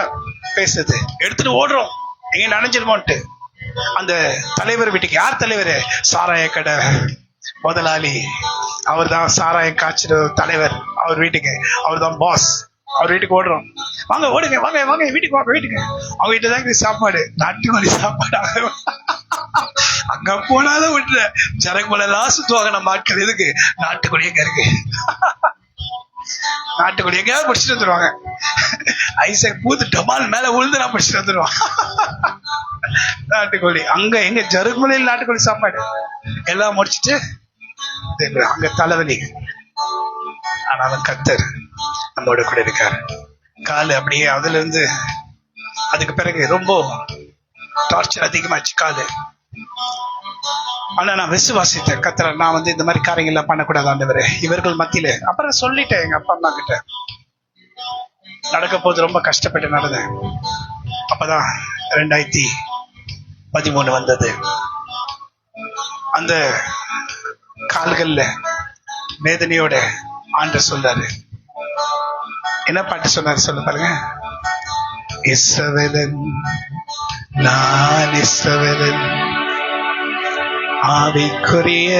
பேசுறது எடுத்துட்டு ஓடுறோம், எங்க நனைஞ்சிருமோன்ட்டு. அந்த தலைவர் வீட்டுக்கு, யார் தலைவர், சாராய கடை முதலாளி, அவர் தான் சாராயம் காய்ச்சிற தலைவர். அவர் வீட்டுக்கு அவர் தான் பாஸ். அவர் வீட்டுக்கு ஓடுறோம், வாங்க ஓடுங்க, வாங்க வாங்க வீட்டுக்கு வாங்க, வீட்டுக்கு. அவங்க வீட்டுல தான் சாப்பாடு, நாட்டுக்கோழி சாப்பாடு. அங்க போனாலும் விட்டுற சரக்கு போல எல்லாம் சுத்துவாங்க நம்ம ஆட்கள். எதுக்கு, நாட்டுக்கோழி எங்க இருக்கு, நாட்டுக்கோழி எங்கேயாவது பிடிச்சிட்டு வந்துருவாங்க. ஐசக் பூத்து டமால் மேல விழுந்து நான் பிடிச்சிட்டு வந்துருவான். நாட்டுக்கோழி அங்க எங்க ஜருகுமலையில் நாட்டுக்கோழி சாப்பாடு எல்லாம் முடிச்சுட்டு அங்க தலைவலி. ஆனாலும் கர்த்தர் நம்மோட கூட இருக்காரு. காலு அப்படியே அதுல இருந்து அதுக்கு பிறகு ரொம்ப டார்ச்சர் அதிகமாச்சு காலு. ஆனா நான் விசுவாசித்தேன், கர்த்தரை நான் இந்த மாதிரி காரியங்கள்லாம் பண்ணக்கூடாது ஆண்டவரே இவர்கள் மத்தியில. அப்புறம் சொல்லிட்டேன் எங்க அப்பா அம்மா கிட்ட, நடக்க போது ரொம்ப கஷ்டப்பட்டு நடந்தேன். அப்பதான் 2013 வந்தது. அந்த கால்கள்ல வேதனையோட ஆண்டவர் சொல்றாரு, என்ன பாட்டு சொன்னார் சொல்ல பாருங்க. இஸ்ரவேலன் நான் இஸ்ரவேலன் ஆவிக்குரிய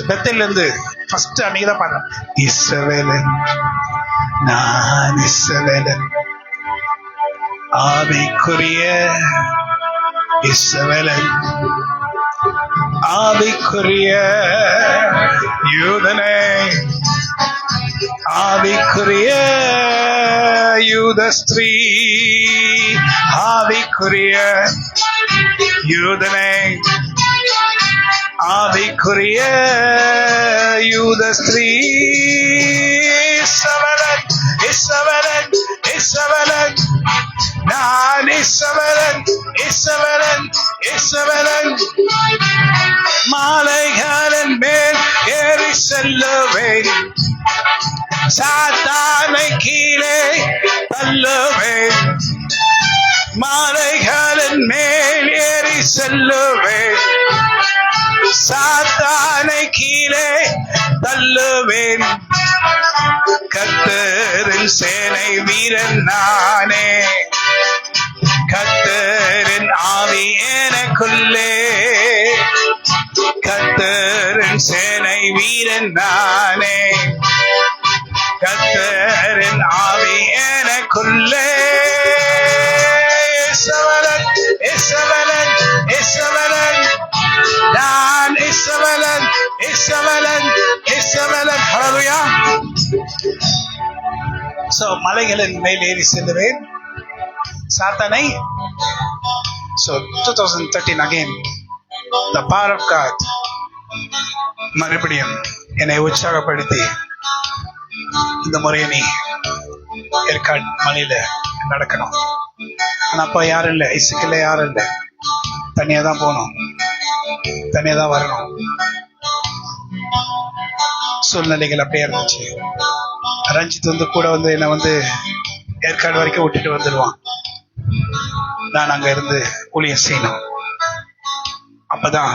பெத்தல இருந்து ஃபர்ஸ்ட் அன்னைக்குதான் பாடுறேன். இஸ்ரவேலன் நான் இஸ்ரவேலன் ஆவிக்குரிய இஸ்ரவேலன் ஆவிக்குரிய யூதனே ஆவிக்குரிய யூத ஸ்திரீ ஆவிக்குரிய யூதனே ஆவிக்குரிய யூத ஸ்திரீ இஸ்ரவேலன் இஸ்ரவேலன் இஸ்ரவேலன் நான் இஸ்ரவேலன் இஸ்ரவேலன் இஸ்ரவேலன் மாலைகளின் மேல் ஏறி செல்லுவேன் சாத்தானை கீழே தள்ளுவேன் மாலைகளின் மேல் ஏறி செல்லுவேன் சாத்தானை கீழே தள்ளுவேன் கர்த்தரின் சேனை வீரன் நானே கர்த்தரின் ஆவி எனக்குள்ளே கர்த்தரின் சேனை வீரன் நானே கர்த்தரின் ஆவி எனக்குள்ளே இஸ்ரவேலன் இஸ்ரவேலன் இஸ்ரவேலன் நான் இஸ்ரவேலன் இஸ்ரவேலன் இஸ்ரவேலன். ஹல்லேலூயா. சோ மலைகளின் மேல் ஏறி செல்லுவேன் சாத்தானை. So 2013 again the power of God மறுபடியும் என்னை உற்சாகப்படுத்தி இந்த முறையை நீ ஏற்காடு மலையில நடக்கணும். ஆனா அப்ப யாரும் இல்லை, இசுக்கில்ல யாரும் இல்லை, தனியா தான் போகணும், தனியா தான் வரணும். சூழ்நிலைகள் அப்படியே இருந்துச்சு. ரஞ்சித் வந்து கூட வந்து என்னை வந்து ஏற்காடு வரைக்கும் விட்டுட்டு வந்துடுவான். நான் அங்க இருந்து ஊழியம் செய்யணும். அப்பதான்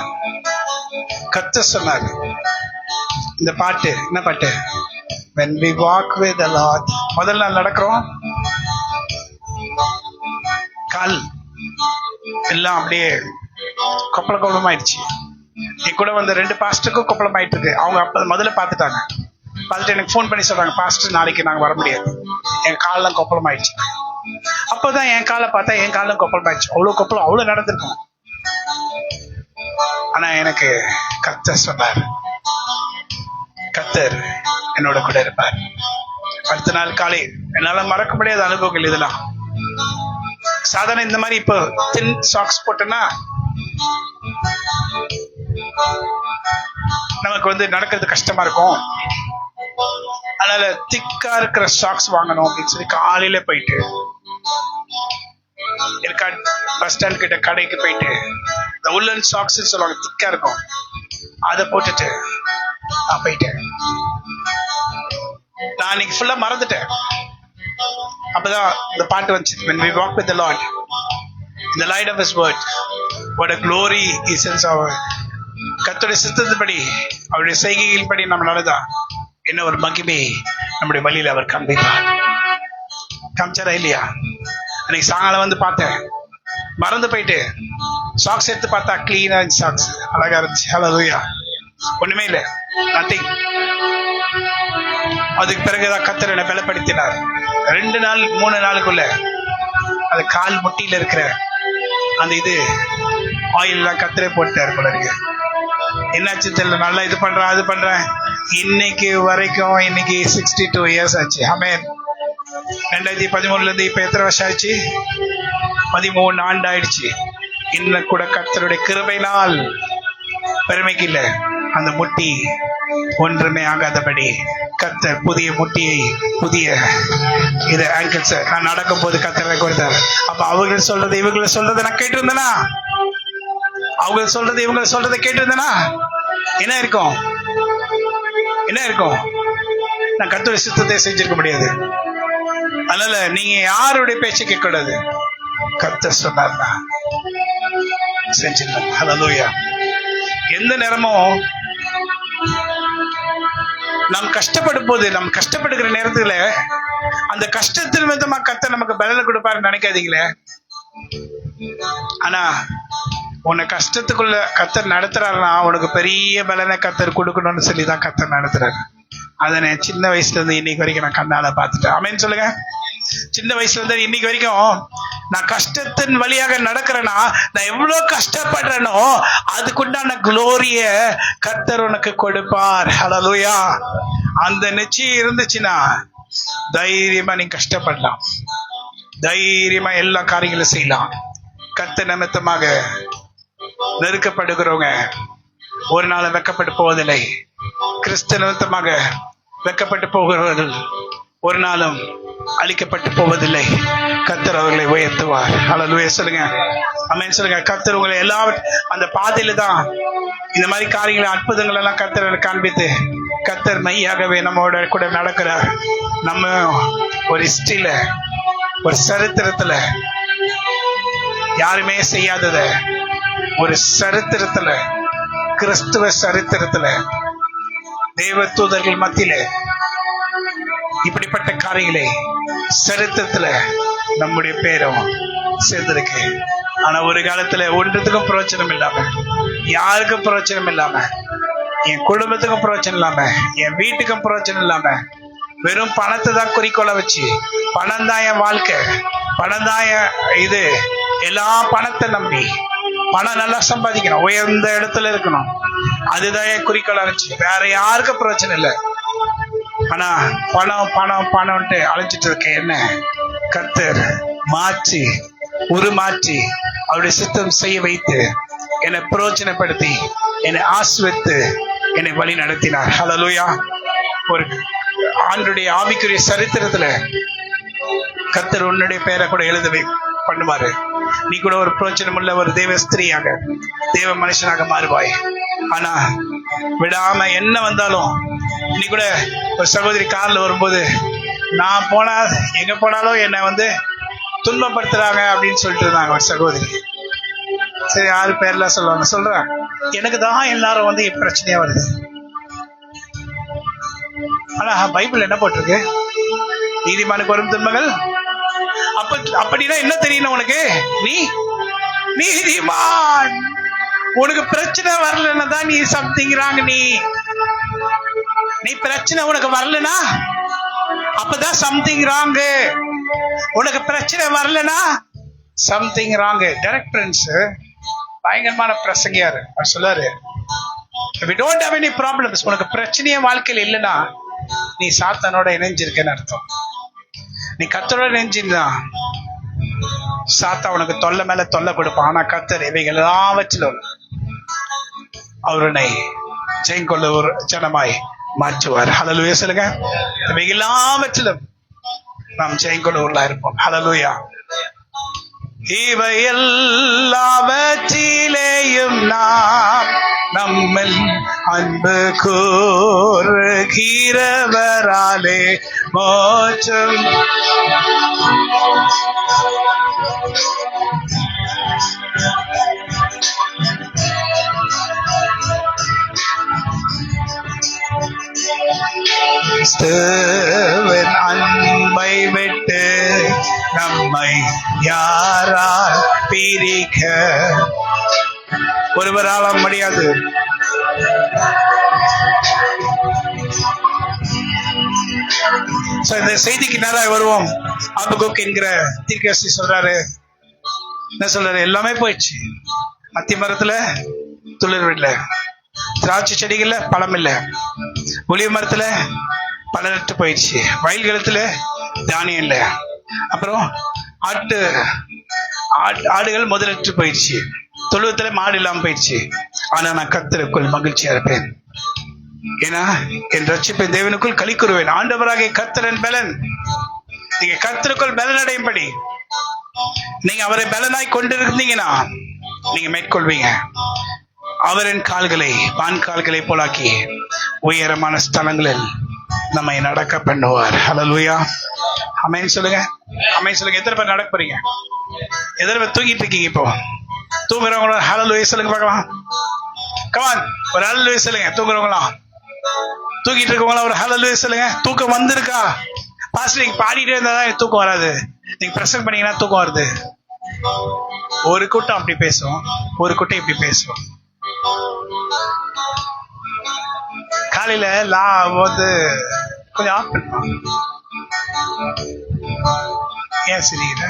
கர்த்தர் சொன்னார் இந்த பாட்டு. என்ன பாட்டு? When we walk with the Lord. முதல் நாள் நடக்கிறோம், கால் எல்லாம் அப்படியே கொப்பளமாயிடுச்சு. நீ கூட வந்த 2 பாஸ்டருக்கும் கொப்பளமாயிட்டு இருக்கு. அவங்க அப்ப முதல்ல பார்த்துட்டாங்க. பார்த்துட்டு எனக்கு ஃபோன் பண்ணி சொல்றாங்க, பாஸ்டர் நாளைக்கு நாங்க வர முடியாது, என் காலெல்லாம் கொப்பளமாயிடுச்சு. அப்பதான் என் காலை பார்த்தா என் காலம் கொப்பளமாயிடுச்சு. அவ்வளவு கொப்பளம், அவ்வளவு நடந்திருக்கும். ஆனா எனக்கு கர்த்தர் சொன்னார், கர்த்தர் என்னோட கூட இருப்பார். அடுத்த நாள் காலை என்னால மறக்க முடியாத அனுபவங்கள் இதெல்லாம். சாதாரண இந்த மாதிரி இப்போ தின் சாக்ஸ் போட்டோன்னா நமக்கு வந்து நடக்கிறது கஷ்டமா இருக்கும். அதனால திக்கா இருக்கிற சாக்ஸ் வாங்கணும் அப்படின்னு சொல்லி காலையில போயிட்டு பஸ் ஸ்டாண்ட் கிட்ட கடைக்கு போயிட்டு இந்த உள்ளன் சாக்ஸ் சொல்லுவாங்க, திக்கா இருக்கும், அதை போட்டுட்டு நான் போயிட்டேன். நான் அன்னைக்கு ஃபுல்லா மறந்துட்டேன். அப்பதான் இந்த பாட்டு வந்துச்சு, when we walk with the Lord in the light of His word, what a glory He sends our. கர்த்தருடைய சித்தத்தின்படி அவருடைய செய்கையின் படி நம்ம நடந்தா என்ன ஒரு மகிமை நம்முடைய வழியில அவர் காண்பிப்பார். காமிச்சாரா இல்லையா? அன்னைக்கு சாயங்காலம் வந்து பார்த்தேன், மறந்து போயிட்டு சாக்ஸ் எடுத்து பார்த்தா கிளீனா இருந்துச்சு, சாக்ஸ் அழகா இருந்துச்சு. ஹல்லேலூயா. ஒண்ணுமே இல்லை, நத்திங். அதுக்கு பிறகுதான் கர்த்தர் என்னை பலப்படுத்தினார். 2 நாள் 3 நாளுக்குள்ள அது கால் முட்டியில இருக்கிற அந்த இது ஆயில் எல்லாம் கர்த்தரே போட்டார் போல இருக்கு. என்னாச்சு தெரியல, நல்லா இது பண்றேன் அது பண்றேன். இன்னைக்கு வரைக்கும் இன்னைக்கு 62 இயர்ஸ் ஆச்சு. ஆமென். 2013 இருந்து இப்ப எத்தனை வருஷம் ஆச்சு? 13 ஆண்டு ஆயிடுச்சு. இன்னும் கூட கர்த்தருடைய கிருபையினால், பெருமைக்கு இல்ல, அந்த முட்டி ஒன்றுமே ஆகாதபடி கர்த்தர் புதிய முட்டியை, புதிய இது ஆங்கிள்ஸ் நான் நடக்கும் போது கர்த்தர் கொடுத்தார். அப்ப அவர்கள் சொல்றது இவங்களை சொல்றதை நான் கேட்டு இருந்தேனா? அவங்க சொல்றது இவங்க சொல்றதை கேட்டு இருந்தேனா என்ன இருக்கும்? என்ன இருக்கும்? நான் கர்த்தருடைய சித்தத்தை செஞ்சிருக்க முடியாது. அதனால நீங்க யாருடைய பேச்சை கேட்க கூடாது. கர்த்தர் சொன்னார்னா செஞ்சிருந்தேன். ஹல்லேலூயா. எந்த நேரமும் நாம் கஷ்டப்படும் போது, நம்ம கஷ்டப்படுகிற நேரத்துல அந்த கஷ்டத்தின் விதமா கர்த்தர் நமக்கு பலனை கொடுப்பாருன்னு நினைக்காதீங்களே. ஆனா உன்னை கஷ்டத்துக்குள்ள கர்த்தர் நடத்துறாருன்னா உனக்கு பெரிய பலனை கர்த்தர் கொடுக்கணும்னு சொல்லிதான் கர்த்தர் நடத்துறாரு. அதை நான் சின்ன வயசுல இருந்து இன்னைக்கு வரைக்கும் நான் கண்ணால பார்த்துட்டேன். ஆமென் சொல்லுங்க. சின்ன வயசுல இருந்து இன்னைக்கு வரைக்கும் நான் கஷ்டத்தின் வழியாக நடக்கிறேன்னா, நான் எவ்வளவு கஷ்டப்படுறேனோ அதுக்குண்டான குளோரிய கர்த்தர் உனக்கு கொடுப்பார். ஹல்லேலூயா. அந்த நிச்சயம் இருந்துச்சுன்னா தைரியமா நீ கஷ்டப்படலாம், தைரியமா எல்லா காரியங்களும் செய்யலாம். கர்த்தர் நிமித்தமாக நெருக்கப்படுகிறவங்க ஒரு நாள் வெக்கப்பட்டு போவதில்லை. கிறிஸ்து நிமித்தமாக வெக்கப்பட்டு போகிறவர்கள் ஒரு நாளும் அழிக்கப்பட்டு போவதில்லை. கர்த்தர் அவர்களை உயர்த்துவார். ஹல்லேலூயா சொல்லுங்க. ஆமென் சொல்லுங்க. கர்த்தர் உங்களை எல்லா அந்த பாதையில தான் இந்த மாதிரி காரியங்களை, அற்புதங்கள் எல்லாம் கர்த்தர் காண்பித்து கர்த்தர் மையாகவே நம்மோட கூட நடக்கிறார். நம்ம ஒரு ஹிஸ்டரியில, ஒரு சரித்திரத்துல, யாருமே செய்யாதத ஒரு சரித்திரத்துல, கிறிஸ்துவ சரித்திரத்துல, தேவ தூதர்கள் மத்தியில இப்படிப்பட்ட காரியங்களை சரித்திரத்துல நம்முடைய பேரும் சேர்ந்திருக்கு. ஆனா ஒரு காலத்துல ஒன்றத்துக்கும் பிரயோஜனம் இல்லாம, யாருக்கும் பிரயோஜனம் இல்லாம, என் குடும்பத்துக்கும் பிரயோஜனம் இல்லாம, என் வீட்டுக்கும் பிரயோஜனம் இல்லாம, வெறும் பணத்தை தான் குறிக்கோளை வச்சு, பணம் தான் என் வாழ்க்கை, பணம் தான் இது, எல்லா பணத்தை நம்பி, பணம் நல்லா சம்பாதிக்கணும், உயர்ந்த இடத்துல இருக்கணும், அதுதான் என் குறிக்கோளை வச்சு, வேற யாருக்கும் பிரச்சனை இல்லை. ஆனா பணம் பணம் பணம்ட்டு அழைச்சிட்டு இருக்க என்ன கர்த்தர் மாற்றி உருமாற்றி அவருடைய சித்தம் செய்ய வைத்து என்னை பிரயோஜனப்படுத்தி என்னை ஆசிர்வதித்து என்னை வழி நடத்தினார். ஹல்லேலூயா. ஒரு ஆண்டுடைய ஆவிக்குரிய சரித்திரத்துல கர்த்தர் உன்னுடைய பெயரை கூட எழுத பண்ணுவாரு. நீ கூட ஒரு பிரயோஜனம் உள்ள ஒரு தேவ ஸ்திரீயாக, தேவ மனுஷனாக மாறுவாய். ஆனா விடாம என்ன வந்தாலும், நீ கூட ஒரு சகோதரி கார்ல வரும்போது, நான் போனா எங்க போனாலும் என்னை துன்பப்படுத்துறாங்க அப்படின்னு சொல்லிட்டு இருந்தாங்க ஒரு சகோதரி. சரி, யாரு பேர்லாம் சொல்லுவாங்க, சொல்றேன், எனக்கு தான் எல்லாரும் பிரச்சனையா வருது. ஆனா பைபிள் என்ன போட்டிருக்கு? நீதிமானுக்கு வரும் துன்பங்கள். அப்படின்னா என்ன தெரியணும் உனக்கு? நீ நீதிமான். உனக்கு பிரச்சனை வரலன்னா தான் நீ சம்திங்கிறாங்க. நீ பிரச்சனை உனக்கு வரலனா அப்பதான் சம்திங் ராங். உனக்கு பிரச்சனை வரலனா சம்திங் ராங். டைரக்ட் பிரின்ஸ் பயங்கரமான பிரசங்கியாரு சொல்லாரு, we don't have any problems, உனக்கு பிரச்சனையே வாழ்க்கையில் இல்லைன்னா நீ சாத்தானோட இணைஞ்சிருக்கேன்னு அர்த்தம். நீ கர்த்தரோட இணைஞ்சிருந்தா சாத்தா உனக்கு தொல்லை மேல தொல்லை கொடுப்பான். ஆனா கர்த்தர் இவைகள் எல்லாவற்றிலும் அவருனை ஜெயங்கொள்ள ஒரு ஜனமாய் மாற்றுவார். ஹல்லேலூயா சொல்லுங்க. இவைகள் எல்லாவற்றிலும் நாம் ஜெயங்கொள்ளவர்களா இருப்போம். ஹல்லேலூயா. இவை எல்லாவற்றிலேயும் நாம் நம்மில் அன்பு கூறுகிறவராலே மோட்சம் அன்பை விட்டு நம்மை யாரால் பிரிக்க ஒருவரால முடியாது. இந்த செய்திக்கு நேராக வருவோம். ஆபகுக் என்கிற தீர்க்கதரிசி சொல்றாரு, என்ன சொல்றாரு? எல்லாமே போயிடுச்சு. அத்தி மரத்துல துளிர் இல்லை, திராட்சை செடிகள்ல பழம் இல்லை, ஒலிவ மரத்துல பலனற்று போயிடுச்சு, வயல்களத்துல தானியம் இல்லை, அப்புறம் ஆடுகள் முதலற்று போயிடுச்சு, தொழுவத்துல மாடு இல்லாம போயிடுச்சு. ஆனா நான் கர்த்தருக்குள் மகிழ்ச்சியா இருப்பேன், ஏன்னா என் ரட்சிப்பை தேவனுக்குள் களி கூறுவேன். ஆண்டவராகிய கர்த்தரின் பலன். நீங்க கர்த்தருக்குள் பலன் அடையும்படி நீங்க அவரை பலனாய் கொண்டிருந்தீங்கன்னா நீங்க மேற்கொள்வீங்க. அவரின் கால்களை வான் கால்களை போலாக்கி உயரமான ஸ்தலங்களில் நம்மை நடக்க பண்ணுவார். ஹல்லேலூயா. ஆமென் சொல்லுங்க. ஆமென் சொல்லுங்க. எத்தனை பேர் நடக்க போறீங்க? எத்தனை பேர் தூங்கிட்டு இருக்கீங்க? இப்போ தூங்குறவங்கள ஹல்லேலூயா சொல்லுங்க பார்க்கலாம். கமான், ஒரு ஹல்லேலூயா சொல்லுங்க. தூங்குறவங்களா தூக்கிட்டு இருக்கவங்கள ஒரு ஹல்லேலூயா சொல்லுங்க. தூக்கம் வந்திருக்கா? பாஸ்டர் நீங்க பாடிட்டே இருந்தாதான் எனக்கு தூக்கம் வராது, நீங்க பிரசங்கம் பண்ணீங்கன்னா தூக்கம் வருது. ஒரு கூட்டம் அப்படி பேசும், ஒரு கூட்டம் இப்படி பேசும். காலையில வந்து கொஞ்சம் ஆஃப் பண்ணுவாங்க. ஏன் சிரிக்கிற?